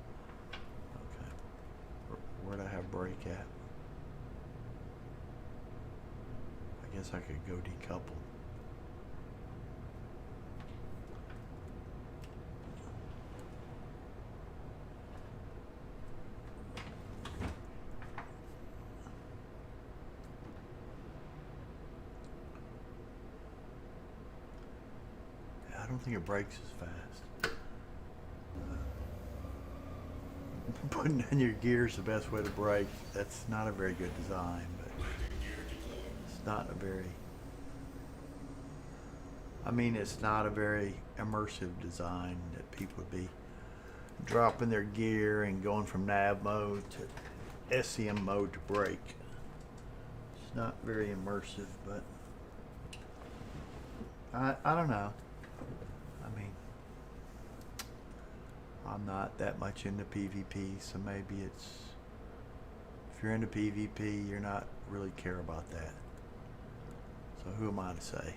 Okay. Where'd I have brake at? I guess I could go decouple. I don't think it brakes as fast. Putting in your gears the best way to brake. That's not a very good design, but it's not a very, I mean, it's not a very immersive design that people would be dropping their gear and going from nav mode to SCM mode to brake. It's not very immersive, but I don't know. I mean, I'm not that much into PvP, so maybe it's, if you're into PvP, you're not really care about that. So who am I to say?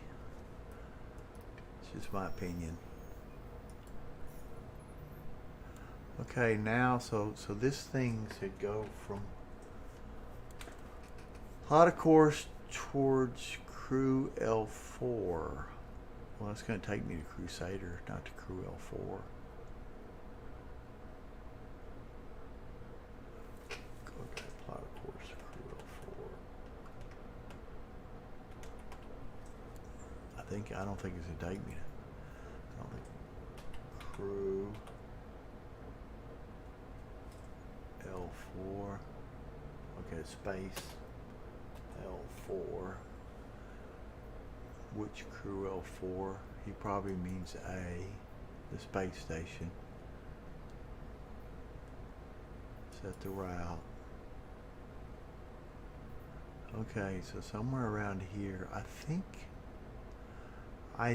It's just my opinion. Okay, now, so this thing should go from hot course towards Crew L4. Well, it's going to take me to Crusader, not to Crew L4. Go to plot of course, Crew L4. I don't think it's going to take me to, I don't think, Crew L4. Okay, space L4. Which Crew L4? He probably means A, the space station. Set the route. Okay, so somewhere around here, I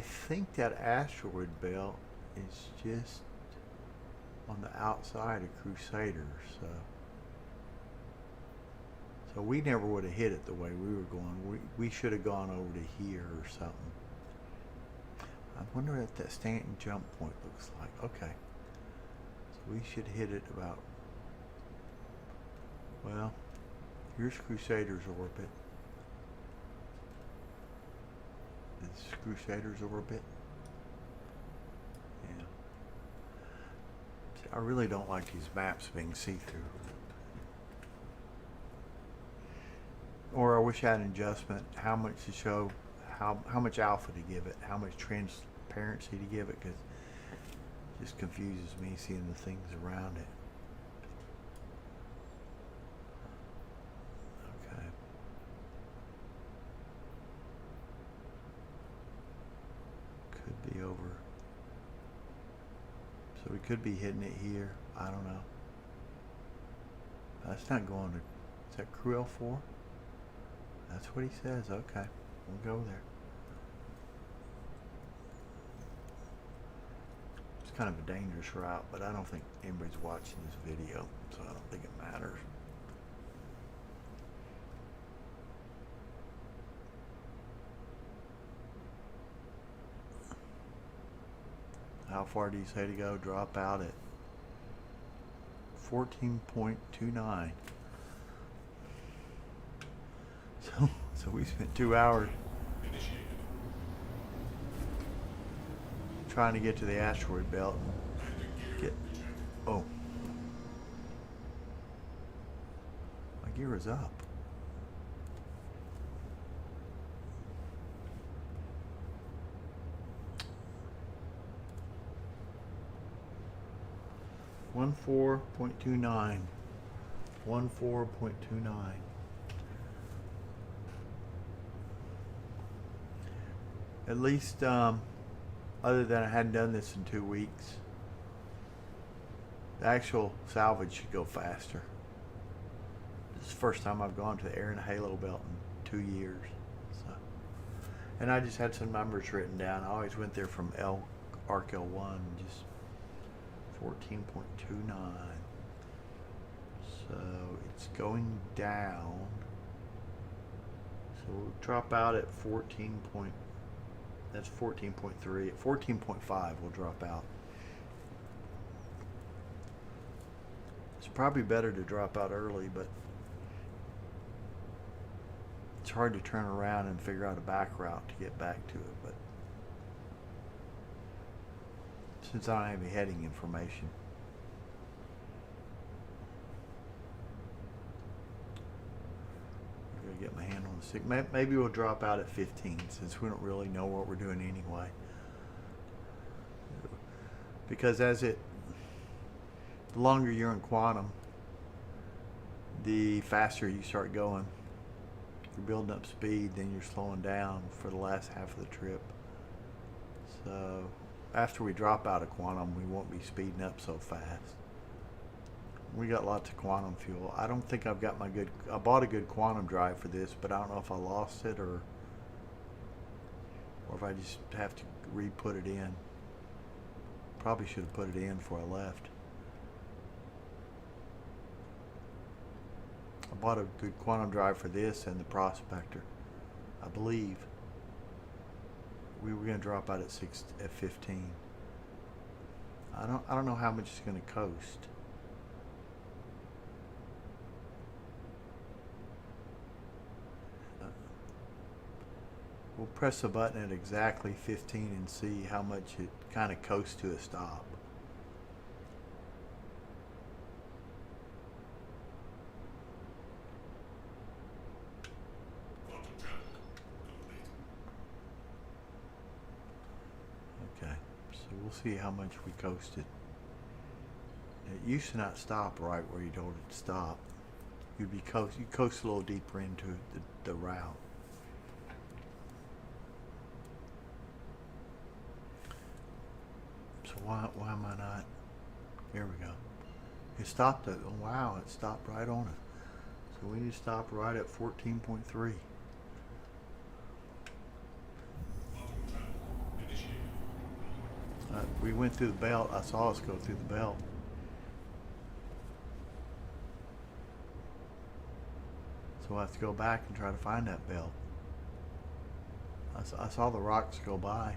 think that asteroid belt is just on the outside of Crusader, so we never would have hit it the way we were going. We should have gone over to here or something. I wonder what that Stanton jump point looks like. Okay. So we should hit it about, well, here's Crusader's orbit. Is Crusader's orbit? Yeah. See, I really don't like these maps being see-through. Or I wish I had an adjustment, how much to show, how much alpha to give it, how much transparency to give it, because it just confuses me seeing the things around it. Okay. be over. So we could be hitting it here. I don't know. That's not going to... Is that crew L4? That's what he says. Okay. We'll go there. It's kind of a dangerous route, but I don't think anybody's watching this video, so I don't think it matters. How far do you say to go? Drop out at 14.29. So we spent 2 hours trying to get to the asteroid belt and get... Oh. My gear is up. One 4.29. 14.29. At least, other than I hadn't done this in 2 weeks, the actual salvage should go faster. This is the first time I've gone to the air and halo belt in 2 years. So, and I just had some numbers written down. I always went there from ARC L1, just 14.29. So it's going down. So we'll drop out at 14. That's 14.3. At 14.5 we'll drop out. It's probably better to drop out early, but it's hard to turn around and figure out a back route to get back to it. But since I don't have any heading information, I'm gonna get my hand on the stick. Maybe we'll drop out at 15 since we don't really know what we're doing anyway. Because the longer you're in quantum, the faster you start going. You're building up speed, then you're slowing down for the last half of the trip. So after we drop out of quantum, we won't be speeding up so fast. We got lots of quantum fuel. I don't think I've got I bought a good quantum drive for this, but I don't know if I lost it or if I just have to re-put it in. Probably should have put it in before I left. I bought a good quantum drive for this and the prospector, I believe. We were going to drop out at 15. I don't know how much it's going to coast. We'll press the button at exactly 15 and see how much it kind of coasts to a stop. Okay, so we'll see how much we coasted. It used to not stop right where you told it to stop. You coast a little deeper into the route. So why am I not? Here we go. It stopped at, oh wow, it stopped right on it. So we need to stop right at 14.3. We went through the belt. I saw us go through the belt. So I have to go back and try to find that belt. I saw the rocks go by.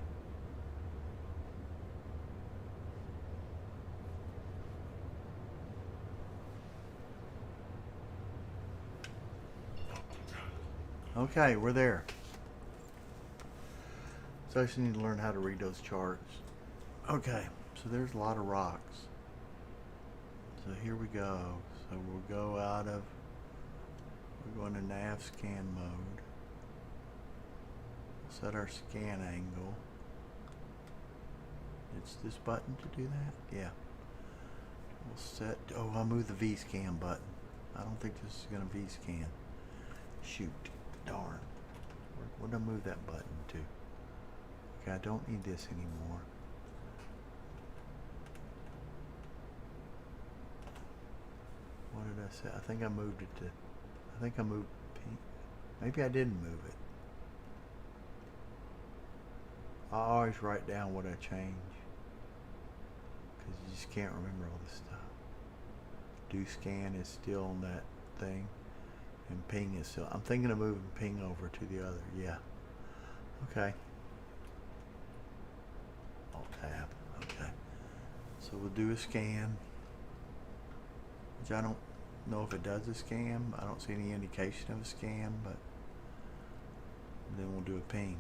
Okay, we're there. So I just need to learn how to read those charts. Okay, so there's a lot of rocks. So here we go. So we'll go we're going to nav scan mode. Set our scan angle. It's this button to do that? Yeah. We'll set, I'll move the V-scan button. I don't think this is going to V-scan. Shoot. Darn. Where did I move that button to? Okay, I don't need this anymore. What did I say? I think I moved it to, I think I moved pink. Maybe I didn't move it. I always write down what I change, because you just can't remember all this stuff. Do scan is still on that thing, and ping is still. I'm thinking of moving ping over to the other. Yeah. Okay. Alt tab. Okay. So we'll do a scan, which I don't know if it does a scan. I don't see any indication of a scan, but then we'll do a ping.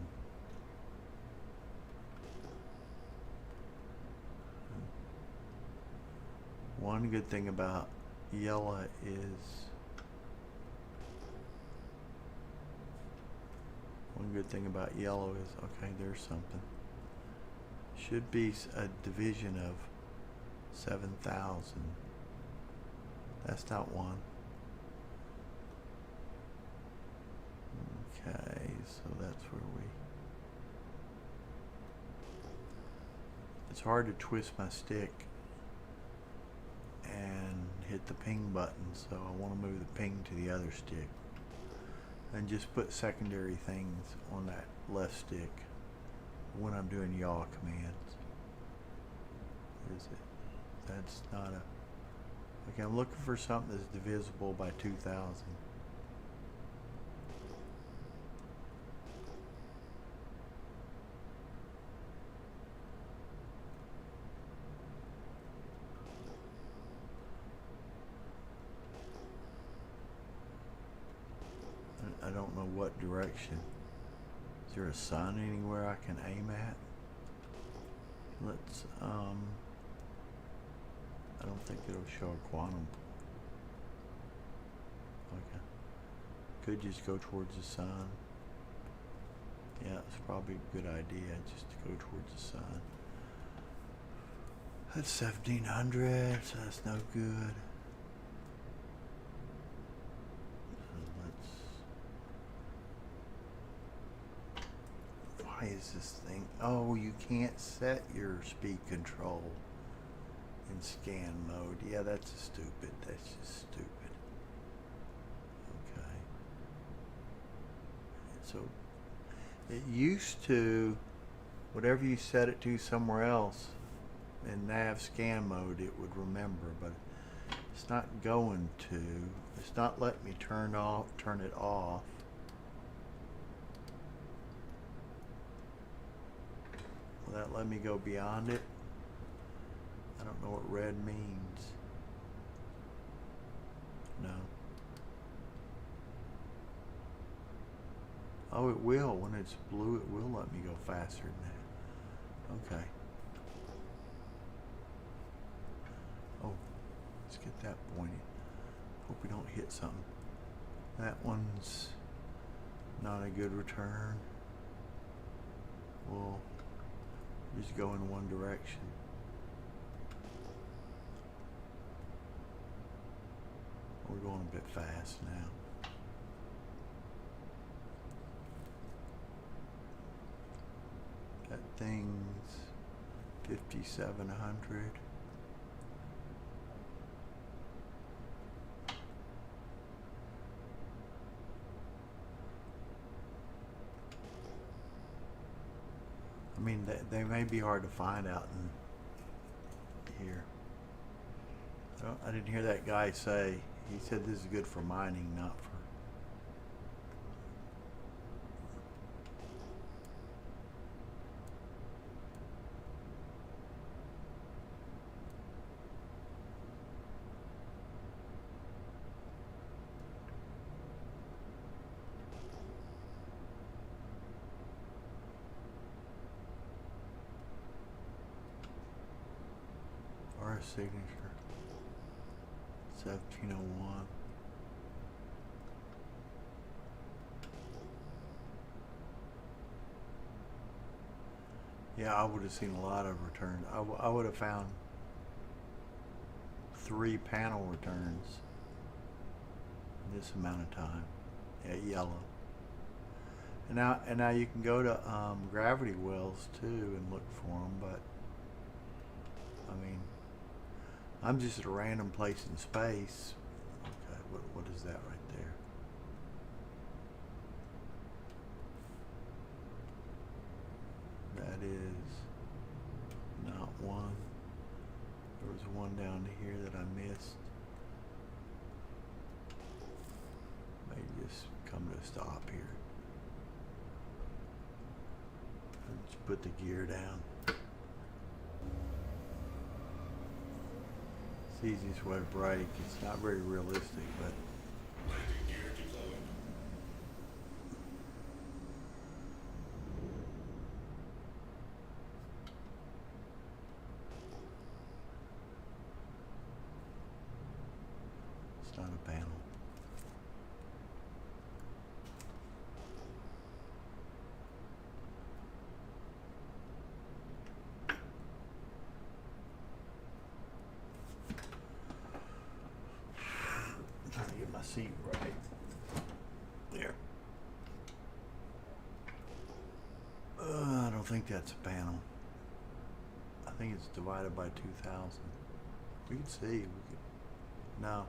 One good thing about yellow is okay, there's something. Should be a division of 7,000. That's not one. Okay, so that's where it's hard to twist my stick and hit the ping button, so I want to move the ping to the other stick and just put secondary things on that left stick when I'm doing yaw commands. What is it? That's not a... Okay, I'm looking for something that's divisible by 2,000. I don't know what direction. Is there a sun anywhere I can aim at? Let's, I don't think it'll show a quantum. Okay. Could just go towards the sun. Yeah, it's probably a good idea just to go towards the sun. That's 1,700, so that's no good. Why is this thing? Oh, you can't set your speed control in scan mode. Yeah, that's stupid. That's just stupid. Okay. So it used to, whatever you set it to somewhere else in nav scan mode, it would remember, but it's not going to. It's not letting me turn it off. Will that let me go beyond it? I don't know what red means. No. Oh, it will. When it's blue, it will let me go faster than that. Okay. Oh, let's get that pointed. Hope we don't hit something. That one's not a good return. We'll just go in one direction. We're going a bit fast now. That thing's 5,700. I mean, they may be hard to find out in here. I didn't hear that guy say, he said this is good for mining, not for... Our signature. 1701. Yeah, I would have seen a lot of returns. I would have found 3 panel returns in this amount of time. Yeah, yellow. And now you can go to gravity wells too and look for them, but I mean, I'm just at a random place in space. Okay, what is that right there? That is not one. There was one down here that I missed. Maybe just come to a stop here. Let's put the gear down. It's the easiest way to brake. It's not very realistic, but it's not a panel. Trying to get my seat right. There. I don't think that's a panel. I think it's divided by 2,000. We can see. No.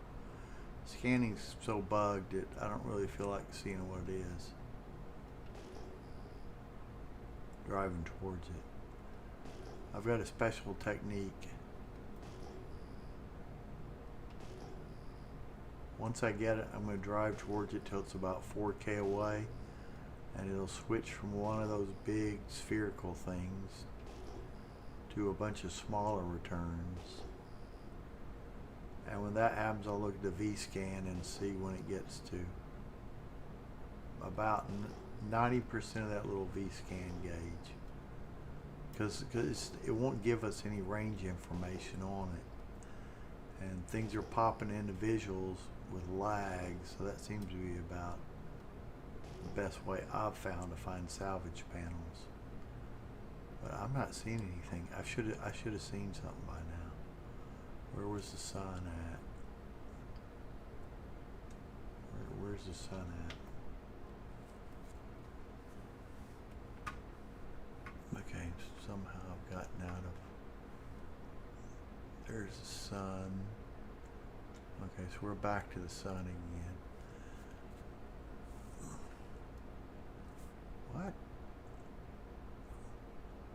Scanning's so bugged that I don't really feel like seeing what it is. Driving towards it. I've got a special technique. Once I get it, I'm going to drive towards it till it's about 4K away, and it'll switch from one of those big spherical things to a bunch of smaller returns. And when that happens, I'll look at the V-scan and see when it gets to about 90% of that little V-scan gauge. Because it won't give us any range information on it. And things are popping into visuals with lag, so that seems to be about the best way I've found to find salvage panels. But I'm not seeing anything. I should have seen something by now. Where was the sun at? Where's the sun at? Okay, somehow I've gotten out of. There's the sun. Okay, so we're back to the sun again. What?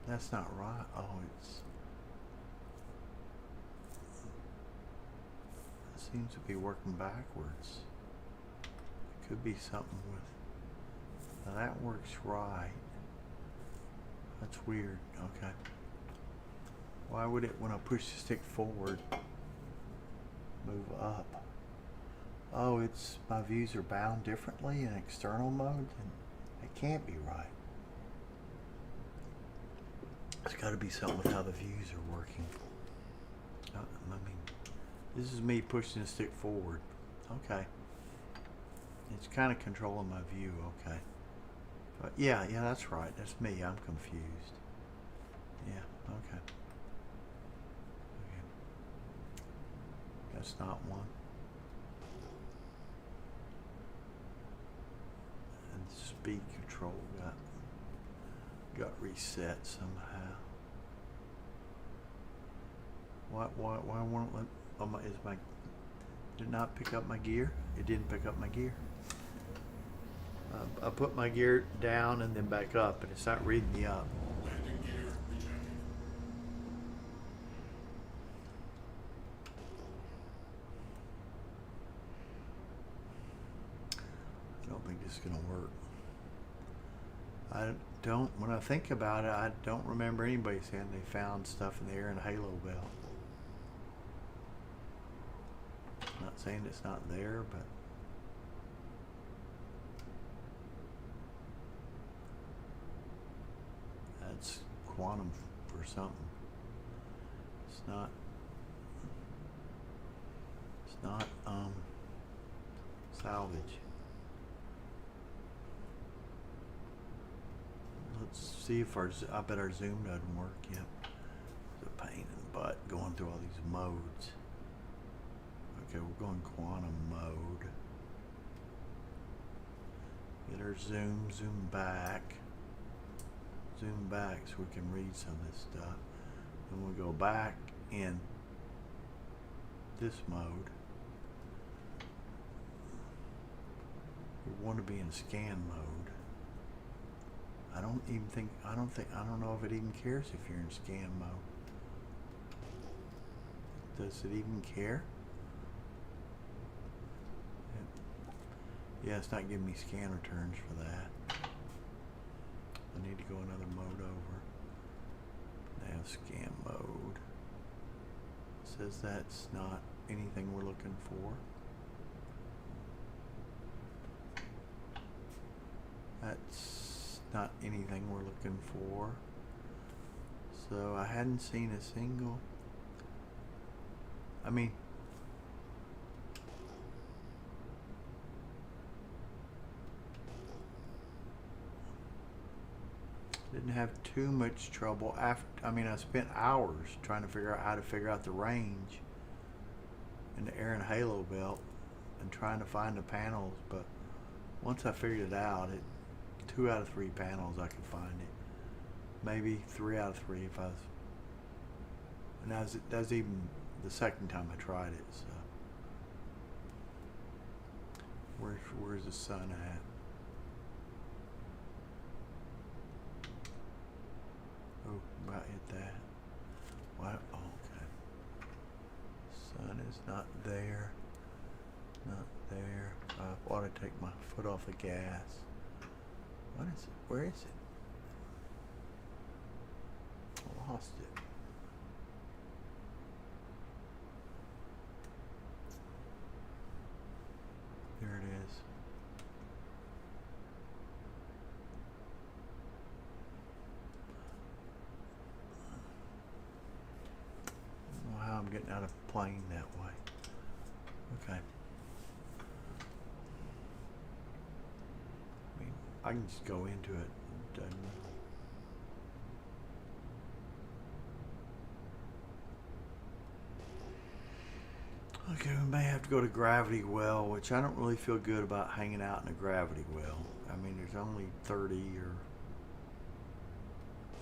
That's not right. Oh, it seems to be working backwards. It could be something with. Now that works right. That's weird. Okay. Why would it, when I push the stick forward, move up? Oh, it's my views are bound differently in external mode, and it can't be right. It's got to be something with how the views are working. I mean, this is me pushing the stick forward. Okay. It's kind of controlling my view. Okay. But yeah, that's right. That's me. I'm confused. Yeah. Okay. That's not one. And speed control got reset somehow. Why won't it let? Did it not pick up my gear? It didn't pick up my gear. I put my gear down and then back up, and it's not reading me up. I don't think this is going to work. When I think about it, I don't remember anybody saying they found stuff in the air in a halo belt. I'm not saying it's not there, but that's quantum for something. It's not salvage. Let's see if I bet our zoom doesn't work. Yep. It's a pain in the butt going through all these modes. Okay, we're going quantum mode. Get our zoom back. Zoom back so we can read some of this stuff. Then we'll go back in this mode. We want to be in scan mode. I don't know if it even cares if you're in scan mode. Does it even care? Yeah, it's not giving me scan returns for that. I need to go another mode over. Now scan mode. Says that's not anything we're looking for. That's not anything we're looking for. So I hadn't seen a single. I mean, didn't have too much trouble after. I mean, I spent hours trying to figure out how to figure out the range in the air and halo belt and trying to find the panels, but once I figured it out, 2 out of 3 panels I could find it. Maybe 3 out of 3 if I was. And that was even the second time I tried it. So where's the sun at? Oh, about hit that. What? Oh, okay. Sun is not there. Not there. I ought to take my foot off the gas. What is it? Where is it? I lost it. There it is. I don't know how I'm getting out of plane that way. Okay. I mean, I can just go into it. Okay, we may have to go to Gravity Well, which I don't really feel good about hanging out in a Gravity Well. I mean, there's only 30 or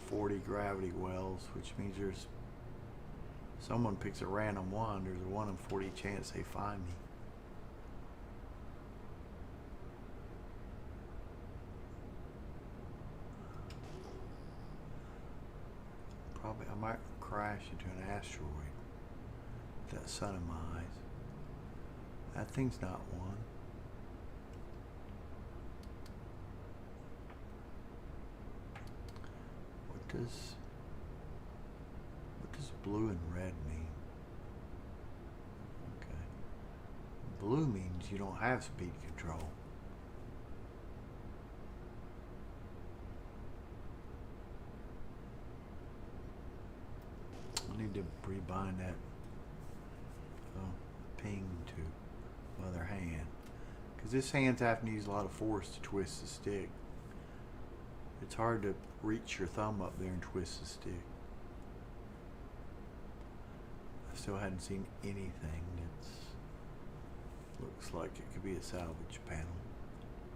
40 Gravity Wells, which means there's someone picks a random one. There's a 1 in 40 chance they find me. Probably, I might crash into an asteroid. That sun in my eyes. That thing's not one. What does blue and red mean? Okay. Blue means you don't have speed control. I need to rebind that ping to my other hand, because this hand's having to use a lot of force to twist the stick. It's hard to reach your thumb up there and twist the stick. I still hadn't seen anything that's looks like it could be a salvage panel.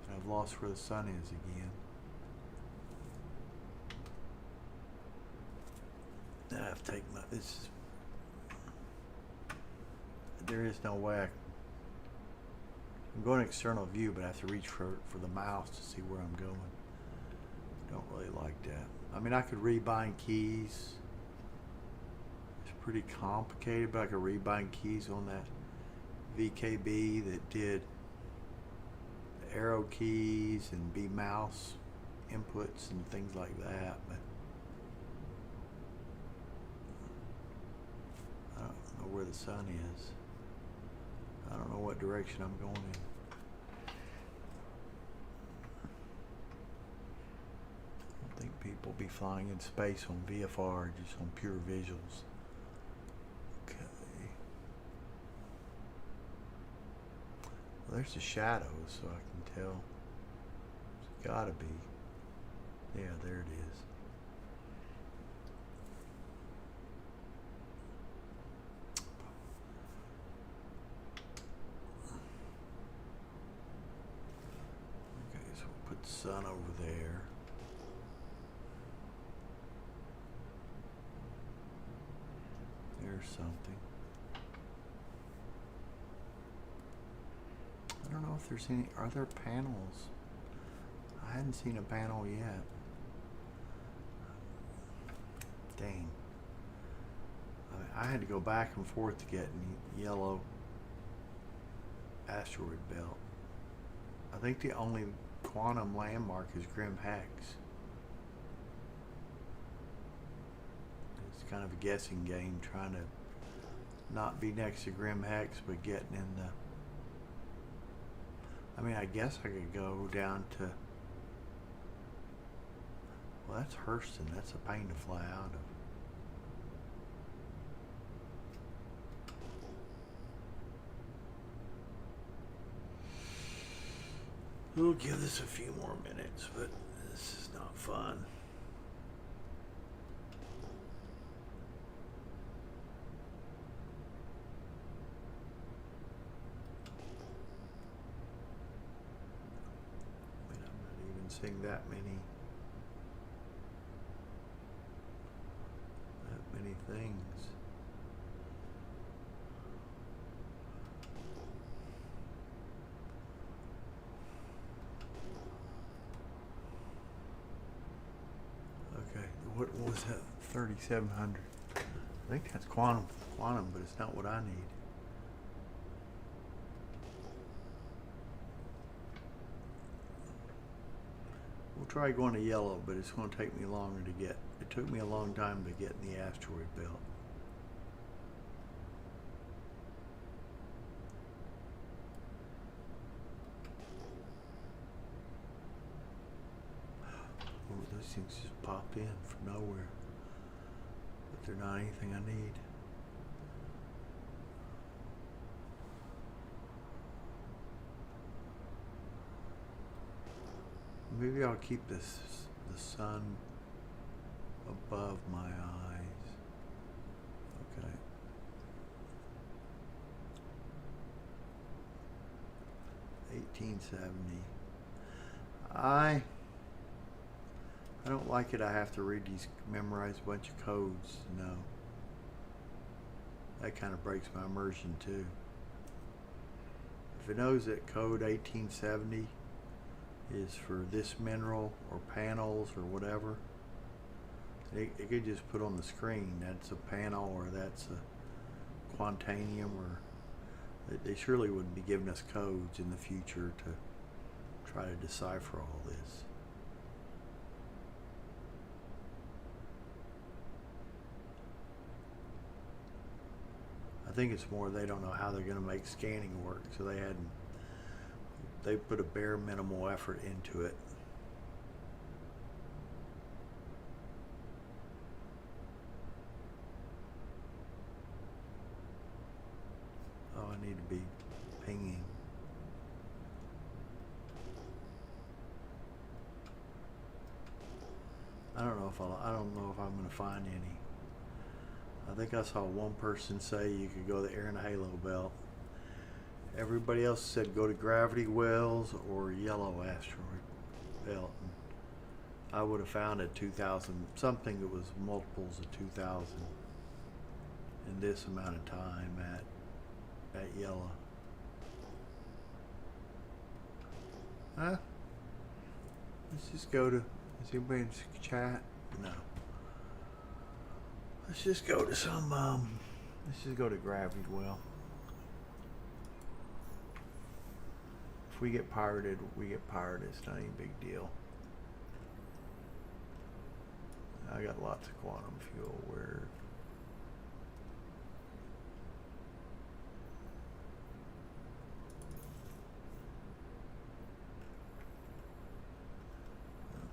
And I've lost where the sun is again. Then I have to take my there is no way I'm going external view, but I have to reach for the mouse to see where I'm going. Don't really like that. I mean, I could rebind keys. It's pretty complicated, but I could rebind keys on that VKB that did the arrow keys and B mouse inputs and things like that, but I don't know where the sun is. I don't know what direction I'm going in. I don't think people be flying in space on VFR, just on pure visuals. Okay. Well, there's the shadows, so I can tell. It's gotta be. Yeah, there it is. sun over there. There's something. I don't know if there's any. Are there panels? I hadn't seen a panel yet. Dang. I had to go back and forth to get yellow asteroid belt. I think the only quantum landmark is Grim Hex. It's kind of a guessing game, trying to not be next to Grim Hex, but getting in the... I mean, I guess I could go down to... Well, that's Hurston. That's a pain to fly out of. We'll give this a few more minutes, but this is not fun. I mean, I'm not even seeing that many things. Okay, what was that? 3,700. I think that's quantum, but it's not what I need. We'll try going to yellow, but it's going to take me longer to get. It took me a long time to get in the asteroid belt. Oh, those things just popped in from nowhere. But they're not anything I need. Maybe I'll keep the sun above my eyes. Okay. $18.70. I don't like it. I have to memorize a bunch of codes. No. That kind of breaks my immersion too. If it knows that code 1870 is for this mineral or panels or whatever, it could just put on the screen that's a panel or that's a quantanium, or they surely wouldn't be giving us codes in the future to try to decipher all this. I think it's more they don't know how they're going to make scanning work, so they put a bare minimal effort into it. Oh, I need to be pinging. I don't know if I'm going to find any. I think I saw one person say you could go the air and halo belt. Everybody else said go to gravity wells or yellow asteroid belt. And I would have found at 2,000 something that was multiples of 2,000 in this amount of time at yellow. Huh? Let's just go to. Is anybody in the chat? No. Let's just go to some. Let's just go to gravity well. If we get pirated, we get pirated. It's not any big deal. I got lots of quantum fuel. Where?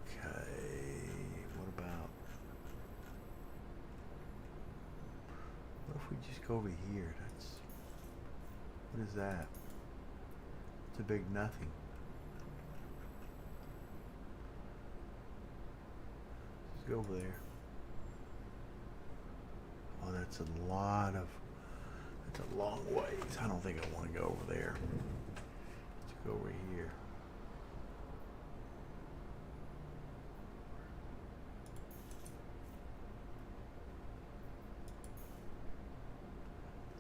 Okay. What about? What if we just go over here? What is that? It's a big nothing. Let's go over there. Oh, that's a long ways. I don't think I want to go over there. Let's go over here.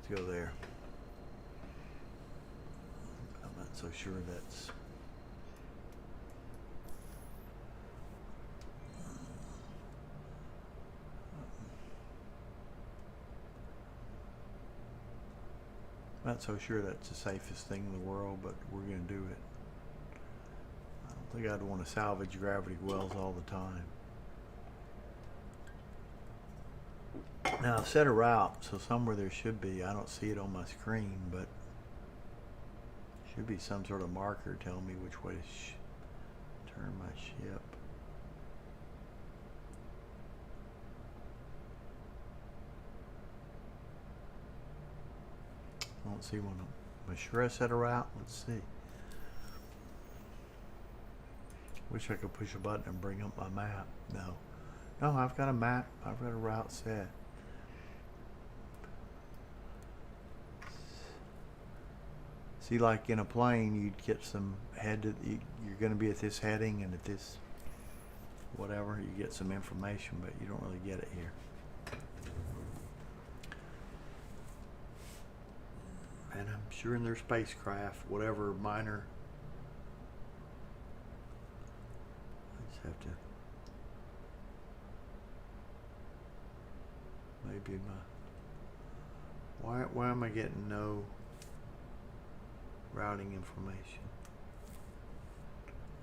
Let's go there. I'm not so sure that's... Not so sure that's the safest thing in the world, but we're going to do it. I don't think I'd want to salvage gravity wells all the time. Now I've set a route, so somewhere there should be, I don't see it on my screen, but should be some sort of marker telling me which way to turn my ship. I don't see one. I'm sure I set a route. Let's see. Wish I could push a button and bring up my map. No. No, I've got a map. I've got a route set. See, like in a plane, you'd get some you're going to be at this heading and at this whatever. You get some information, but you don't really get it here. And I'm sure in their spacecraft, whatever minor, I just have to, maybe why am I getting no routing information?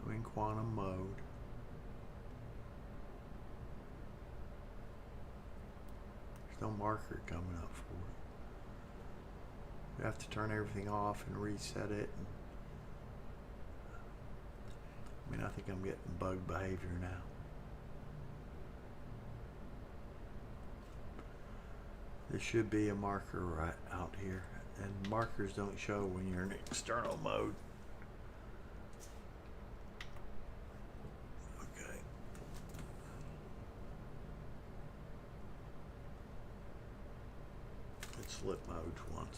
I'm in quantum mode. There's no marker coming up for it. You have to turn everything off and reset it. I mean, I think I'm getting bug behavior now. There should be a marker right out here, and markers don't show when you're in external mode. Okay. Let's flip modes once.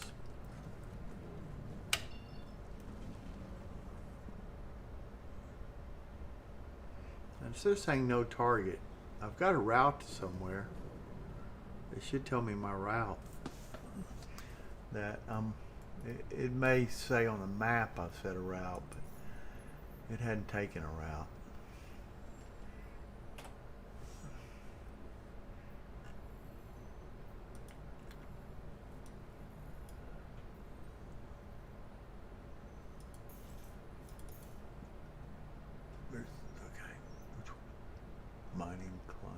Instead of saying no target, I've got a route to somewhere. It should tell me my route. That it may say on the map I've set a route, but it hadn't taken a route. Mining claim.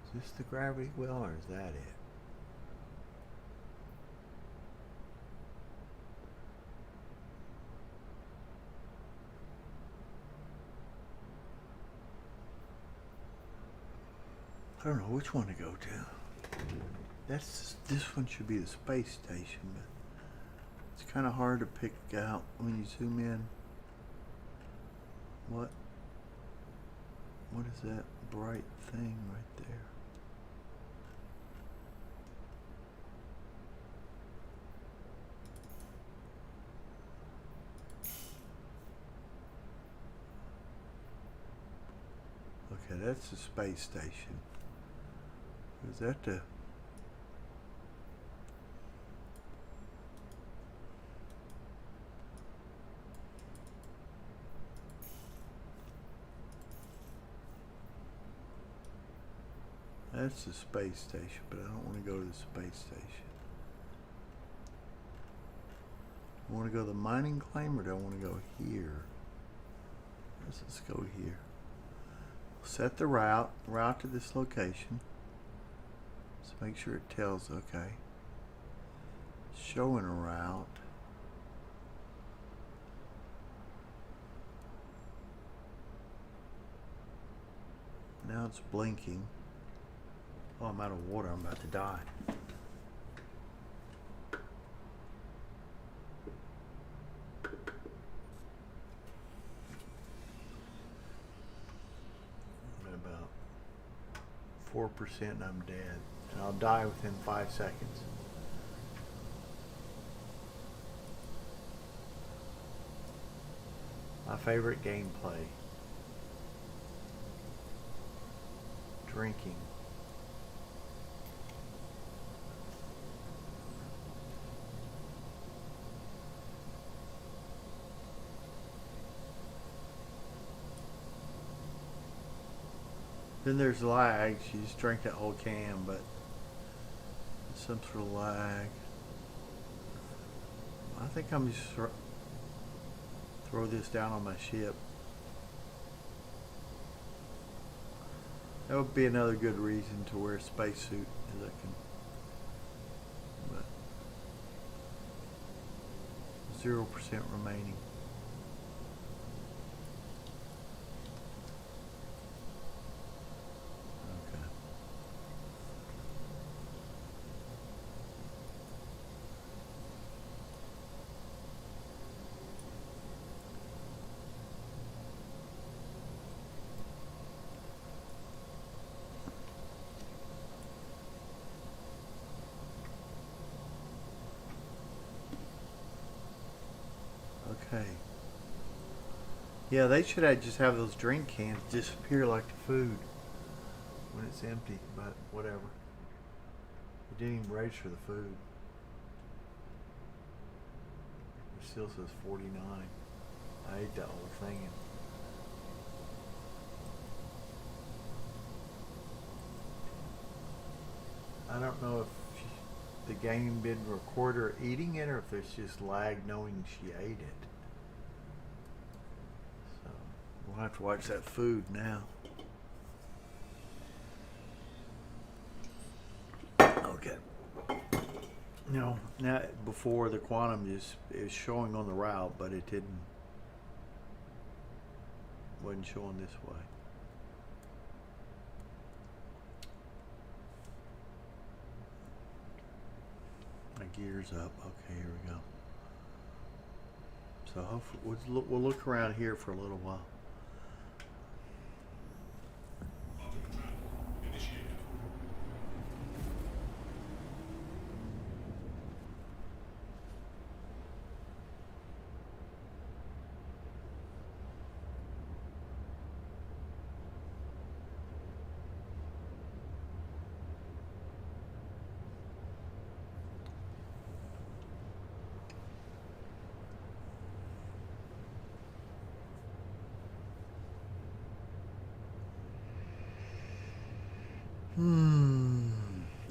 Is this the gravity well, or is that it? I don't know which one to go to. This one should be the space station, but it's kind of hard to pick out when you zoom in. What is that bright thing right there? Okay, that's the space station. Is that the... That's the space station, but I don't want to go to the space station. I want to go to the mining claim, or do I want to go here? Let's go here. Set the route to this location. Let's make sure it tells, okay. Showing a route. Now it's blinking. Oh, I'm out of water. I'm about to die. I'm at about 4% and I'm dead. And I'll die within 5 seconds. My favorite gameplay. Drinking. Then there's lag. She just drank that whole can, but some sort of lag. I think I'm just throw this down on my ship. That would be another good reason to wear a spacesuit, as I can. But 0% remaining. Okay. Okay. Yeah, they should just have those drink cans disappear like the food when it's empty, but whatever. It didn't even register the food. It still says 49. I ate that whole thing. I don't know if the game didn't record her eating it or if it's just lag knowing she ate it. So we'll have to watch that food now. Okay. No, now before the quantum is showing on the route, but it wasn't showing this way. My gear's up. Okay, here we go. So hopefully we'll look around here for a little while.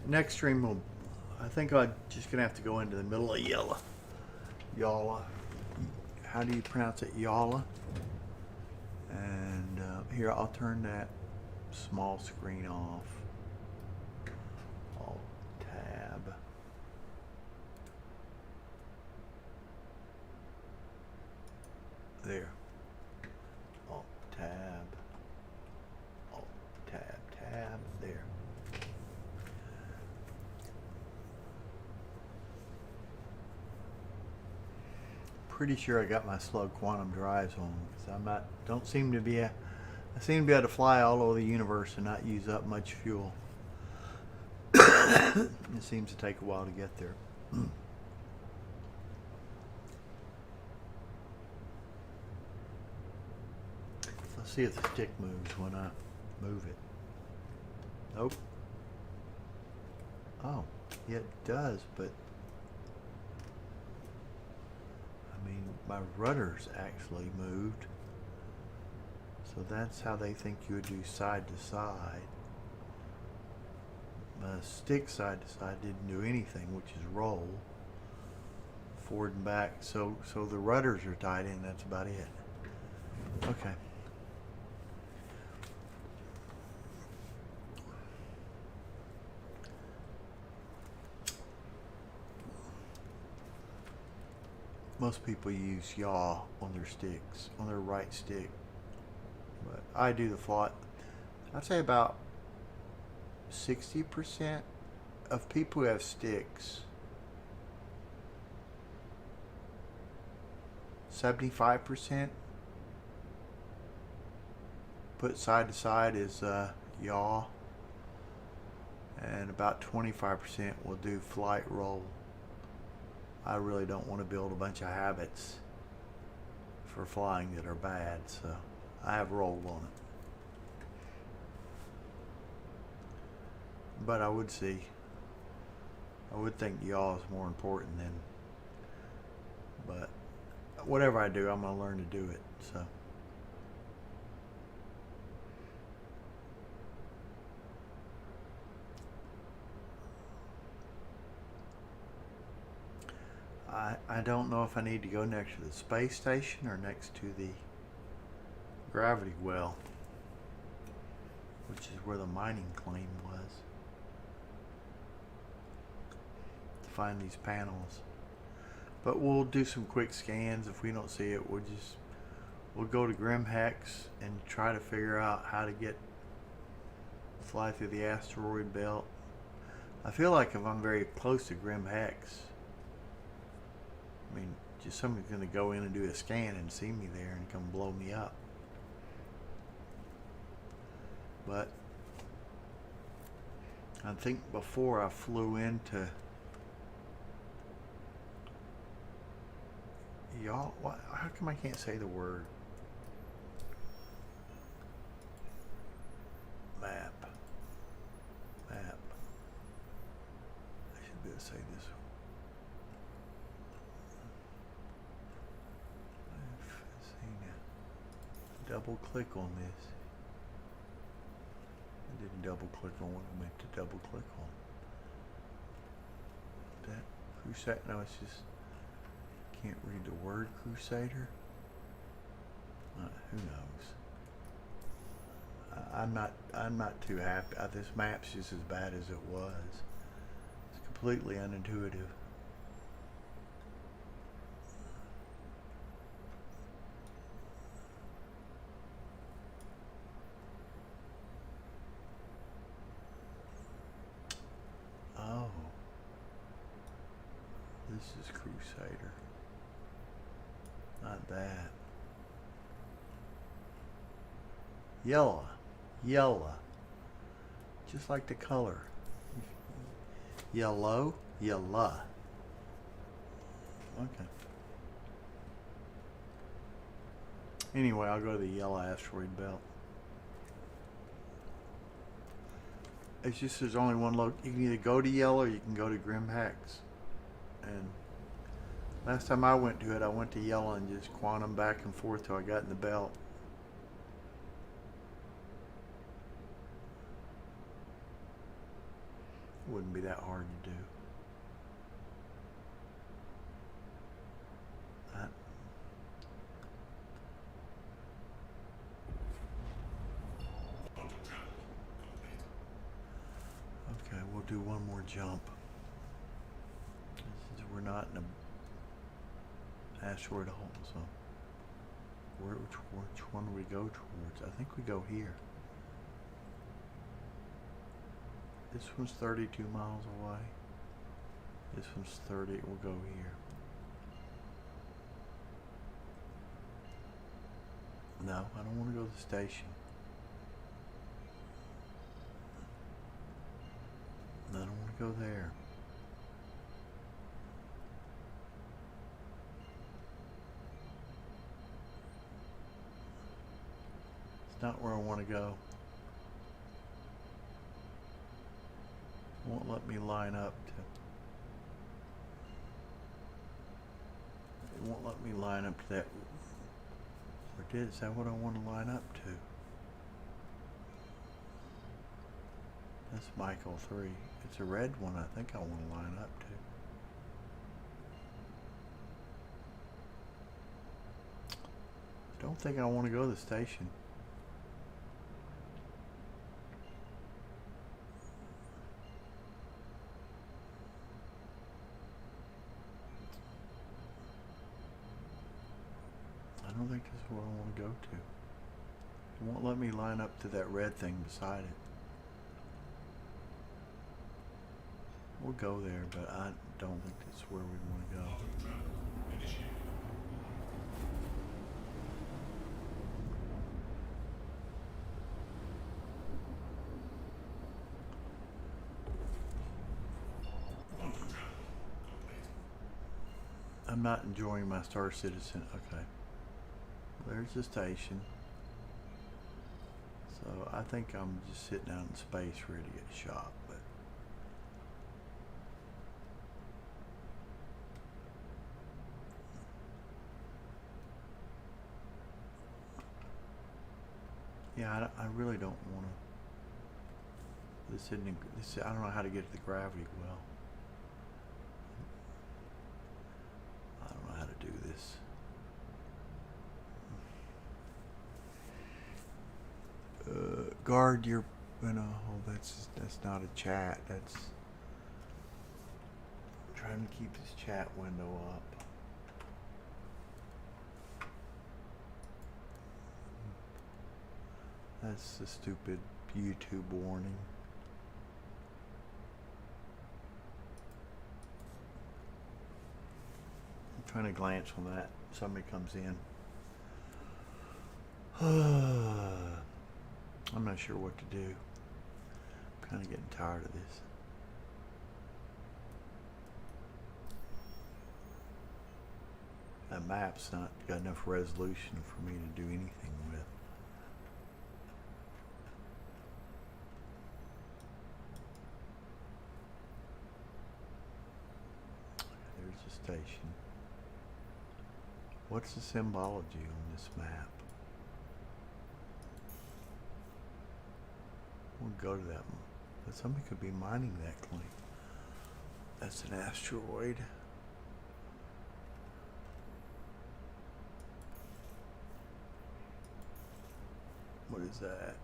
Next stream I think I'm just gonna have to go into the middle of Yala. How do you pronounce it? Yala. And here, I'll turn that small screen off. Alt tab. There. Alt tab. Alt tab. Tab. There. Pretty sure I got my slug quantum drives on because I seem to be able to fly all over the universe and not use up much fuel. It seems to take a while to get there. Let's see if the stick moves when I move it. Nope. Oh, yeah, it does, but I mean, my rudders actually moved. So that's how they think you would do side to side. My stick side to side didn't do anything, which is roll. Forward and back. So the rudders are tied in, that's about it. Okay. Most people use yaw on their sticks, on their right stick. But I do the flat. I'd say about 60% of people who have sticks, 75% put side to side is yaw, and about 25% will do flight roll. I really don't want to build a bunch of habits for flying that are bad, so I have roll on it. But I would think yaw is more important than, but whatever I do, I'm going to learn to do it, so. I don't know if I need to go next to the space station or next to the gravity well, which is where the mining claim was, to find these panels. But we'll do some quick scans. If we don't see it, we'll go to Grimhex and try to figure out how to fly through the asteroid belt. I feel like if I'm very close to Grimhex, I mean, just somebody's going to go in and do a scan and see me there and come blow me up. But I think before I flew into y'all, how come I can't say the word? Map. I should be able to say this. I've seen it. Double click on this. I didn't double click on what I meant to double click on. That Crusade? No, it's just can't read the word Crusader. Who knows? I'm not too happy. This map's just as bad as it was. It's completely unintuitive. Oh, this is Crusader. Not that. Yellow. Just like the color. Yellow. Okay. Anyway, I'll go to the yellow asteroid belt. It's just there's only one location. You can either go to yellow or you can go to Grimhex. And last time I went to it, I went to yellow and just quantum back and forth till I got in the belt. It wouldn't be that hard to do. Okay, we'll do one more jump. Since we're not in a asteroid hole, so which one do we go towards? I think we go here. This one's 32 miles away. This one's 30. We'll go here. No, I don't want to go to the station. I don't want to go there. It's not where I want to go. It won't let me line up to. It won't let me line up to that. Or is that what I want to line up to? That's Michael 3. It's a red one I think I want to line up to. Don't think I want to go to the station. I don't think this is where I want to go to. It won't let me line up to that red thing beside it. We'll go there, but I don't think that's where we want to go. I'm not enjoying my Star Citizen. Okay. There's the station. So I think I'm just sitting out in space ready to get shot, but yeah, I really don't want to. I don't know how to get to the gravity well. Guard your, oh, that's not a chat. That's trying to keep this chat window up. That's the stupid YouTube warning. I'm trying to glance on that. Somebody comes in. I'm not sure what to do. I'm kind of getting tired of this. That map's not got enough resolution for me to do anything with. There's the station. What's the symbology on this map? We'll go to that one. But somebody could be mining that claim. That's an asteroid. What is that?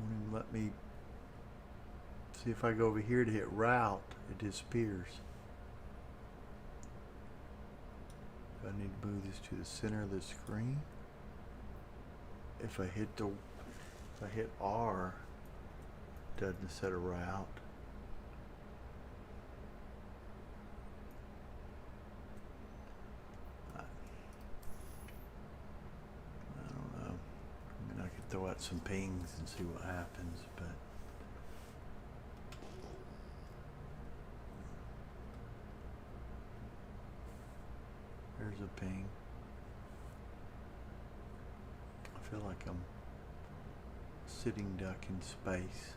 Won't even let me see. If I go over here to hit route, it disappears. Do I need to move this to the center of the screen? If I hit R, it doesn't set a route. I don't know. I mean, I could throw out some pings and see what happens, but there's a ping. I feel like I'm sitting duck in space.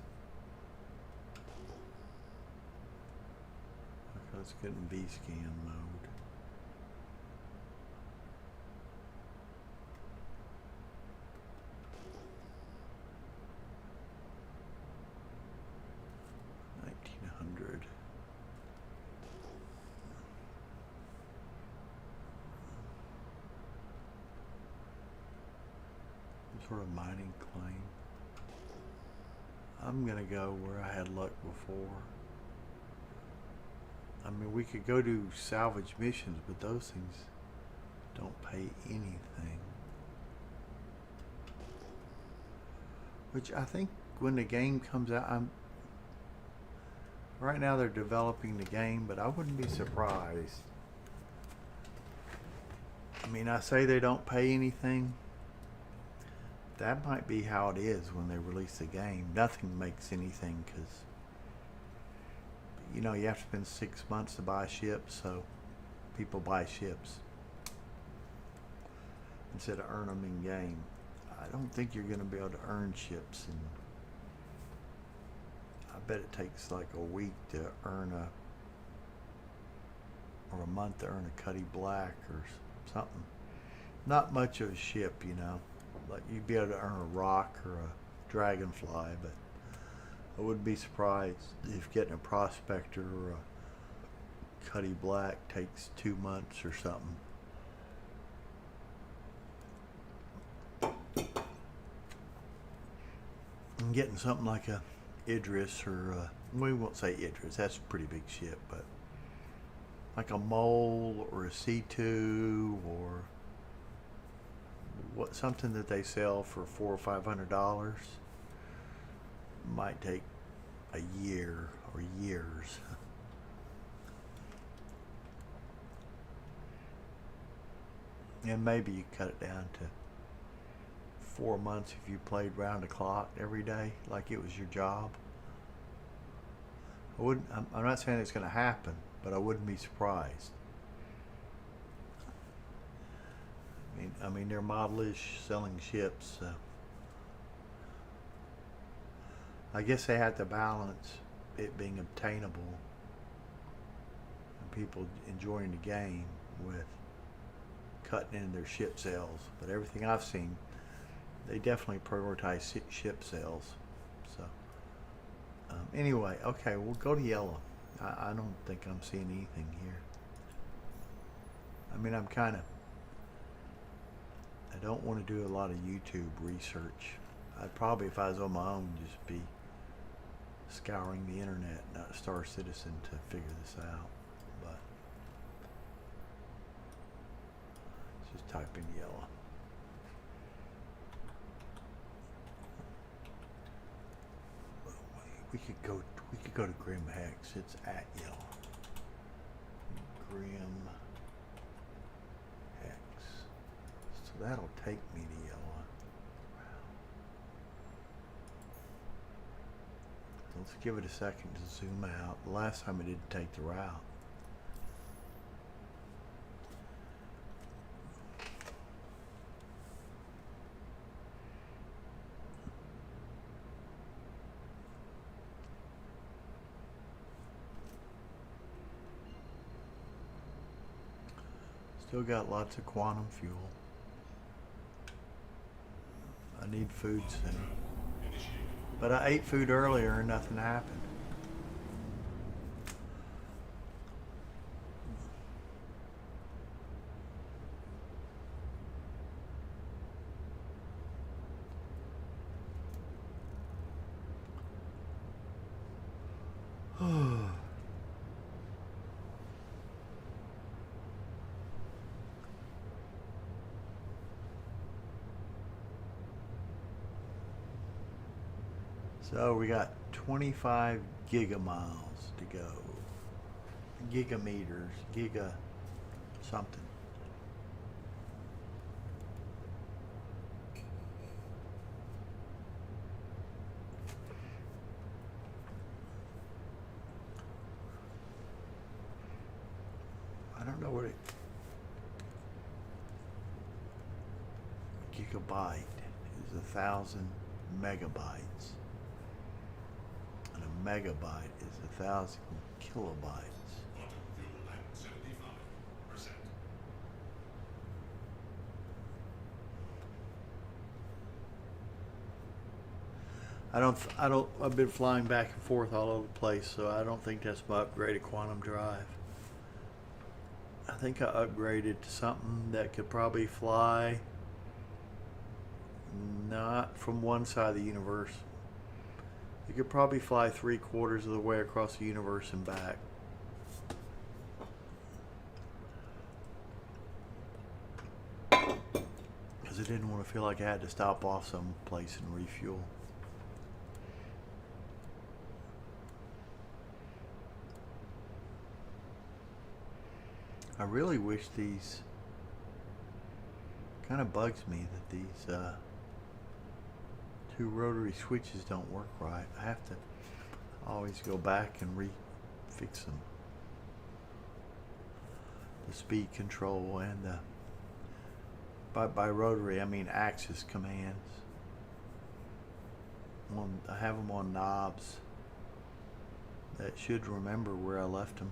Okay, let's get in V-scan mode. Sort of mining claim. I'm gonna go where I had luck before. I mean, we could go do salvage missions, but those things don't pay anything. Which I think when the game comes out, right now they're developing the game, but I wouldn't be surprised. I mean, I say they don't pay anything. That might be how it is when they release the game. Nothing makes anything because, you know, you have to spend 6 months to buy ships, so people buy ships instead of earn them in game. I don't think you're going to be able to earn ships, and I bet it takes like a week to earn or a month to earn a Cuddy Black or something. Not much of a ship, you know. Like you'd be able to earn a rock or a dragonfly, but I wouldn't be surprised if getting a prospector or a Cuddy Black takes 2 months or something. And getting something like a Idris or we won't say Idris, that's a pretty big ship, but like a Mole or a C2 or something that they sell for $400 or $500 might take a year or years. And maybe you cut it down to 4 months if you played round the clock every day like it was your job. I'm not saying it's going to happen, but I wouldn't be surprised. I mean, they're modelish selling ships, so I guess they have to balance it being obtainable and people enjoying the game with cutting into their ship sales. But everything I've seen, they definitely prioritize ship sales. So anyway, okay, we'll go to yellow. I don't think I'm seeing anything here. I mean, I don't want to do a lot of YouTube research. I'd probably, if I was on my own, just be scouring the internet, not Star Citizen, to figure this out. But let's just type in yellow. We could go to Grim Hex. It's at yellow. Grim Hex. So that'll take me to yellow. Let's give it a second to zoom out. The last time it didn't take the route. Still got lots of quantum fuel. I need food soon. But I ate food earlier and nothing happened. So we got 25 gigamiles to go. Gigameters, giga something. I don't know what a gigabyte is. 1,000 megabytes. And a megabyte is 1,000 kilobytes. I've been flying back and forth all over the place, so I don't think that's my upgraded quantum drive. I think I upgraded to something that could probably fly not from one side of the universe. It could probably fly 3/4 of the way across the universe and back. Because I didn't want to feel like I had to stop off someplace and refuel. I really wish these, kind of bugs me that these two rotary switches don't work right. I have to always go back and fix them. The speed control and the, by rotary I mean axis commands. I have them on knobs that should remember where I left them.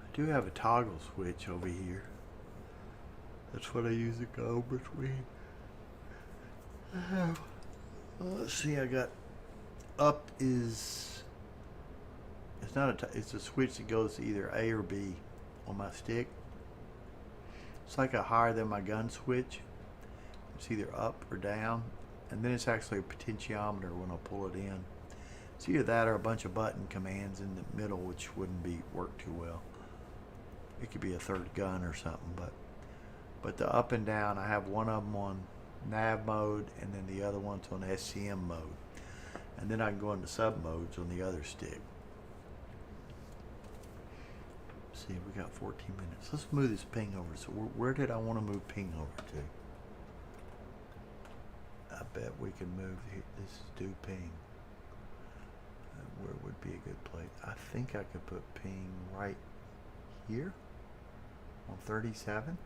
I do have a toggle switch over here. That's what I use to go between. I have, let's see, I got up is, it's not it's a switch that goes to either A or B on my stick. It's like a higher than my gun switch. It's either up or down, and then it's actually a potentiometer when I pull it in. It's either that or a bunch of button commands in the middle, which wouldn't work too well. It could be a third gun or something, but the up and down, I have one of them on nav mode, and then the other one's on SCM mode, and then I can go into sub modes on the other stick. See, we got 14 minutes. Let's move this ping over. So where did I want to move ping over to? I bet we can move here. This is do ping. Where would be a good place? I think I could put ping right here on 37.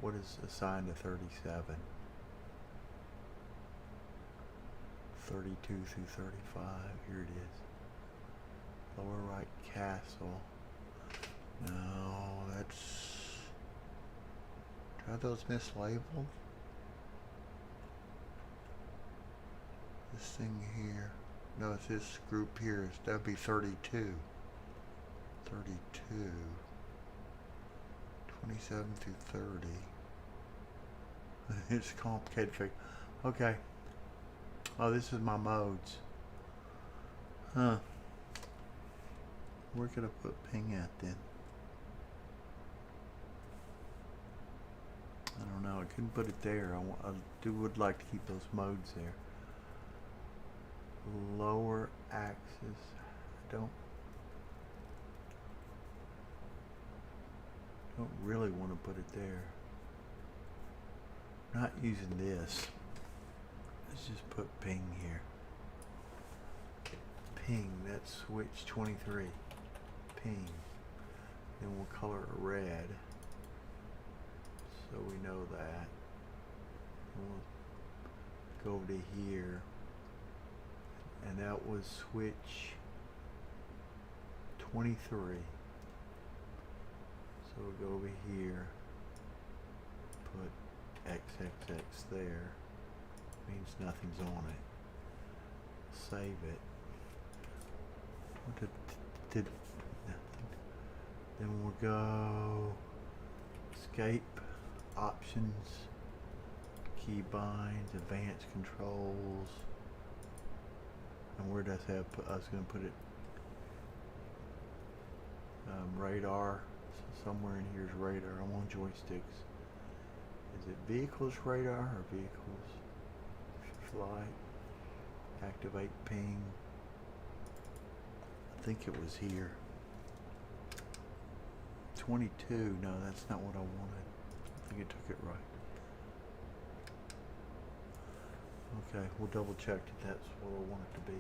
What is assigned to 37? 32 through 35. Here it is. Lower right castle. No, that's... Try those mislabeled. This thing here. No, it's this group here. That'd be 32. 32. 27 through 30. It's complicated. Okay. Oh, this is my modes. Huh. Where could I put ping at then? I don't know. I couldn't put it there. I would like to keep those modes there. Lower axis. I don't really want to put it there. Not using this. Let's just put ping here. Ping, that's switch 23. Ping. Then we'll color it red. So we know that. We'll go over to here. And that was switch 23. So we'll go over here. Put XXX there. Means nothing's on it. Save it. What did nothing. Then we'll go escape options, keybinds, advanced controls. And where does I have? I was going to put it radar. So somewhere in here is radar. I'm on joysticks. Is it vehicles radar or vehicles flight? Activate ping. I think it was here. 22. No, that's not what I wanted. I think it took it right. Okay, we'll double check that that's what I want it to be.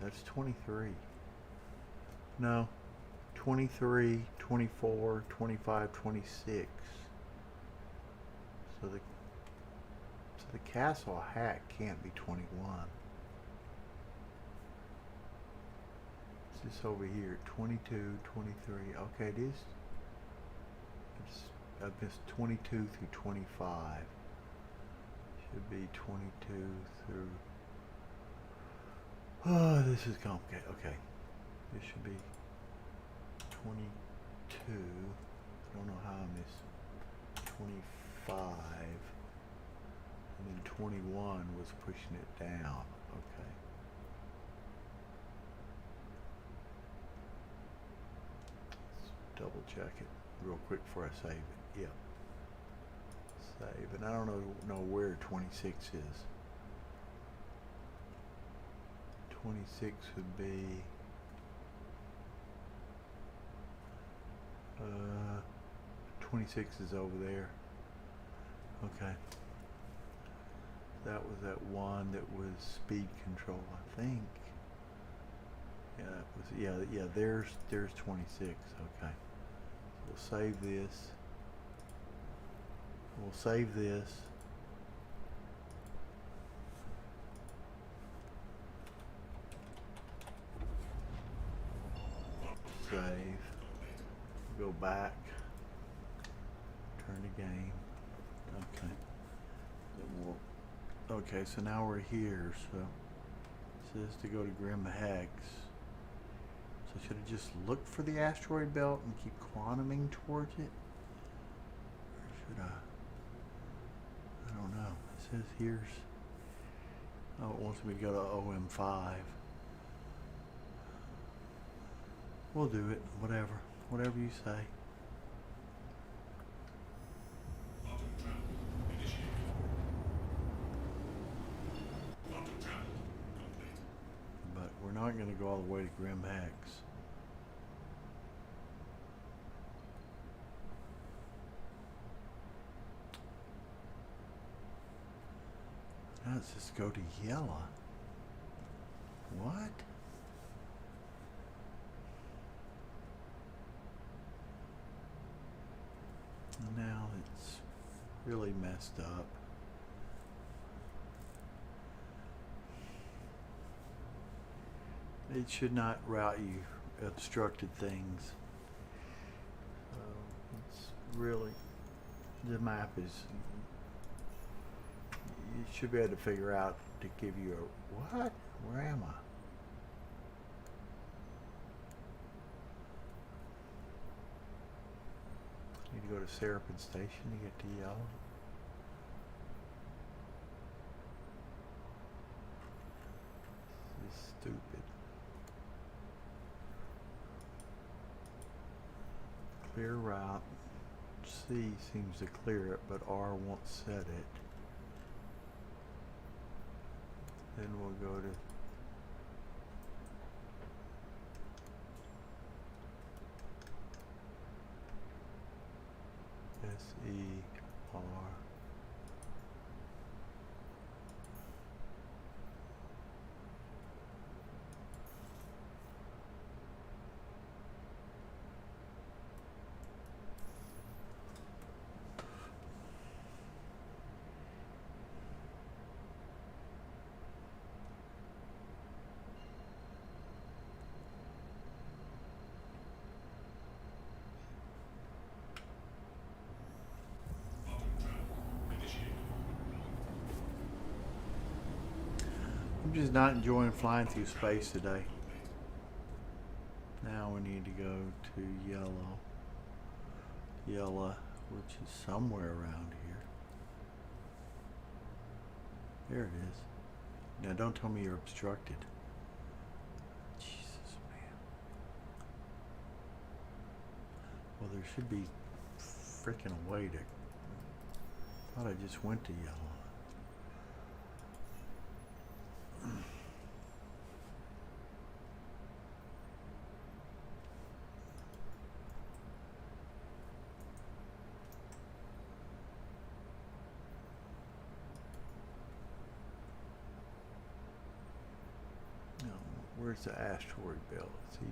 That's 23. No. 23, 24, 25, 26. So the castle hat can't be 21. It's this over here, 22, 23. Okay, it is. I missed 22 through 25. Should be 22 through. Oh, this is complicated. Okay, this should be 22. I don't know how I missed 25. And then 21 was pushing it down. Okay. Let's double check it real quick before I save it. Yep. Save. And I don't know where 26 is. 26 would be 26 is over there. Okay. That was that one that was speed control, I think. Yeah, that was, yeah, there's 26. Okay. We'll save this. We'll save this. Save. Go back. Turn the game. Okay. Then we'll, okay, so now we're here. So it says to go to Grim Hex. So should I just look for the asteroid belt and keep quantuming towards it? Or should I don't know. It says here's, oh, it wants me to go to OM5. We'll do it. Whatever you say. But we're not going to go all the way to Grim Hex. Now let's just go to Yella. What? And now it's really messed up. It should not route you obstructed things. It's really, the map is, you should be able to figure out to give you a, what? Where am I? Need to go to Serapin Station to get to yellow. This is stupid. Clear route. C seems to clear it, but R won't set it. Then we'll go to SER. I'm just not enjoying flying through space today. Now we need to go to yellow. Yellow, which is somewhere around here. There it is. Now don't tell me you're obstructed. Jesus, man. Well, there should be freaking a way to... I thought I just went to yellow. Where's the asteroid belt? See,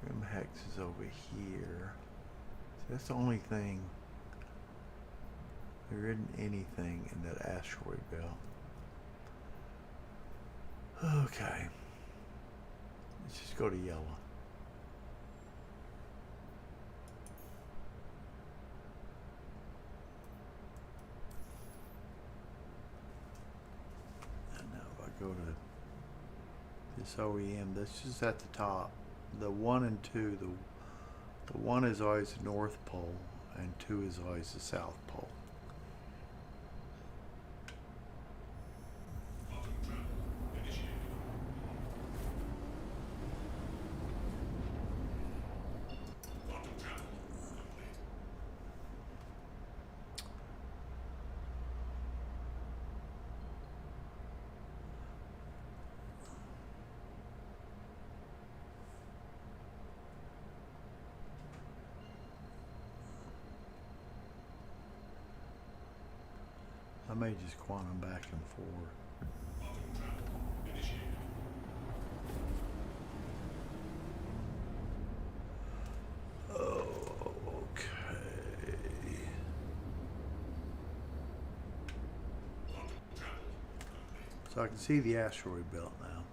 Grim Hex is over here. See, that's the only thing. There isn't anything in that asteroid belt. Okay. Let's just go to yellow. And now if I go to this OEM, that's just at the top. The 1 and 2, the 1 is always the North Pole and 2 is always the South Pole. I may just quantum back and forth. Oh, okay. So I can see the asteroid belt now.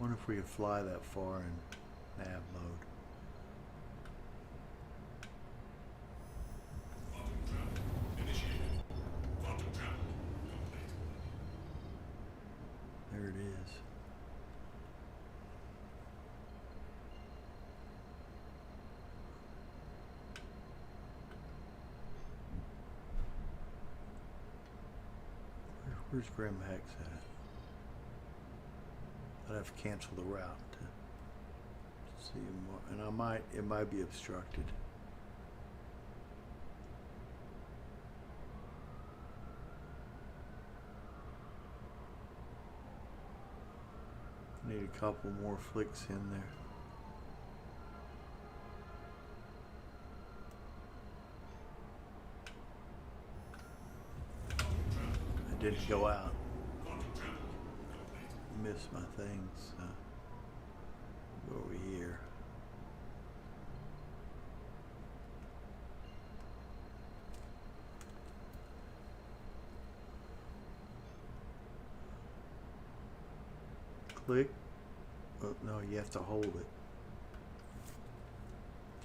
Wonder if we could fly that far in nav mode. There it is. Where's Grim Hex at? I'd have to cancel the route to see more, and it might be obstructed. Need a couple more flicks in there. didn't go out. Missed my things. Go over here. Click. Oh, no, you have to hold it.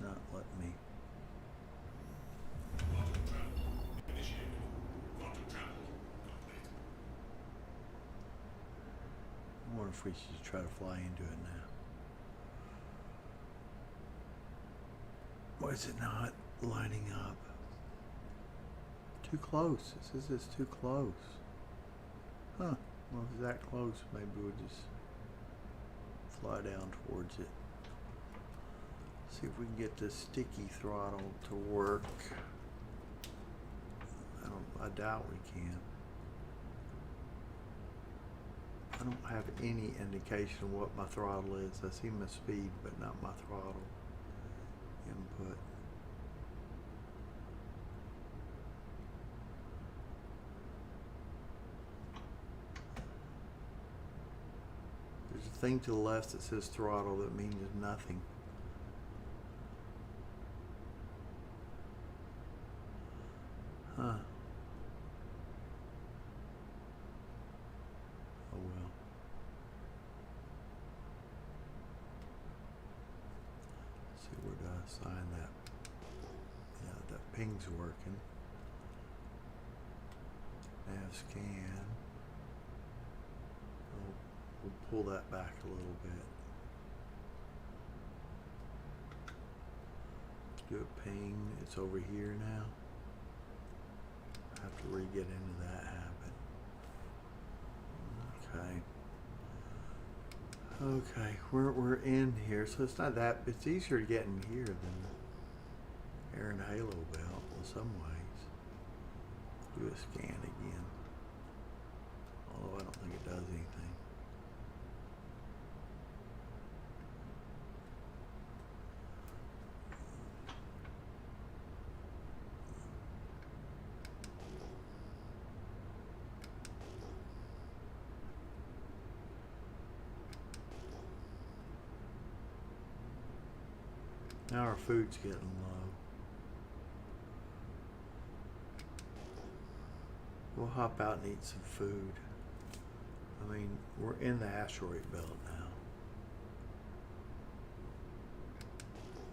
Not letting me. I wonder if we should try to fly into it now. Why is it not lining up? Too close. It says it's too close. Huh. Well, if it's that close, maybe we'll just fly down towards it. See if we can get this sticky throttle to work. I doubt we can. I don't have any indication of what my throttle is. I see my speed, but not my throttle input. There's a thing to the left that says throttle that means nothing. Huh. Oh well. Let's see, where do I assign that? Yeah, that ping's working. Nav scan. Oh, we'll pull that back a little bit. Do a ping. It's over here now. I have to re-get into that habit. Okay. Okay, we're in here, so it's not that. It's easier to get in here than the air and halo belt in some ways. Do a scan again. Although I don't think it does anything. Now our food's getting low. We'll hop out and eat some food. I mean, we're in the asteroid belt now.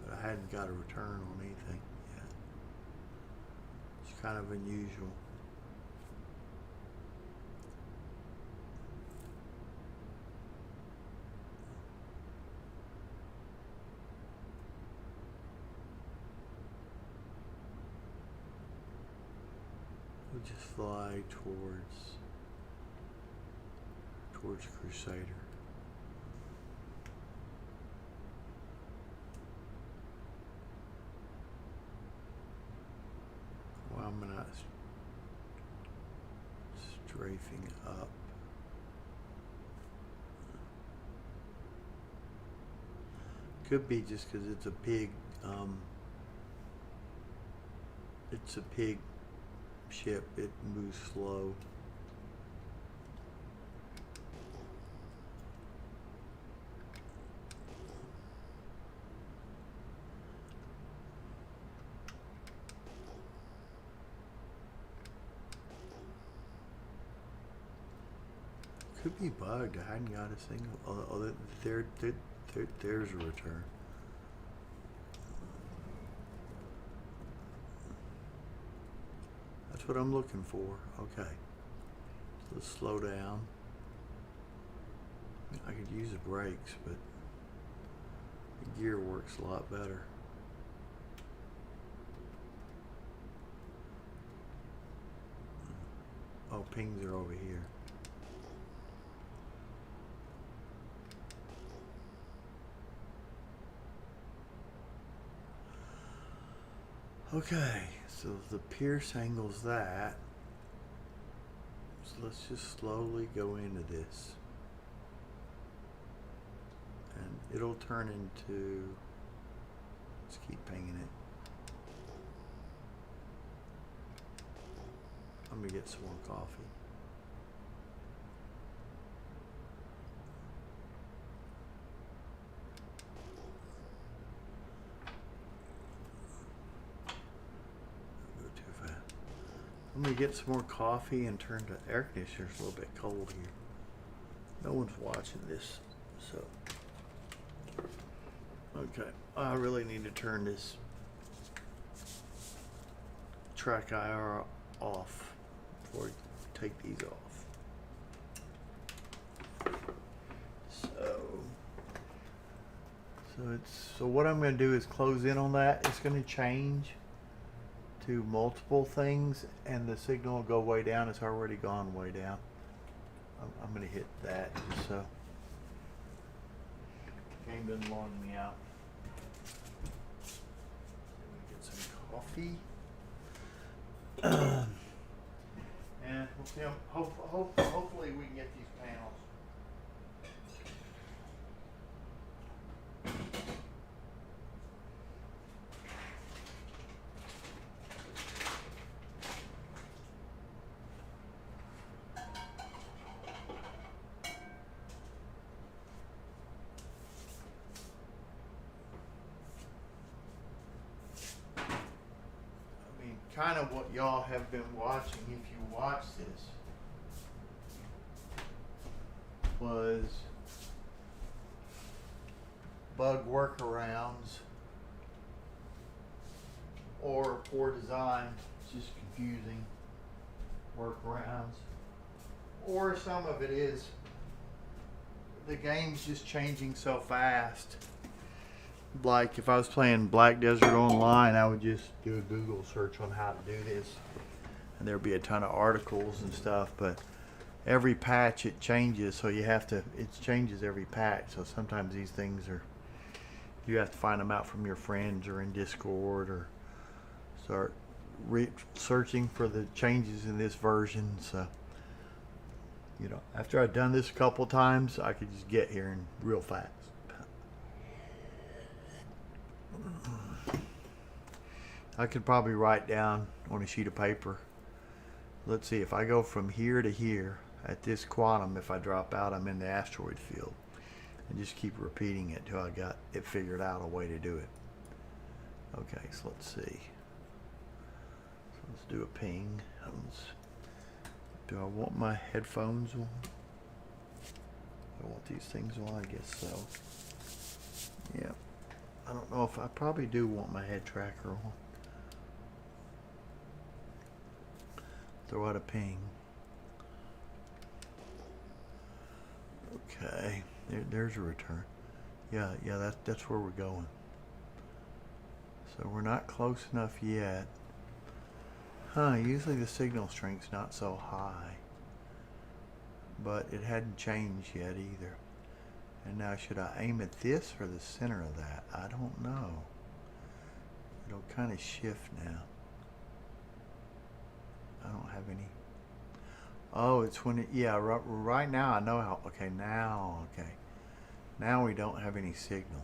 But I hadn't got a return on anything yet. It's kind of unusual. We'll just fly towards Crusader. Well, I'm not strafing up. Could be just because it's a pig. It's a pig ship. It moves slow. Could be bugged. I hadn't got a single. Oh, there's a return. That's what I'm looking for. Okay. So let's slow down. I could use the brakes, but the gear works a lot better. Oh, pings are over here. Okay, so the pierce angle's that. So let's just slowly go into this. And it'll turn into, let's keep pinging it. I'm gonna get some more coffee. to get some more coffee and turn the air conditioner. It's a little bit cold here. No one's watching this, so. Okay, I really need to turn this track IR off before I take these off. So what I'm going to do is close in on that. It's going to change to multiple things, and the signal will go way down. It's already gone way down. I'm going to hit that just so. Game doesn't log me out. Let me get some coffee. And we'll see. Hopefully we can get these panels. Kind of what y'all have been watching, if you watch this, was bug workarounds or poor design, just confusing workarounds, or some of it is the game's just changing so fast. Like if I was playing Black Desert Online, I would just do a Google search on how to do this, and there'd be a ton of articles and stuff. But every patch it changes, so you have to. It changes every patch, so sometimes these things are. You have to find them out from your friends or in Discord, or start searching for the changes in this version. So, you know, after I've done this a couple times, I could just get here and real fast. I could probably write down on a sheet of paper. Let's see, if I go from here to here at this quantum, if I drop out, I'm in the asteroid field. And just keep repeating it till I got it figured out a way to do it. Okay, so let's see. So let's do a ping. Do I want my headphones on? I want these things on, I guess so. Yeah. I don't know if I probably do want my head tracker on. Throw out a ping. Okay, there's a return. Yeah, that's where we're going. So we're not close enough yet. Usually the signal strength's not so high. But it hadn't changed yet either. And now should I aim at this or the center of that? I don't know. It'll kind of shift now. I don't have any. Oh, it's when it, yeah, right now I know how, okay, now we don't have any signal.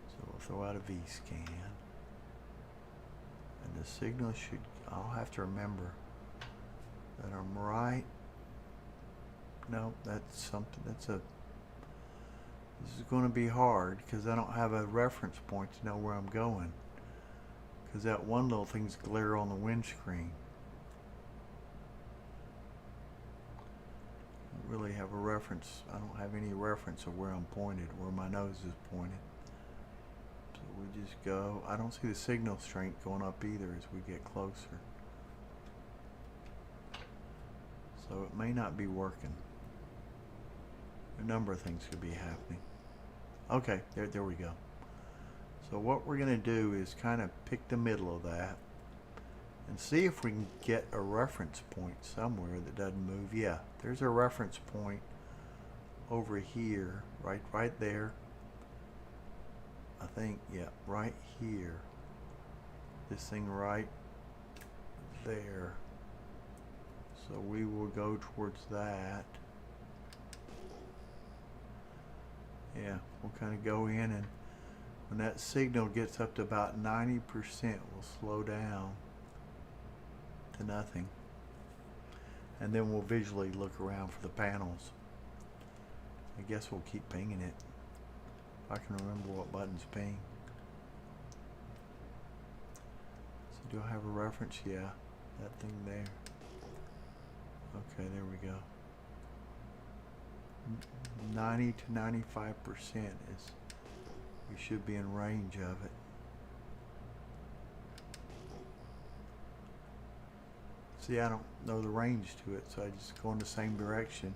So we'll throw out a V-scan. And the signal should, I'll have to remember that I'm right. No, that's something, this is going to be hard because I don't have a reference point to know where I'm going. Because that one little thing's glare on the windscreen. I don't really have a reference. I don't have any reference of where I'm pointed, where my nose is pointed. So we just go. I don't see the signal strength going up either as we get closer. So it may not be working. A number of things could be happening. Okay, there we go. So what we're going to do is kind of pick the middle of that and see if we can get a reference point somewhere that doesn't move. Yeah, there's a reference point over here, right there. I think, yeah, right here. This thing right there. So we will go towards that. Yeah, we'll kind of go in, and when that signal gets up to about 90%, we'll slow down to nothing. And then we'll visually look around for the panels. I guess we'll keep pinging it. If I can remember what buttons ping. So do I have a reference? Yeah. That thing there. Okay, there we go. 90 to 95% is, you should be in range of it. See, I don't know the range to it, so I just go in the same direction.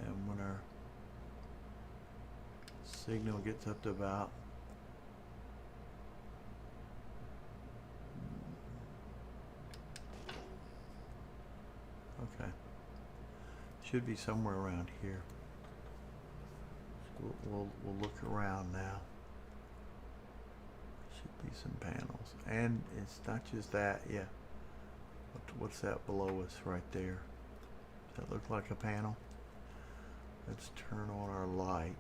And when our signal gets up to about okay, should be somewhere around here. So we'll look around now. Should be some panels, and it's not just that. Yeah, what's that below us right there? Does that look like a panel? Let's turn on our light.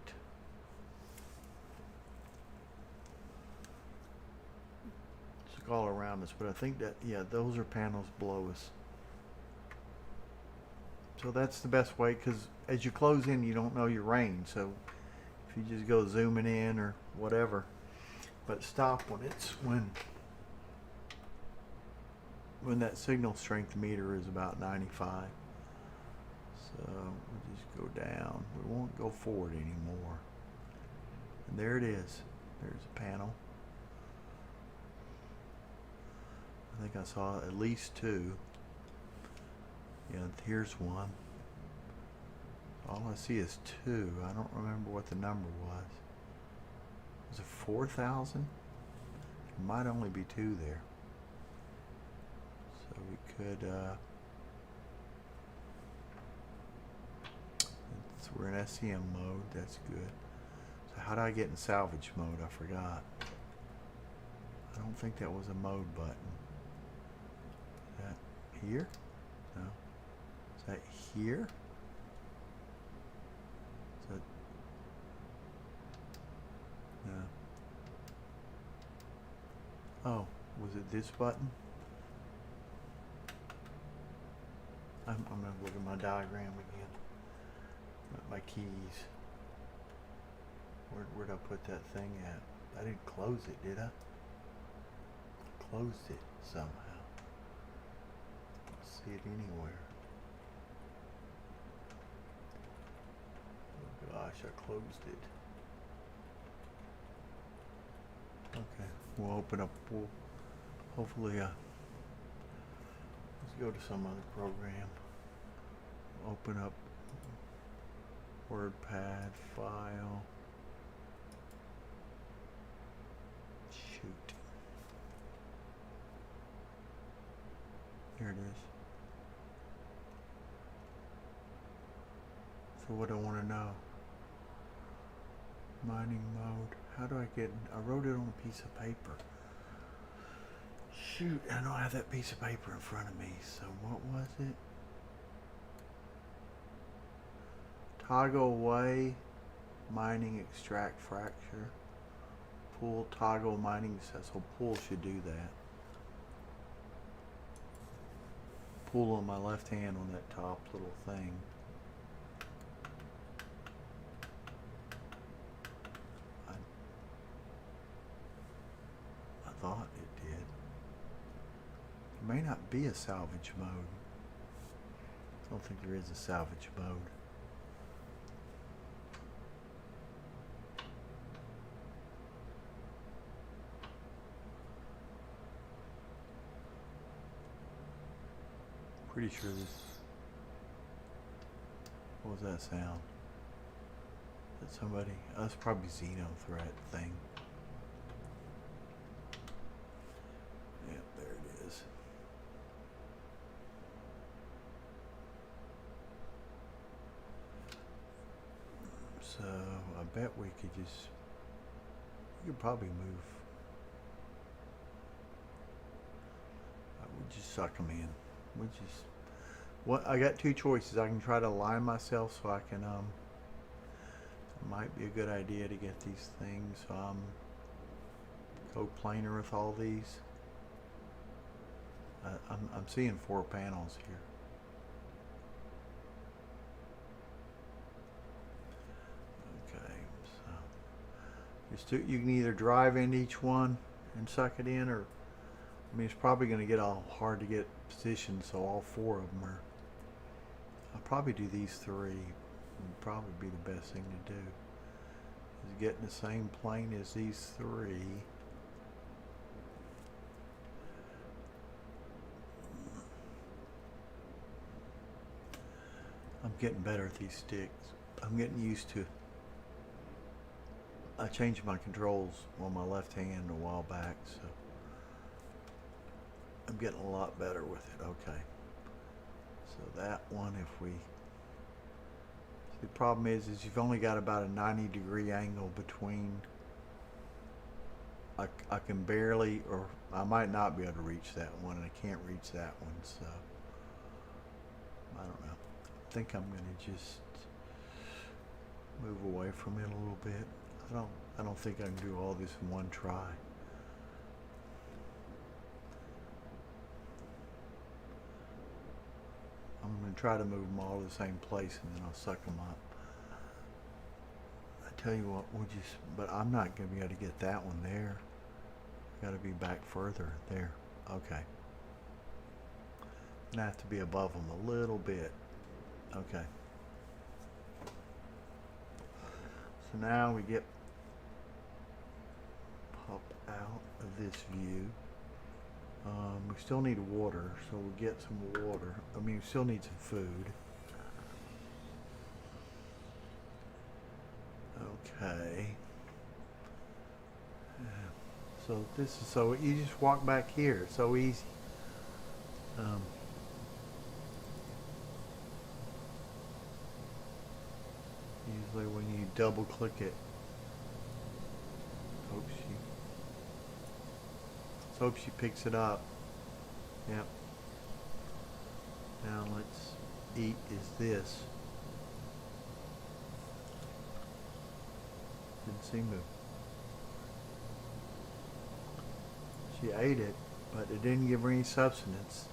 Let's look all around us, but I think that, yeah, those are panels below us. So that's the best way, because as you close in, you don't know your range. So if you just go zooming in or whatever, but stop when it's when that signal strength meter is about 95. So we'll just go down. We won't go forward anymore. And there it is. There's a panel. I think I saw at least two. Yeah, here's one. All I see is two. I don't remember what the number was. Was it 4,000? There might only be two there. So we could, we're in SEM mode. That's good. So how do I get in salvage mode? I forgot. I don't think that was a mode button. Is that here? No. Is that here? Is that... No. Oh, was it this button? I'm going to look at my diagram again. My keys. Where'd I put that thing at? I didn't close it, did I? Closed it somehow. Don't see it anywhere. Oh gosh, I closed it. Okay, we'll open up. We'll hopefully let's go to some other program. Open up WordPad file. Shoot. Here it is. So what do I want to know? Mining mode. How do I get? I wrote it on a piece of paper. Shoot, I don't have that piece of paper in front of me. So what was it? Toggle away, mining, extract, fracture. Pool, toggle, mining. So pool should do that. Pool on my left hand on that top little thing. I thought it did. There may not be a salvage mode. I don't think there is a salvage mode. Pretty sure this. What was that sound? Is that somebody? Oh, that's probably Xeno threat thing. Yep, there it is. So I bet we could just. We could probably move. We'll just suck them in. We just. What I got two choices. I can try to align myself so I can it might be a good idea to get these things coplanar with all these. I'm seeing 4 panels here. Okay, so there's two. You can either drive into each one and suck it in, or I mean, it's probably going to get all hard to get positioned, so all four of them are. I'll probably do these three. Would probably be the best thing to do. Is get in the same plane as these three. I'm getting better at these sticks. I'm getting used to. I changed my controls on my left hand a while back, so I'm getting a lot better with it. Okay. So that one, if we. The problem is you've only got about a 90-degree angle between. I can barely, or I might not be able to reach that one, and I can't reach that one, so I don't know. I think I'm going to just move away from it a little bit. I don't think I can do all this in one try. I'm going to try to move them all to the same place, and then I'll suck them up. I tell you what, but I'm not going to be able to get that one there. Got to be back further there. Okay. And I have to be above them a little bit. Okay. So now we get pop out of this view. We still need water, so we'll get some water. I mean, we still need some food. Okay. So this is so you just walk back here. It's so easy. Usually when you double click it, hope she picks it up. Yep. Now let's eat is this. Didn't seem to. She ate it, but it didn't give her any substance.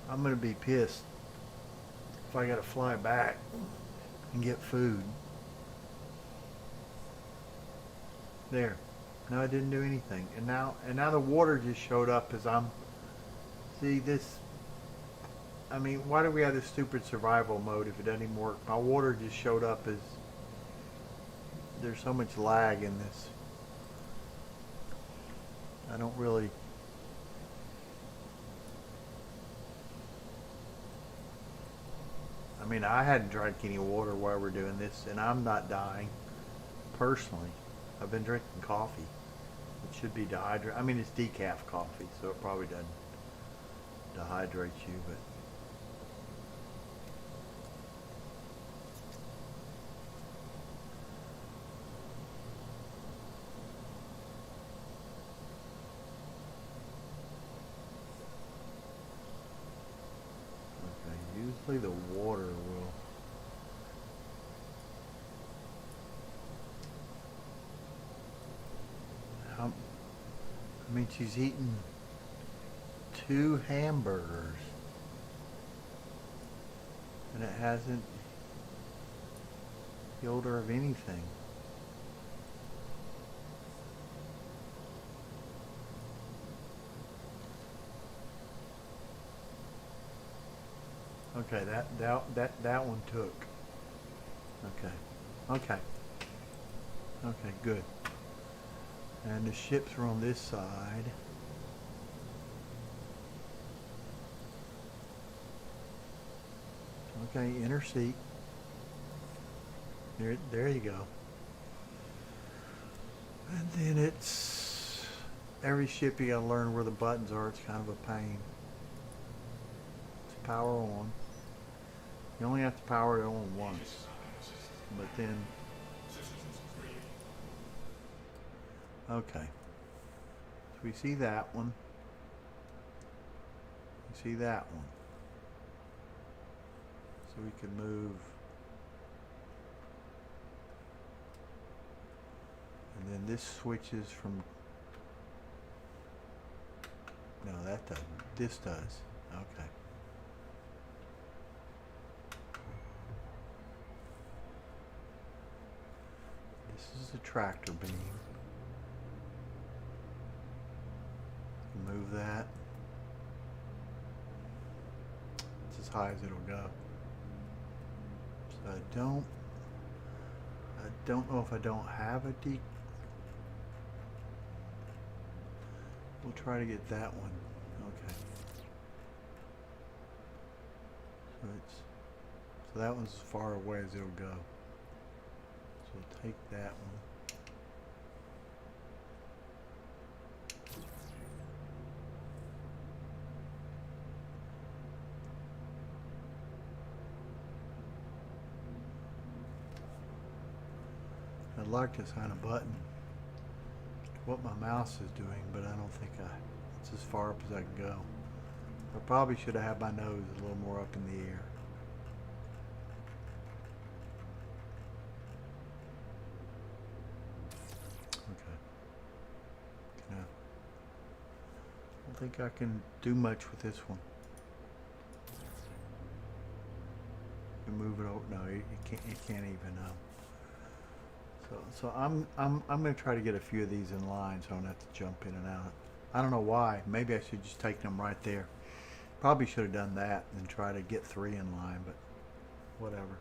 I'm gonna be pissed if I gotta fly back and get food. There. No, it didn't do anything. And now the water just showed up as I'm. See this. I mean, why do we have this stupid survival mode if it doesn't even work? My water just showed up as. There's so much lag in this. I don't really. I mean, I hadn't drank any water while we're doing this, and I'm not dying. Personally, I've been drinking coffee. It should be dehydrated. I mean, it's decaf coffee, so it probably doesn't dehydrate you, but. Usually the water will. I mean, she's eaten 2 hamburgers, and it hasn't killed her of anything. Okay, that one took. Okay, good. And the ships are on this side. Okay, inner seat. There you go. And then it's every ship you gotta learn where the buttons are. It's kind of a pain. It's power on. You only have to power it on once, but then. Okay. So we see that one. We see that one. So we can move. And then this switches from. No, that doesn't. This does. Okay. This is the tractor beam. Move that. It's as high as it'll go. So I don't know if I don't have a deep. We'll try to get that one. Okay. So that one's as far away as it'll go. So we'll take that one. I'd like to assign a button to what my mouse is doing, but I don't think it's as far up as I can go. I probably should have had my nose a little more up in the air. Okay. I don't think I can do much with this one. You move it over. No, you can't even. So I'm going to try to get a few of these in line so I don't have to jump in and out. I don't know why. Maybe I should just take them right there. Probably should have done that and try to get 3 in line, but whatever.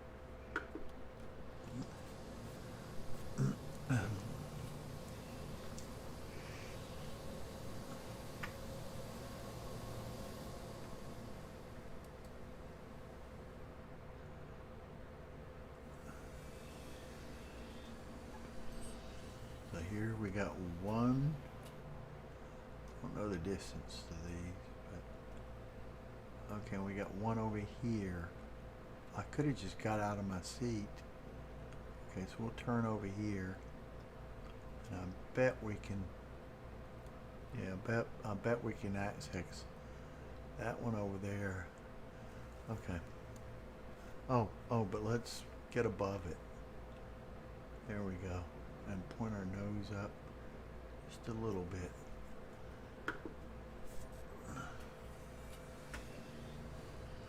So here we got one. I don't know the distance to these, but okay, we got one over here. I could have just got out of my seat. Okay, so we'll turn over here, and I bet we can. Yeah, I bet we can access that one over there. Okay. Oh, but let's get above it. There we go, and point our nose up just a little bit.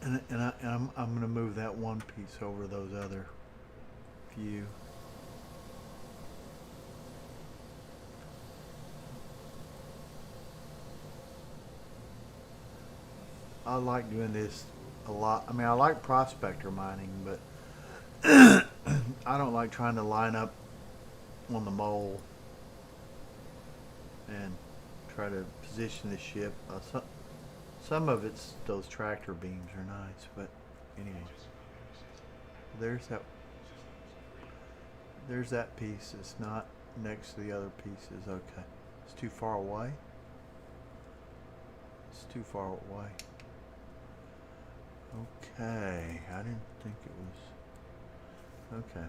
And I'm going to move that one piece over those other few. I like doing this a lot. I mean, I like prospector mining, but I don't like trying to line up on the mole and try to position the ship. Some of it's those tractor beams are nice, but anyway. There's that piece. It's not next to the other pieces. Okay. It's too far away. It's too far away. Okay. I didn't think it was. Okay.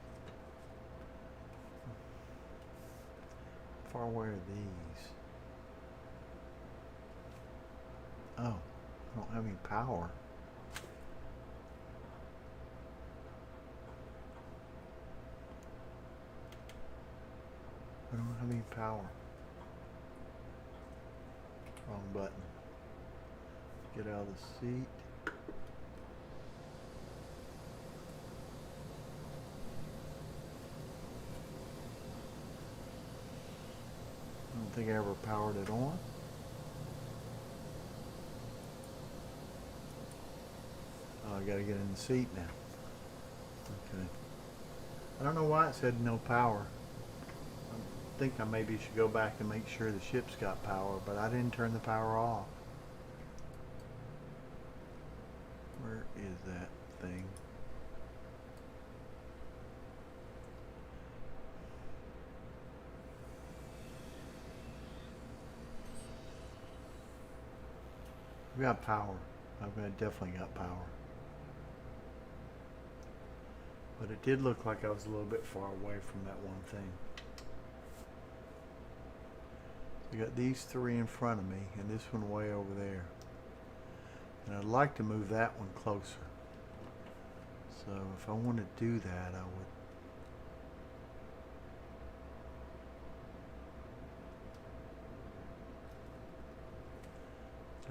How far away are these? Oh, I don't have any power. I don't have any power. Wrong button. Get out of the seat. I don't think I ever powered it on. Oh, I gotta get in the seat now. Okay. I don't know why it said no power. I think I maybe should go back and make sure the ship's got power, but I didn't turn the power off. Where is that thing? We got power. I've definitely got power. But it did look like I was a little bit far away from that one thing. We got these 3 in front of me and this one way over there. And I'd like to move that one closer. So if I want to do that, I would.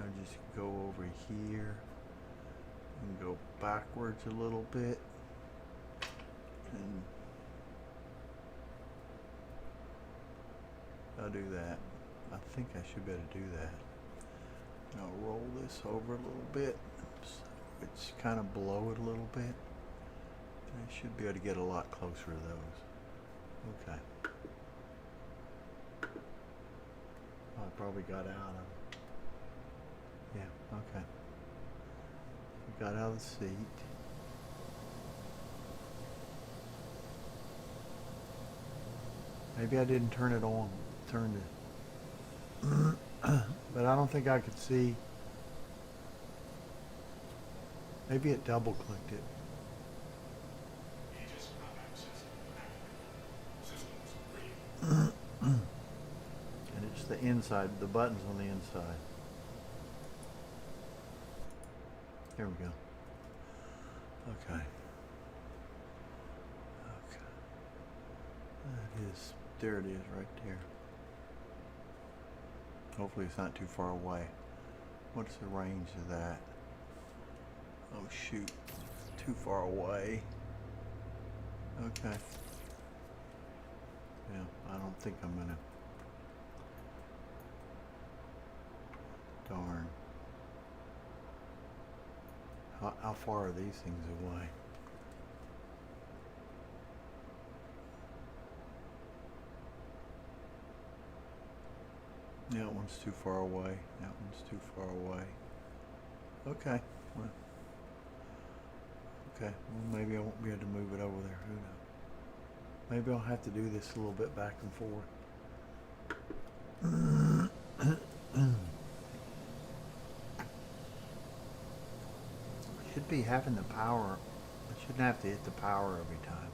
I'll just go over here and go backwards a little bit. And I do that? I think I should be able to do that. I'll roll this over a little bit. So it's kind of below it a little bit. I should be able to get a lot closer to those. Okay. Oh, I probably got out of it. Yeah, okay. Got out of the seat. Maybe I didn't turn it on. Turned it. But I don't think I could see. Maybe it double clicked it. And it's the inside, the buttons on the inside. Here we go. Okay. Okay. That is, there it is right there. Hopefully it's not too far away. What's the range of that? Oh shoot, too far away. Okay. Yeah, I don't think I'm gonna. Darn. How far are these things away? That one's too far away. That one's too far away. Okay. Well, okay. Well, maybe I won't be able to move it over there. Who knows? Maybe I'll have to do this a little bit back and forth. Should be having the power. I shouldn't have to hit the power every time.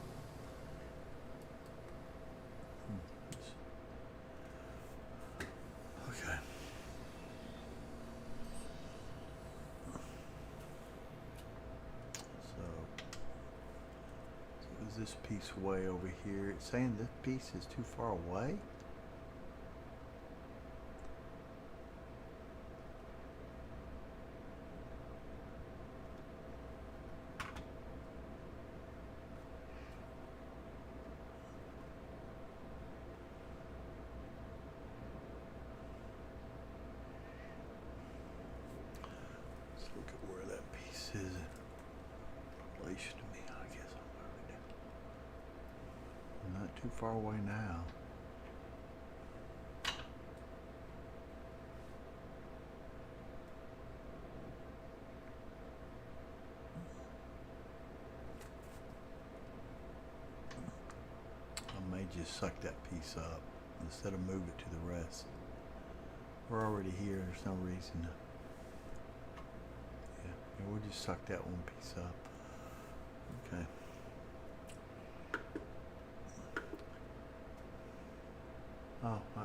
Okay. So is this piece way over here? It's saying this piece is too far away? Look at where that piece is in relation to me. I guess I'm moving it. I'm not too far away now. I may just suck that piece up instead of move it to the rest. We're already here. There's no reason to. Yeah, we'll just suck that one piece up. Okay. Oh, I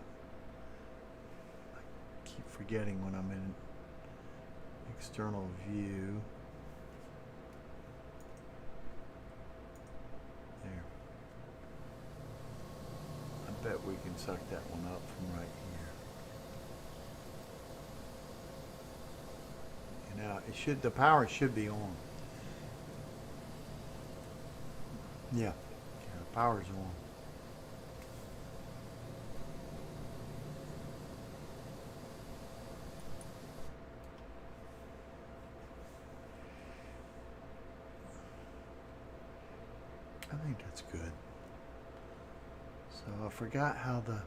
keep forgetting when I'm in external view. There. I bet we can suck that one up from right here. Now it should, the power should be on. Yeah, the power's on. I think that's good. So I forgot how the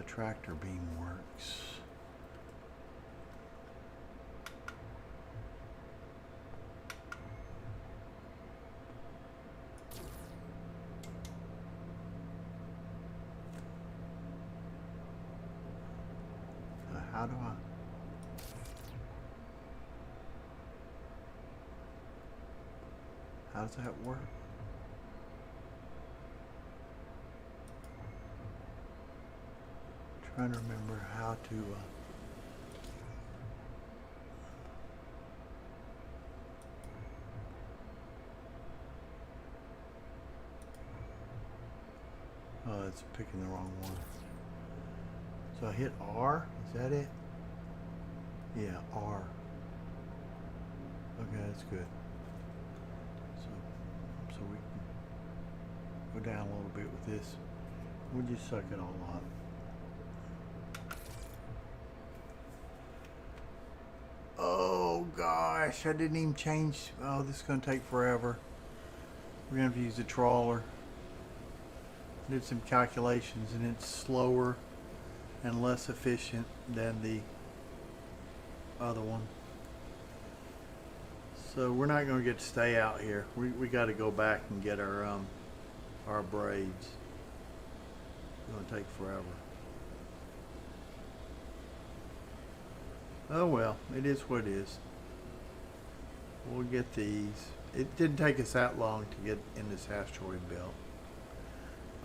tractor beam works. How do I? How does that work? Trying to remember how to. Oh, it's picking the wrong one. So I hit R. Is that it? Yeah, R. Okay, that's good. So we can go down a little bit with this. We'll just suck it all up. Oh gosh, I didn't even change. Oh, this is going to take forever. We're going to have to use the trawler. Did some calculations and it's slower and less efficient than the other one. So we're not going to get to stay out here. We got to go back and get our braids. It's going to take forever. Oh well, it is what it is. We'll get these. It didn't take us that long to get in this asteroid belt.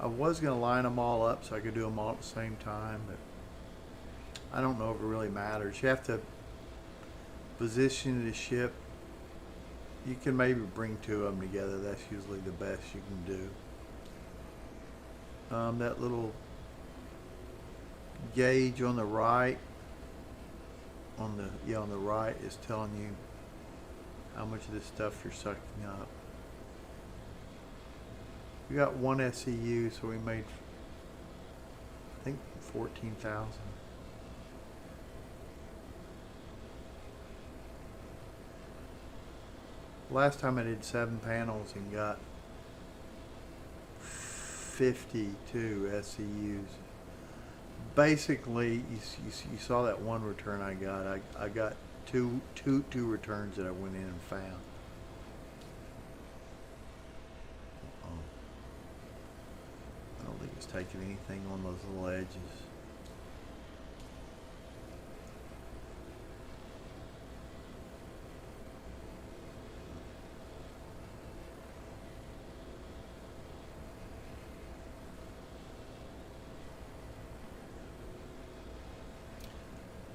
I was going to line them all up so I could do them all at the same time, but I don't know if it really matters. You have to position the ship. You can maybe bring two of them together. That's usually the best you can do. That little gauge on the right, on the right, is telling you how much of this stuff you're sucking up. We got one SEU, so we made, I think, 14,000. Last time I did 7 panels and got 52 SEUs. Basically, you saw that one return I got. I got two returns that I went in and found. I don't think it's taking anything on those little edges.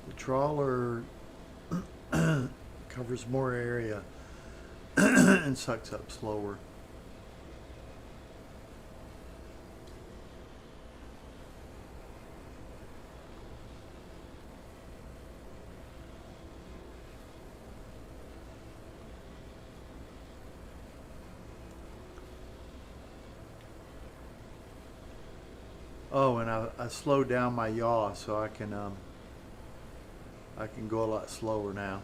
The trawler covers more area and sucks up slower. Oh, and I slowed down my yaw so I can go a lot slower now.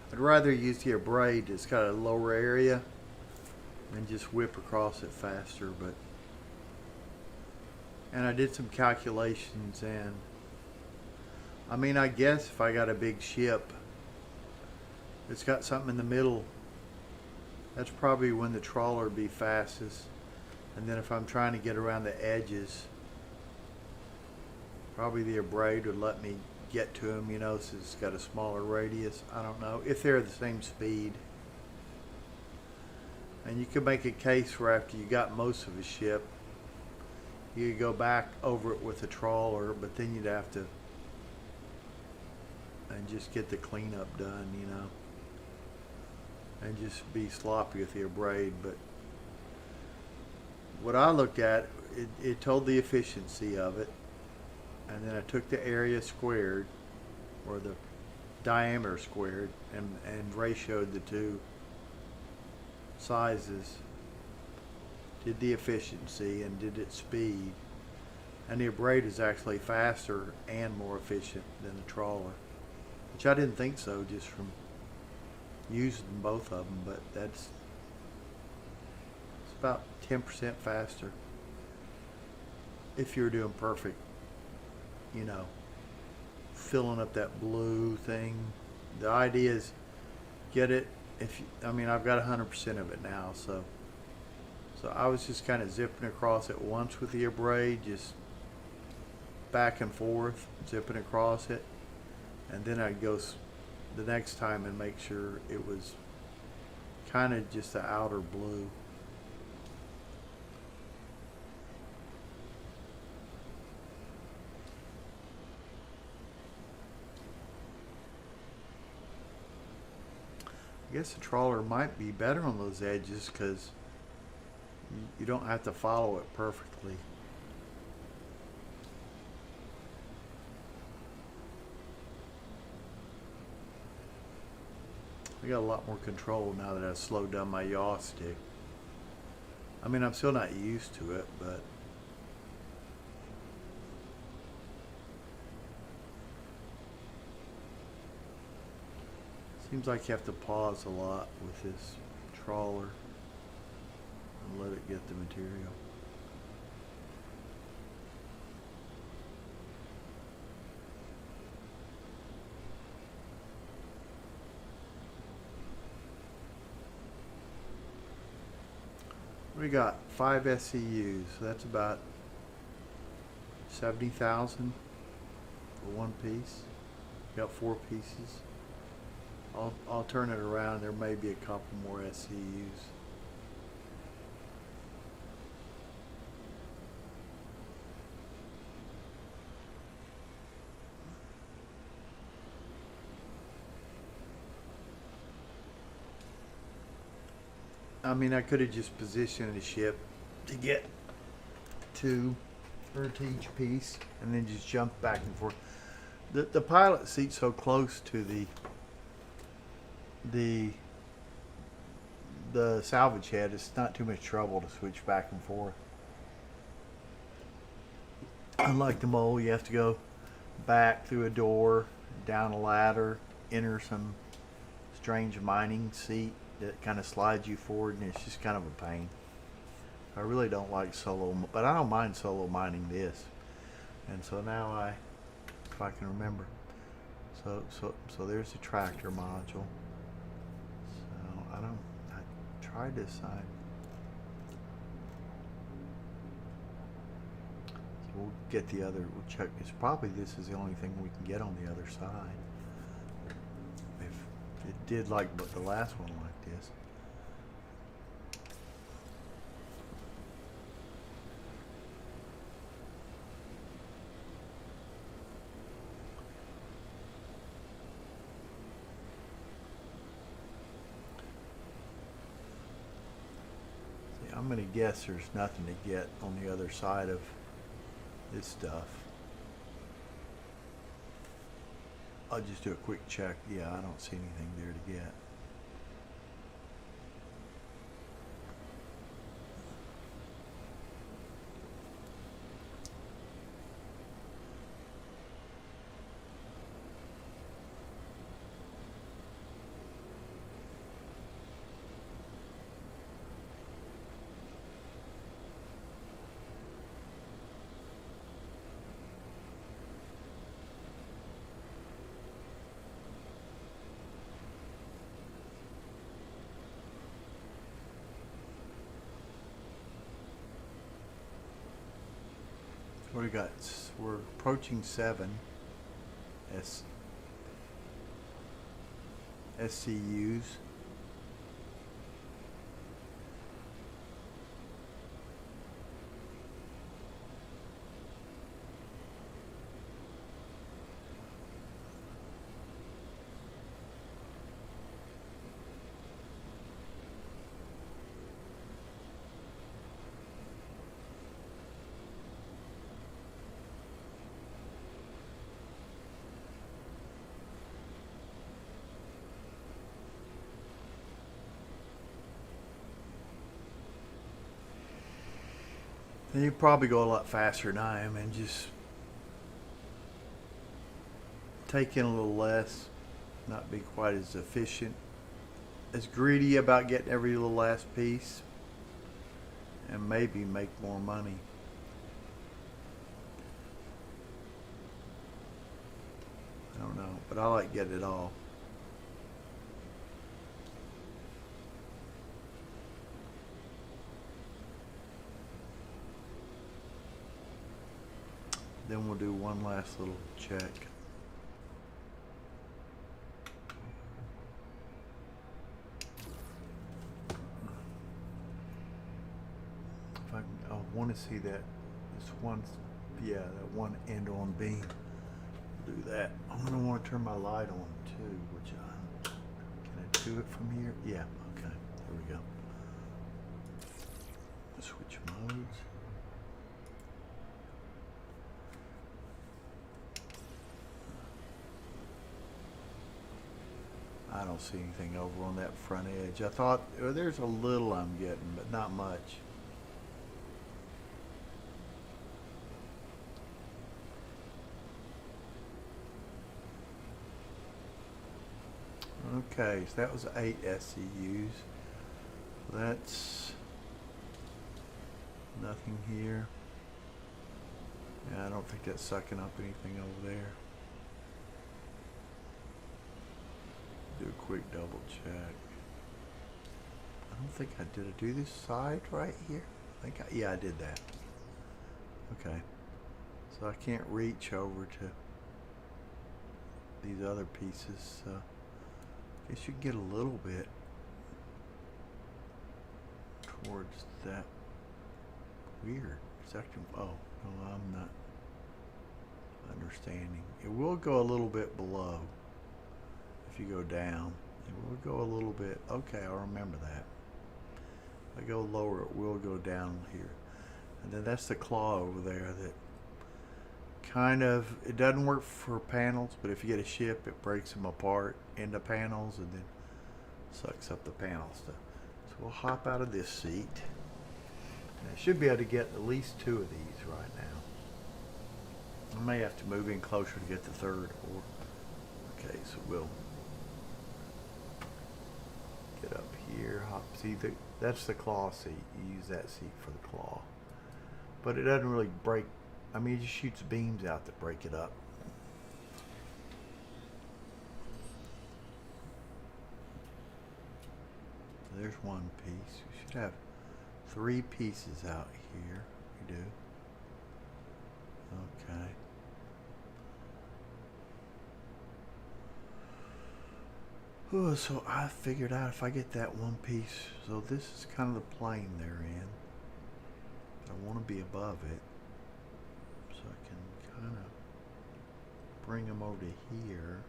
I'd rather use the braid that's got a lower area and just whip across it faster, and I did some calculations, and I mean, I guess if I got a big ship that's got something in the middle, that's probably when the trawler would be fastest. And then if I'm trying to get around the edges, probably the braid would let me get to them, you know, since it's got a smaller radius. I don't know if they're the same speed. And you could make a case where after you got most of a ship, you could go back over it with a trawler, but then you'd have to and just get the cleanup done, you know, and just be sloppy with your braid. But what I looked at, it told the efficiency of it, and then I took the area squared, or the diameter squared, and ratioed the two sizes, did the efficiency and did its speed, and the braid is actually faster and more efficient than the trawler, which I didn't think so just from using both of them, but it's about 10% faster if you're doing perfect, you know, filling up that blue thing. The idea is get it. I mean, I've got 100% of it now, so I was just kind of zipping across it once with the abrade, just back and forth, zipping across it, and then I'd go the next time and make sure it was kind of just the outer blue. I guess the trawler might be better on those edges because you don't have to follow it perfectly. I got a lot more control now that I've slowed down my yaw stick. I mean, I'm still not used to it, but seems like you have to pause a lot with this trawler and let it get the material. We got 5 SCUs, so that's about 70,000 for one piece. Got 4 pieces. I'll turn it around. There may be a couple more SCUs. I mean, I could have just positioned the ship to get 2 to each piece and then just jump back and forth. The pilot seat's so close to the salvage head, it's not too much trouble to switch back and forth. Unlike the mole, you have to go back through a door, down a ladder, enter some strange mining seat that kind of slides you forward, and it's just kind of a pain. I really don't like solo, but I don't mind solo mining this. And so now if I can remember. So there's the tractor module. So I tried this side. So we'll get we'll check. This is the only thing we can get on the other side. If it did like the last one like this. I'm going to guess there's nothing to get on the other side of this stuff. I'll just do a quick check. Yeah, I don't see anything there to get. What do we got? We're approaching 7 SCUs. And you probably go a lot faster than I am and just take in a little less, not be quite as efficient, as greedy about getting every little last piece, and maybe make more money. I don't know, but I like getting it all. Then we'll do one last little check. If I want to see that, this one, yeah, that one end on beam. Do that. I'm gonna want to turn my light on too, which can I do it from here? Yeah. Okay. There we go. Switch modes. I don't see anything over on that front edge. I thought there's a little I'm getting, but not much. Okay, so that was 8 SCUs. That's nothing here. Yeah, I don't think that's sucking up anything over there. Do a quick double check. I don't think I did. I do this side right here? Yeah, I did that. Okay. So I can't reach over to these other pieces. I guess you can get a little bit towards that weird section. Oh, no, I'm not understanding. It will go a little bit below. If you go down, it will go a little bit. Okay, I'll remember that. If I go lower, it will go down here. And then that's the claw over there that kind of, it doesn't work for panels, but if you get a ship, it breaks them apart into panels and then sucks up the panel stuff. So we'll hop out of this seat. And I should be able to get at least 2 of these right now. I may have to move in closer to get the third. Or okay, so we'll get up here. Hop. See, that's the claw seat. You use that seat for the claw, but it doesn't really break. I mean, it just shoots beams out that break it up. There's one piece. We should have 3 pieces out here. We do. Okay. Oh, so I figured out if I get that one piece. So this is kind of the plane they're in. But I want to be above it. So I can kind of bring them over to here.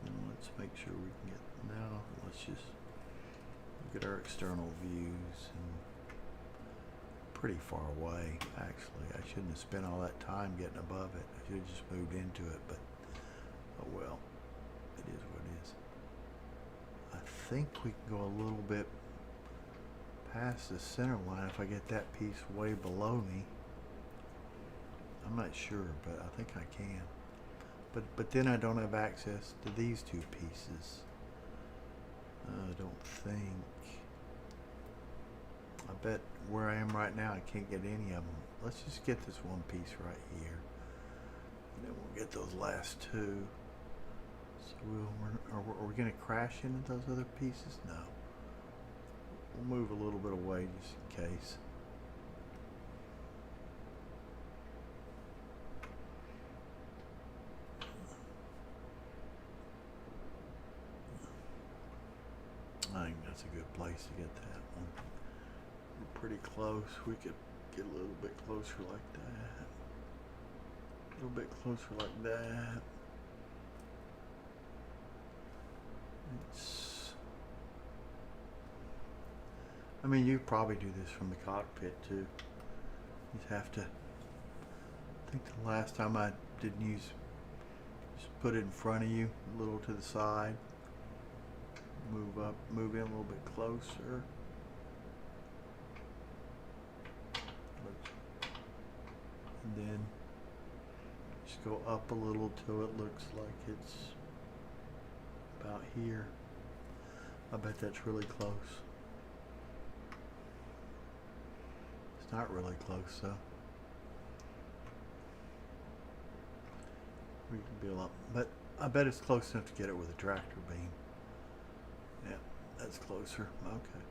And let's make sure we can get, now let's just look at our external views. And pretty far away, actually. I shouldn't have spent all that time getting above it. I should have just moved into it, but oh well. It is what it is. I think we can go a little bit past the center line if I get that piece way below me. I'm not sure, but I think I can. But then I don't have access to these 2 pieces. I don't think. I bet where I am right now I can't get any of them. Let's just get this one piece right here. And then we'll get those last 2. So are we going to crash into those other pieces? No. We'll move a little bit away just in case. I think that's a good place to get that one. We're pretty close. We could get a little bit closer like that. A little bit closer like that. I mean, you probably do this from the cockpit too. You have to, I think the last time I didn't use, just put it in front of you, a little to the side, move up, move in a little bit closer. And then just go up a little till it looks like it's about here. I bet that's really close. It's not really close though. We can be a lot, but I bet it's close enough to get it with a tractor beam. Yeah, that's closer. Okay.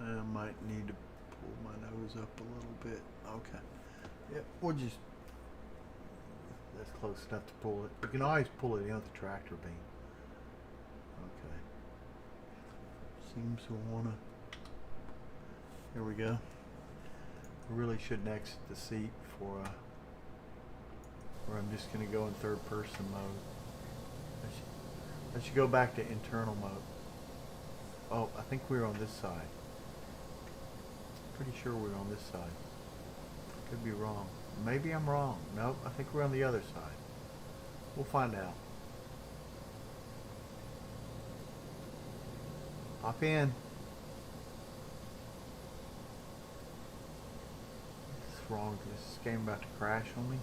I might need to pull my nose up a little bit. Okay. Yep, we'll just, that's close enough to pull it. You can always pull it in with the tractor beam. Okay. Seems to wanna, here we go. I really shouldn't exit the seat for or I'm just gonna go in third person mode. I should go back to internal mode. Oh, I think we're on this side. Pretty sure we're on this side. Could be wrong. Maybe I'm wrong. Nope, I think we're on the other side. We'll find out. Hop in. What's wrong? Is this game about to crash on me?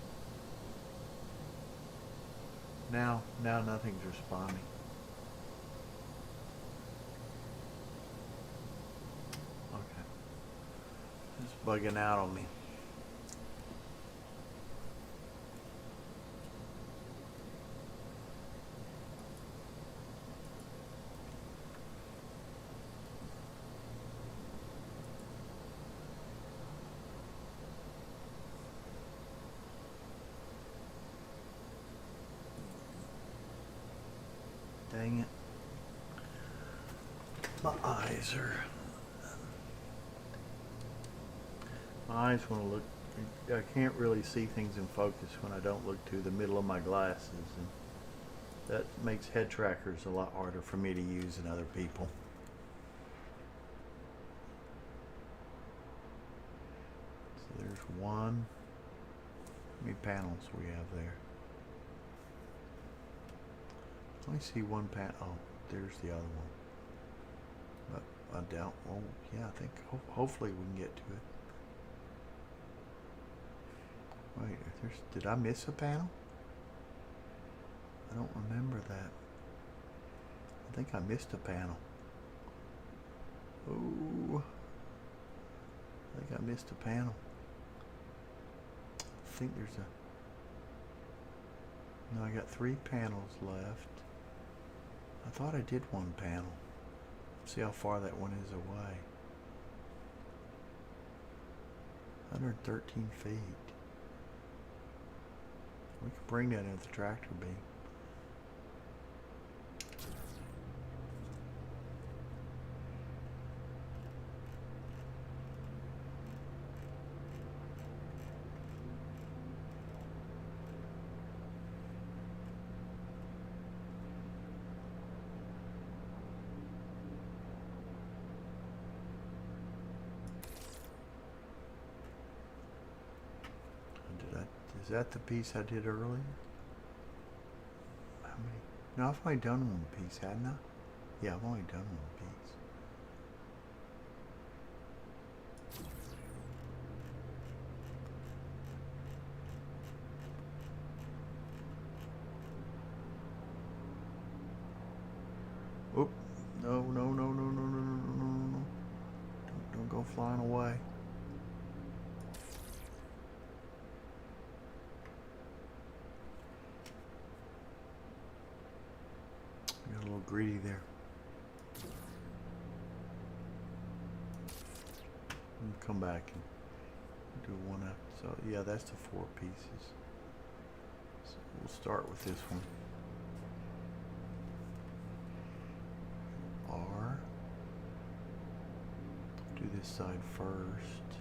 Now nothing's responding. Okay. It's bugging out on me. Dang it. My eyes want to look, I can't really see things in focus when I don't look to the middle of my glasses, and that makes head trackers a lot harder for me to use than other people. So there's one. How many panels we have there? I only see one panel. Oh, there's the other one. But I doubt. Oh, yeah, I think hopefully we can get to it. Wait, did I miss a panel? I don't remember that. I think I missed a panel. Oh, I think I missed a panel. I think there's a... No, I got 3 panels left. I thought I did one panel. See how far that one is away. 113 feet. We could bring that in with the tractor beam. Is that the piece I did earlier? How many? No, I've only done one piece, hadn't I? Yeah, I've only done one piece. Oop. No. Don't go flying away. Got a little greedy there. And come back and do one after. So yeah, that's the 4 pieces. So we'll start with this one. R. Do this side first.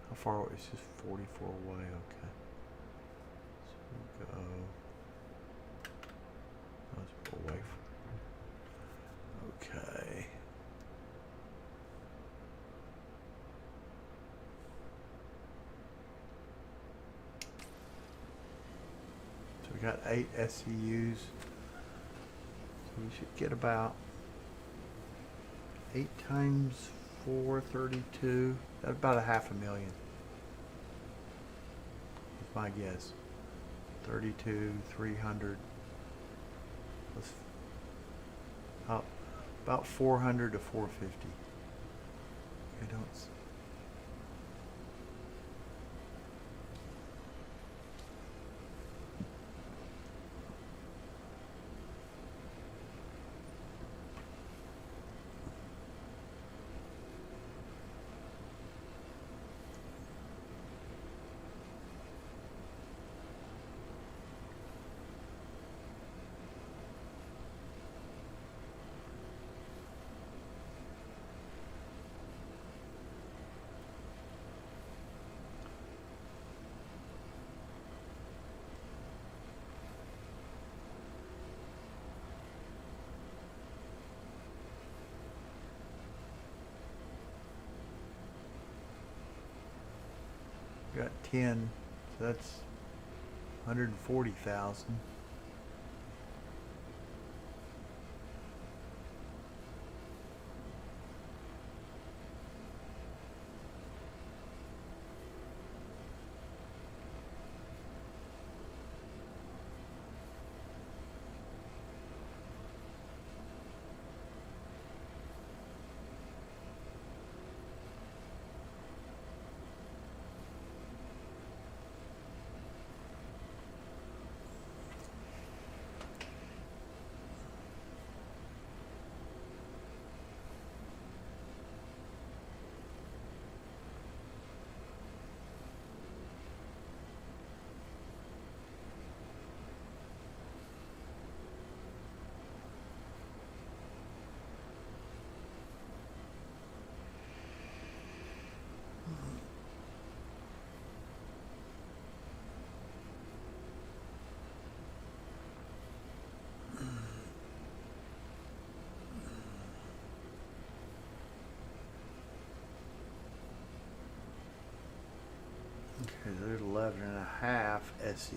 How far away? It's just 44 away. Okay. Go. Let's pull away from. Okay. So we got 8 SCUs. So we should get about 8 times 4, 32. That's about 500,000. That's my guess. 32, 300. Let's about 400 to 450. I don't. Got 10, so that's 140,000. Okay, there's 11 and a half SEUs.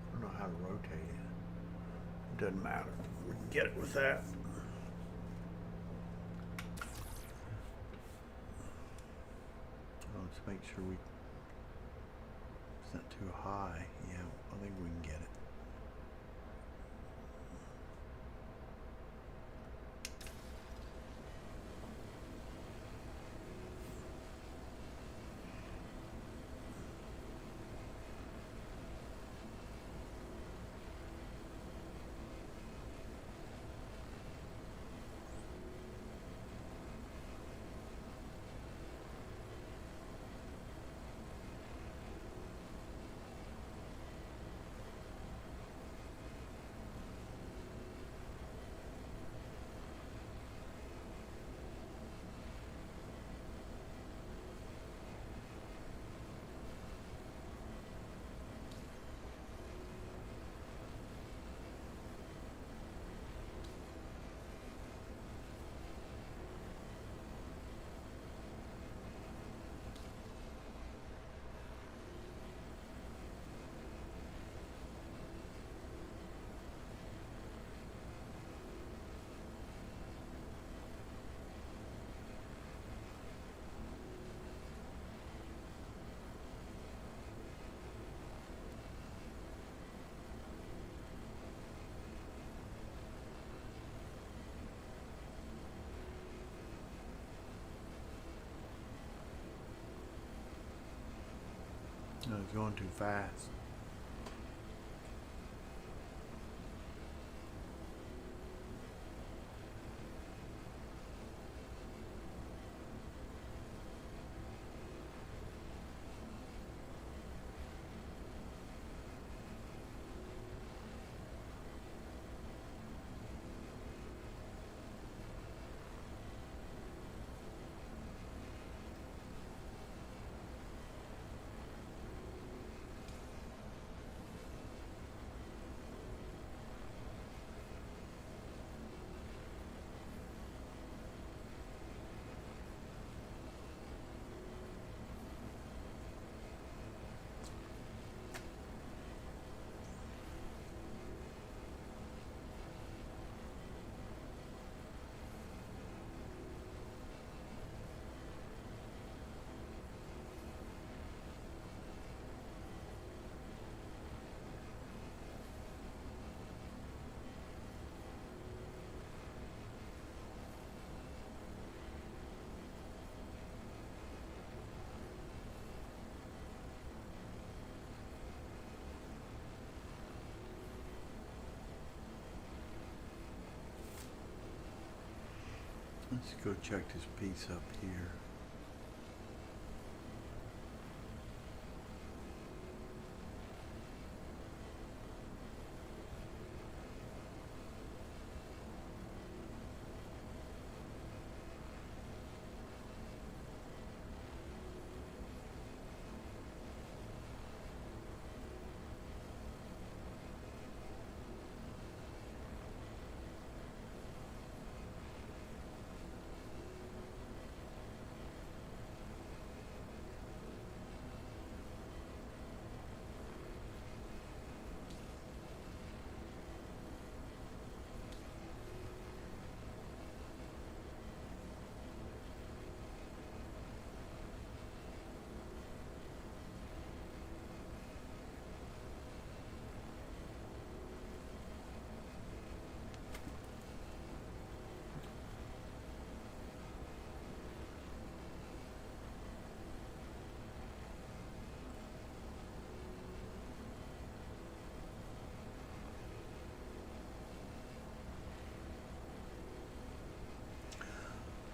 I don't know how to rotate it. It doesn't matter. We can get it with that. Let's make sure it's not too high. Yeah, I think we can get it. No, it's going too fast. Let's go check this piece up here.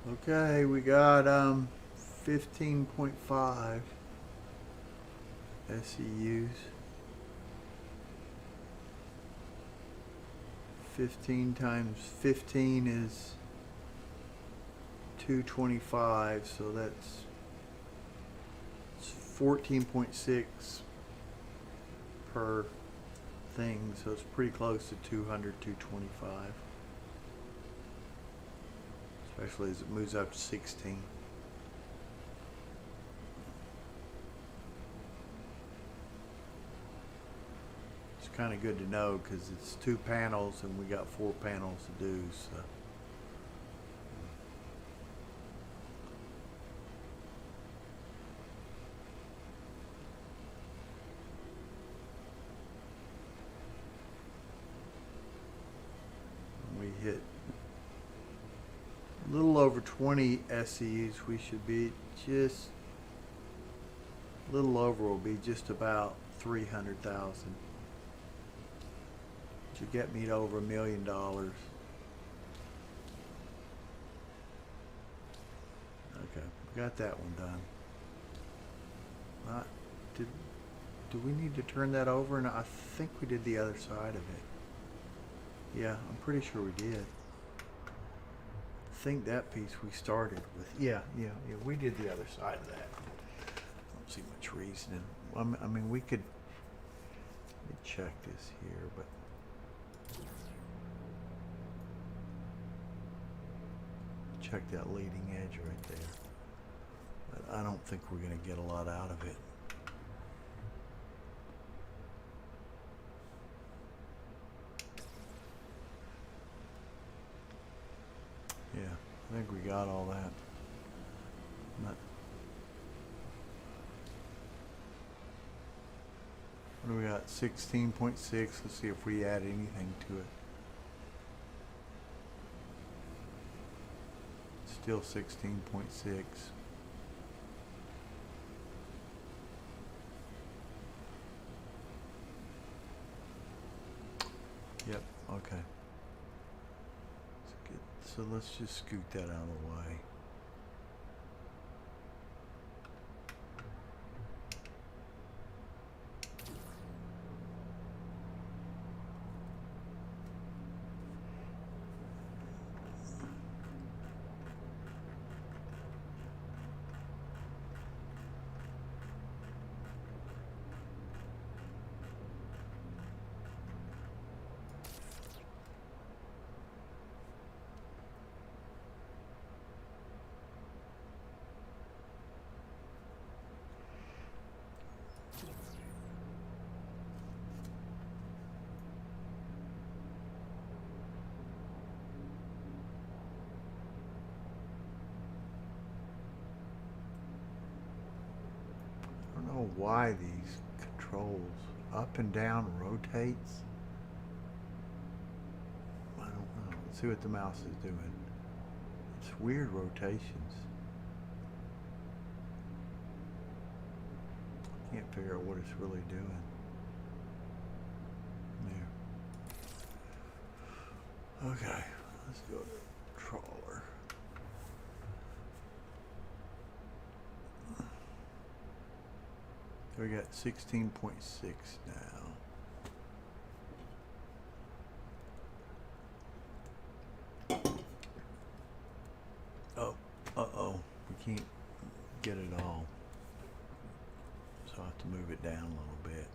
Okay, we got 15.5 SEUs. 15 times 15 is 225, so that's 14.6 per thing, so it's pretty close to 200, 225. Especially as it moves up to 16. It's kind of good to know because it's 2 panels and we got 4 panels to do, so. We hit a little over 20 SEs. We should be just a little over, will be just about 300,000. To get me to over $1 million. Okay, we got that one done. Do we need to turn that over? And I think we did the other side of it. Yeah, I'm pretty sure we did. I think that piece we started with. Yeah, we did the other side of that. I don't see much reason. I mean, we could let me check this here, but check that leading edge right there. But I don't think we're going to get a lot out of it. Yeah, I think we got all that. What do we got? 16.6. Let's see if we add anything to it. Still 16.6. Yep, okay. So let's just scoot that out of the way. I don't know why these controls up and down rotates. I don't know. Let's see what the mouse is doing. It's weird rotations. Can't figure out what it's really doing. There. Okay, let's go to trawler. We got 16.6 now. Oh, uh-oh. We can't get it all. So I'll have to move it down a little bit.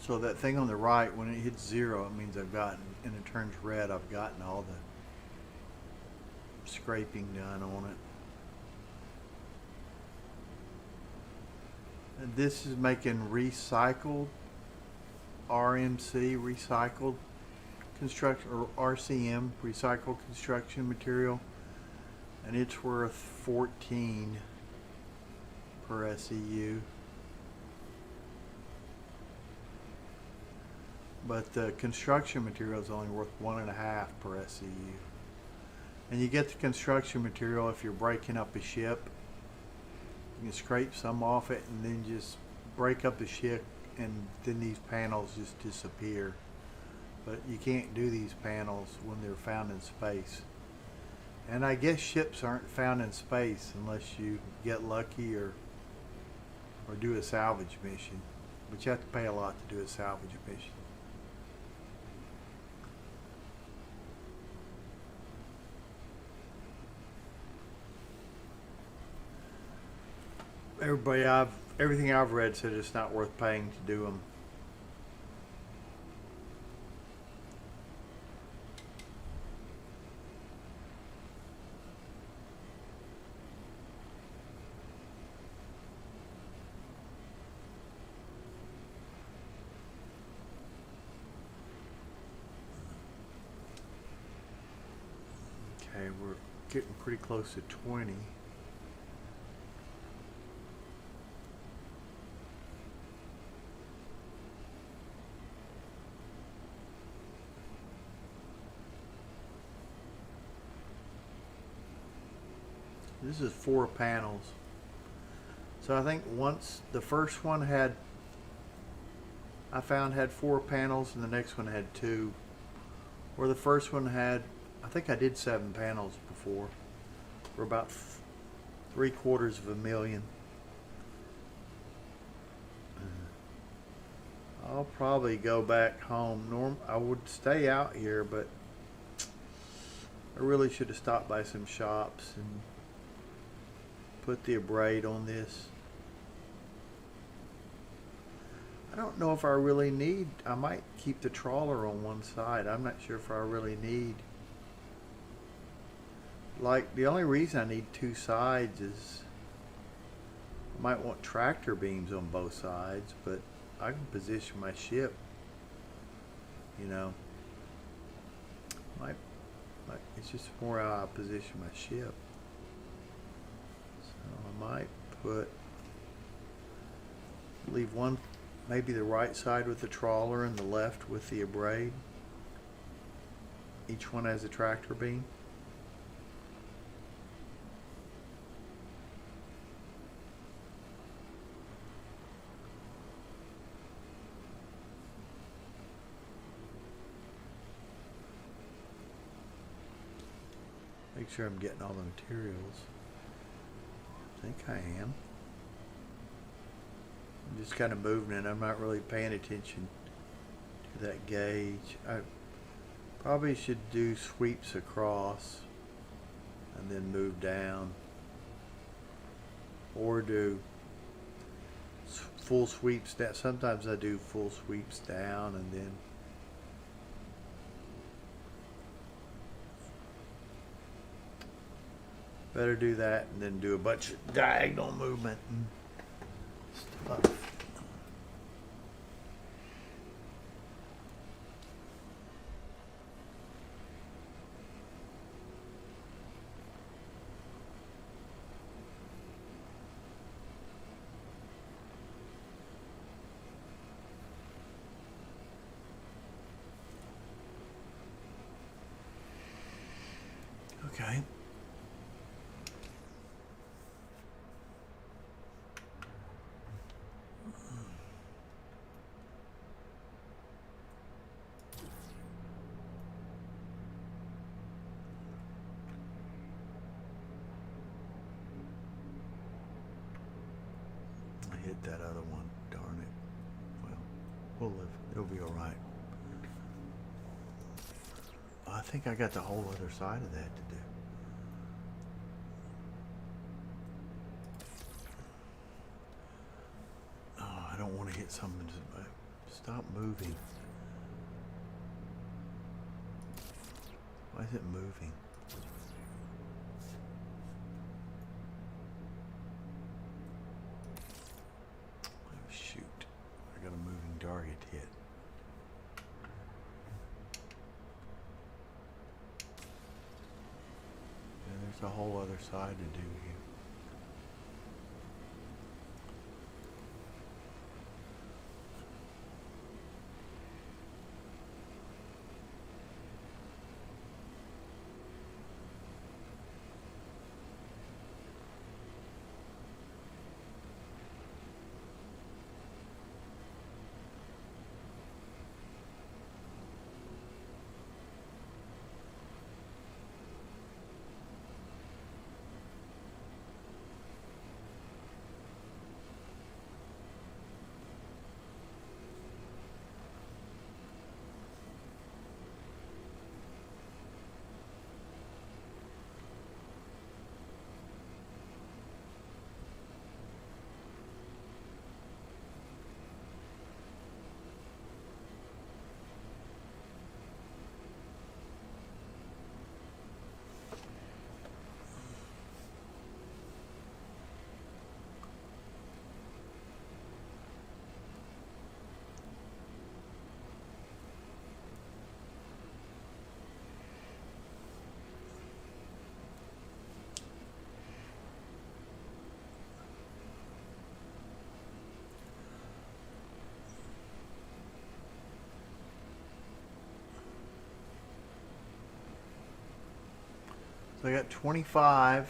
So that thing on the right, when it hits 0, it means I've gotten, and it turns red, I've gotten all the scraping done on it. And this is making recycled RMC, recycled construction, or RCM, recycled construction material, and it's worth 14 per SEU. But the construction material is only worth 1.5 per SEU. And you get the construction material if you're breaking up a ship. You can scrape some off it and then just break up the ship, and then these panels just disappear. But you can't do these panels when they're found in space. And I guess ships aren't found in space unless you get lucky or do a salvage mission. But you have to pay a lot to do a salvage mission. Everything I've read said it's not worth paying to do them. Okay, we're getting pretty close to 20. This is 4 panels. So I think once the first one had 4 panels and the next one had 2. Or the first one had, I think I did 7 panels before. For about $750,000. I'll probably go back home. I would stay out here, but I really should have stopped by some shops and put the abrade on this. I don't know if I really need, I might keep the trawler on one side. I'm not sure if I really need, like, the only reason I need 2 sides is I might want tractor beams on both sides, but I can position my ship, you know. It's just more how I position my ship. I might leave one, maybe the right side with the trawler and the left with the abrade. Each one has a tractor beam. Make sure I'm getting all the materials. I think I am. I'm just kind of moving it. I'm not really paying attention to that gauge. I probably should do sweeps across and then move down, or do full sweeps down. Sometimes I do full sweeps down and then better do that and then do a bunch of diagonal movement and stuff. Okay. I hit that other one, darn it. Well, we'll live. It'll be all right. I think I got the whole other side of that to do. Oh, I don't want to hit something Stop moving. Why is it moving? Oh shoot. I got a moving target hit. And there's a whole other side to do here. So I got 25.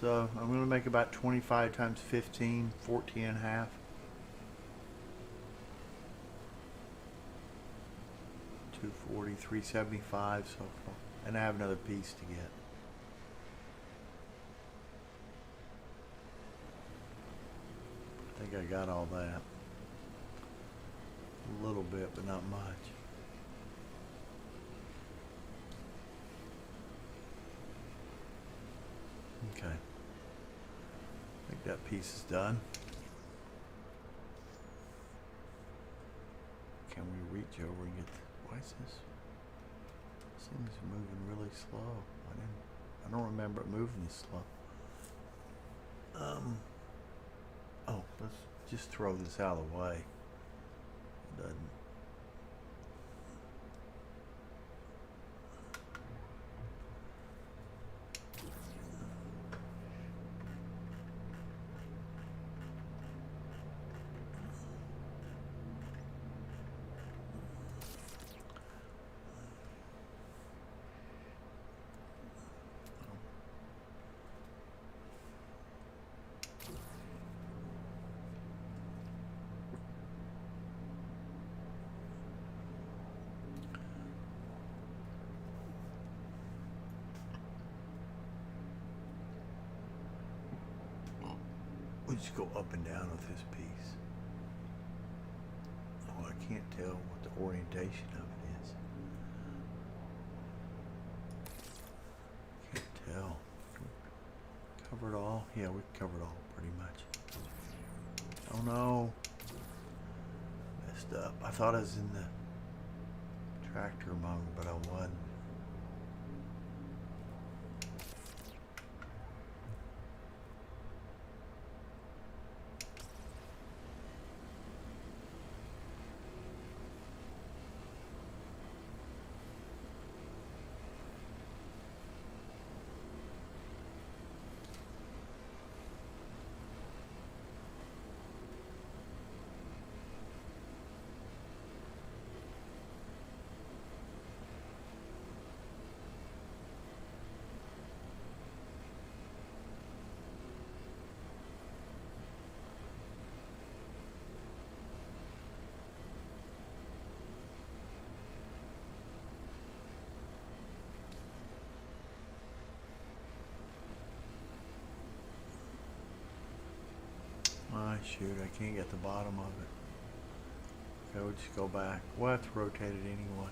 So I'm going to make about 25 times 15, 14 and a half. $240, $375 so far. And I have another piece to get. I think I got all that. A little bit, but not much. Okay. I think that piece is done. Can we reach over and get why is this? This thing's moving really slow. I don't remember it moving this slow. Oh, let's just throw this out of the way. It doesn't. We just go up and down with this piece. Oh, I can't tell what the orientation of it is. Can't tell. Cover it all? Yeah, we covered all pretty much. Oh no. Messed up. I thought I was in the tractor mode, but I wasn't. Ah, shoot, I can't get the bottom of it. Okay, we'll just go back. We'll have to rotate it anyway.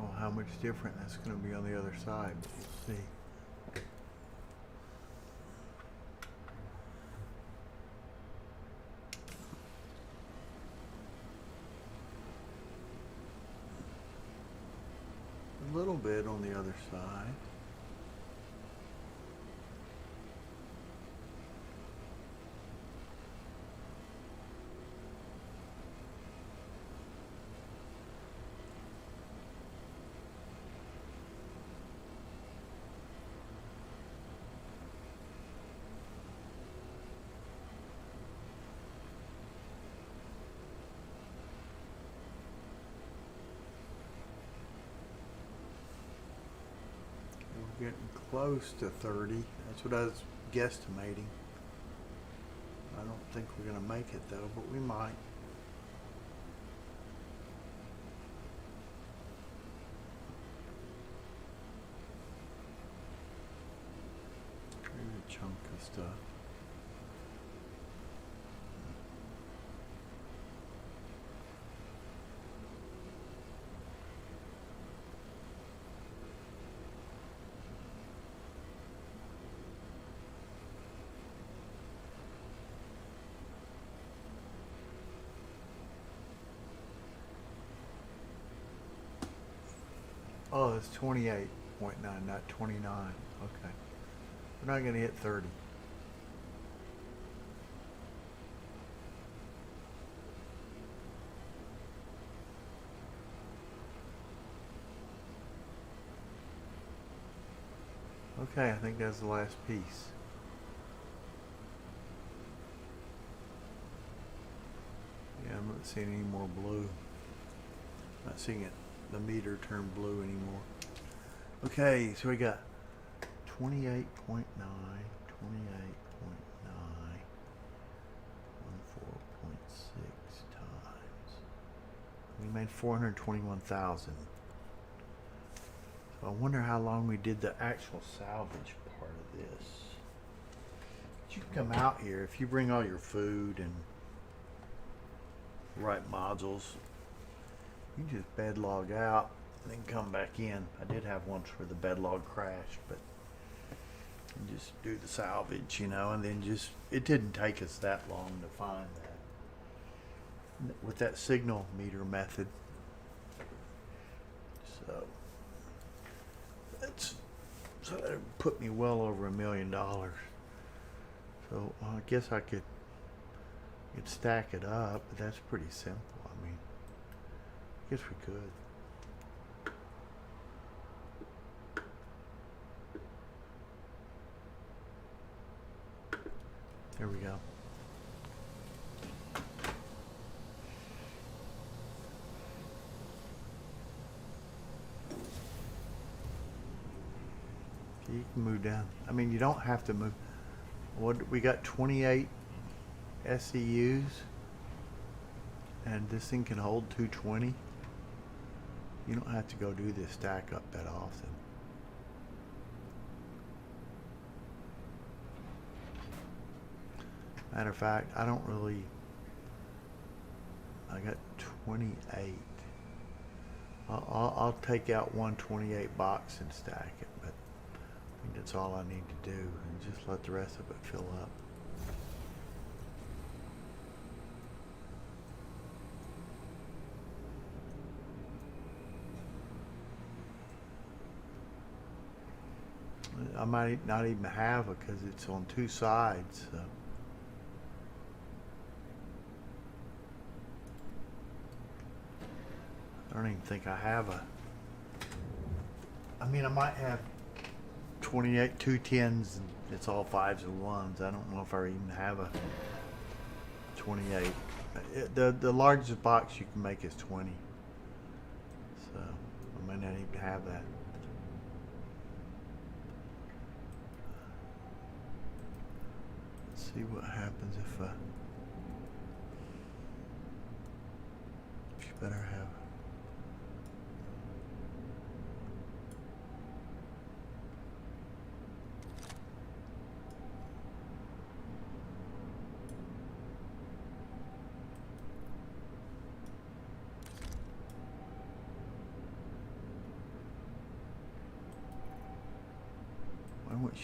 know how much different that's going to be on the other side, but we'll see. A little bit on the other side. We're getting close to 30. That's what I was guesstimating. I don't think we're going to make it though, but we might. Maybe a chunk of stuff. Oh, it's 28.9, not 29. Okay. We're not going to hit 30. Okay, I think that's the last piece. Yeah, I'm not seeing any more blue. Not seeing it. The meter turn blue anymore. Okay, so we got 28.9, 28.9, 14.6 times. We made 421,000. So I wonder how long we did the actual salvage part of this. But you can come out here if you bring all your food and right modules. You can just bed log out and then come back in. I did have once where the bed log crashed, but you just do the salvage, you know, and then just, it didn't take us that long to find that with that signal meter method. So that put me well over $1 million. So I guess I could stack it up, but that's pretty simple. I mean, I guess we could. There we go. You can move down. I mean, you don't have to move. What we got 28 SEUs, and this thing can hold 220. You don't have to go do this stack up that often. Matter of fact, I don't really. I got 28. I'll take out one 28 box and stack it, but I think that's all I need to do, and just let the rest of it fill up. I might not even have it because it's on two sides. So. I don't even think I have a. I mean, I might have 28 210s. And it's all 5s and 1s. I don't know if I even have a 28. The largest box you can make is 20. So I might not even have that. Let's see what happens if you better have.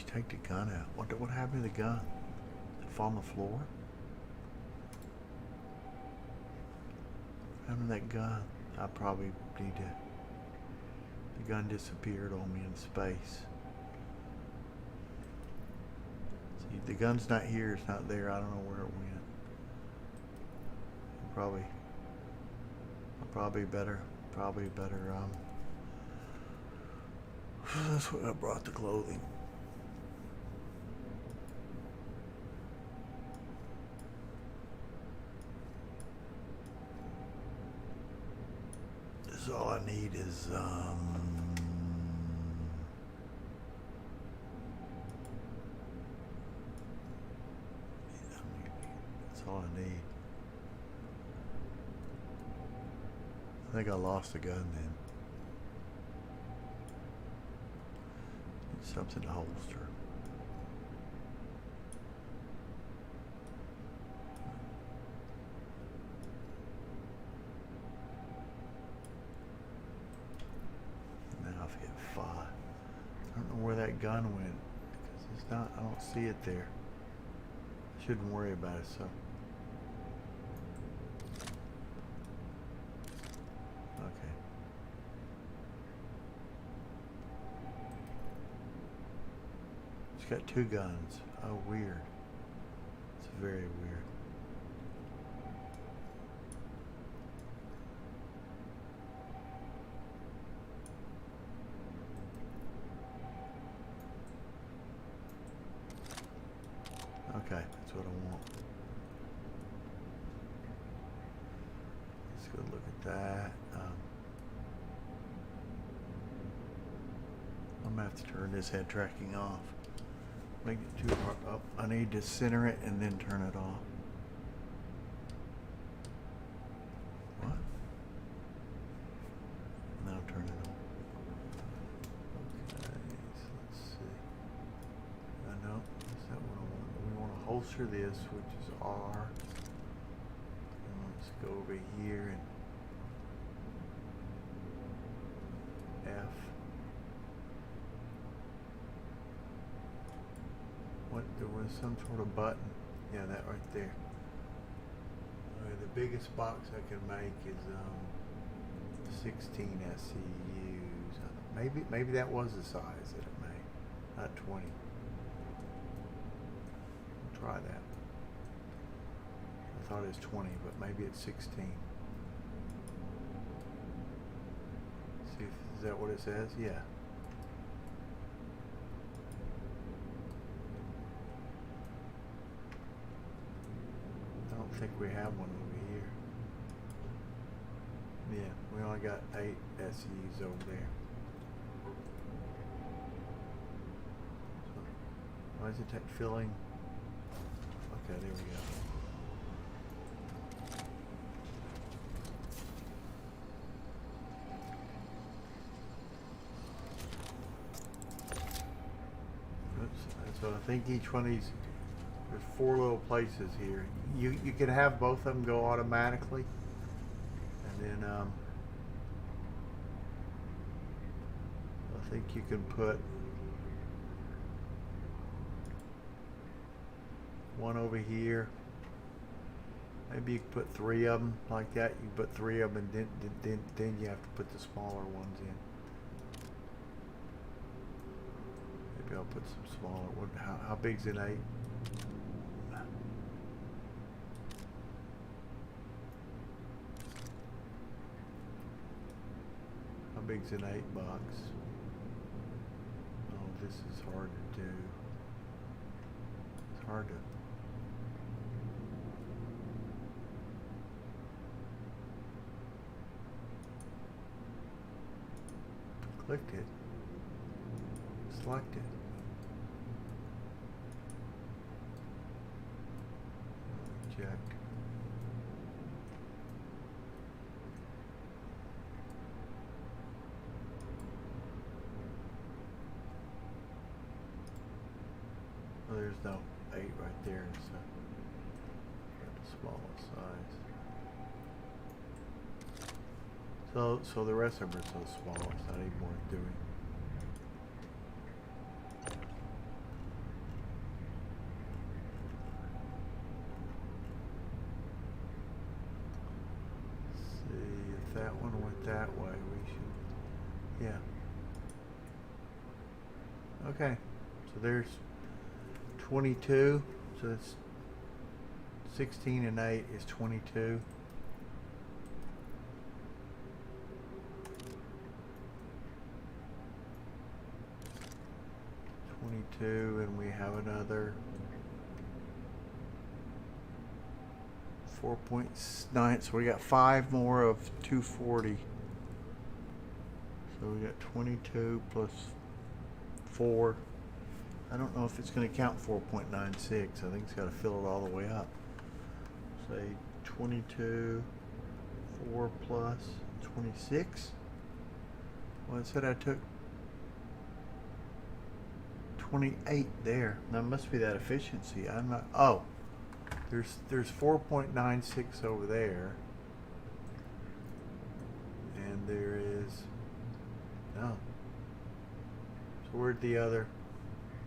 she take the gun out? What happened to the gun? Did it fall on the floor? What happened to that gun? I probably need to. The gun disappeared on me in space. See, the gun's not here. It's not there. I don't know where it went. Probably better. That's what I brought, the clothing. This is all I need is that's all I need. I think I lost the gun then. Need something to holster. Now I've hit 5. I don't know where that gun went because it's not. I don't see it there. I shouldn't worry about it. So. Got 2 guns. Oh, weird. It's very weird. Okay, that's what I want. Let's go look at that. I'm gonna have to turn this head tracking off. Make it too hard up. I need to center it and then turn it off. What? Now turn it on. Okay, so let's see. No, that's not what I want. We want to holster this, which is R. And let's go over here and F. There was some sort of button. Yeah, that right there. Okay, the biggest box I can make is 16 SCUs. Maybe that was the size that it made, not 20. I'll try that. I thought it was 20, but maybe it's 16. See, is that what it says? Yeah. I think we have one over here. Yeah, we only got 8 SEs over there. So, why does it take filling? Okay, there we go. Oops. So I think each one of these. There's 4 little places here. You can have both of them go automatically, and then I think you can put one over here. Maybe you can put 3 of them like that. You put 3 of them, and then you have to put the smaller ones in. Maybe I'll put some smaller. How big's an 8? How big's an 8 box? Oh, this is hard to do. It's hard to. Clicked it. Select it. Reject. Well, there's no 8 right there, so got the smallest size. So the rest of them are so small, it's not even worth doing. that way. We should, yeah. Okay, so there's 22. So it's 16 and 8 is 22. And we have another 4.9, so we got 5 more of 240. So we got 22 plus 4. I don't know if it's going to count 4.96. I think it's got to fill it all the way up. Say 22, 4 plus 26. Well, it said I took 28 there. That must be that efficiency. I'm not. Oh, there's 4.96 over there, and there is no. So where'd the other?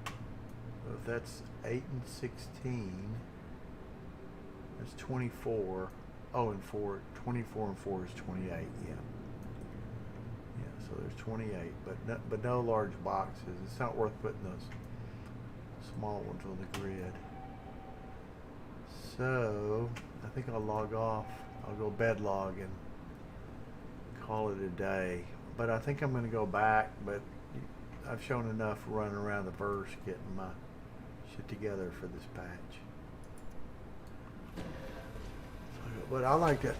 So if that's 8 and 16, that's 24. Oh, and 4. 24 and 4 is 28. Yeah. Yeah, so there's 28, but no large boxes. It's not worth putting those small ones on the grid. So I think I'll log off. I'll go bed log and call it a day. But I think I'm going to go back. But I've shown enough running around the verse getting my shit together for this patch. But I like that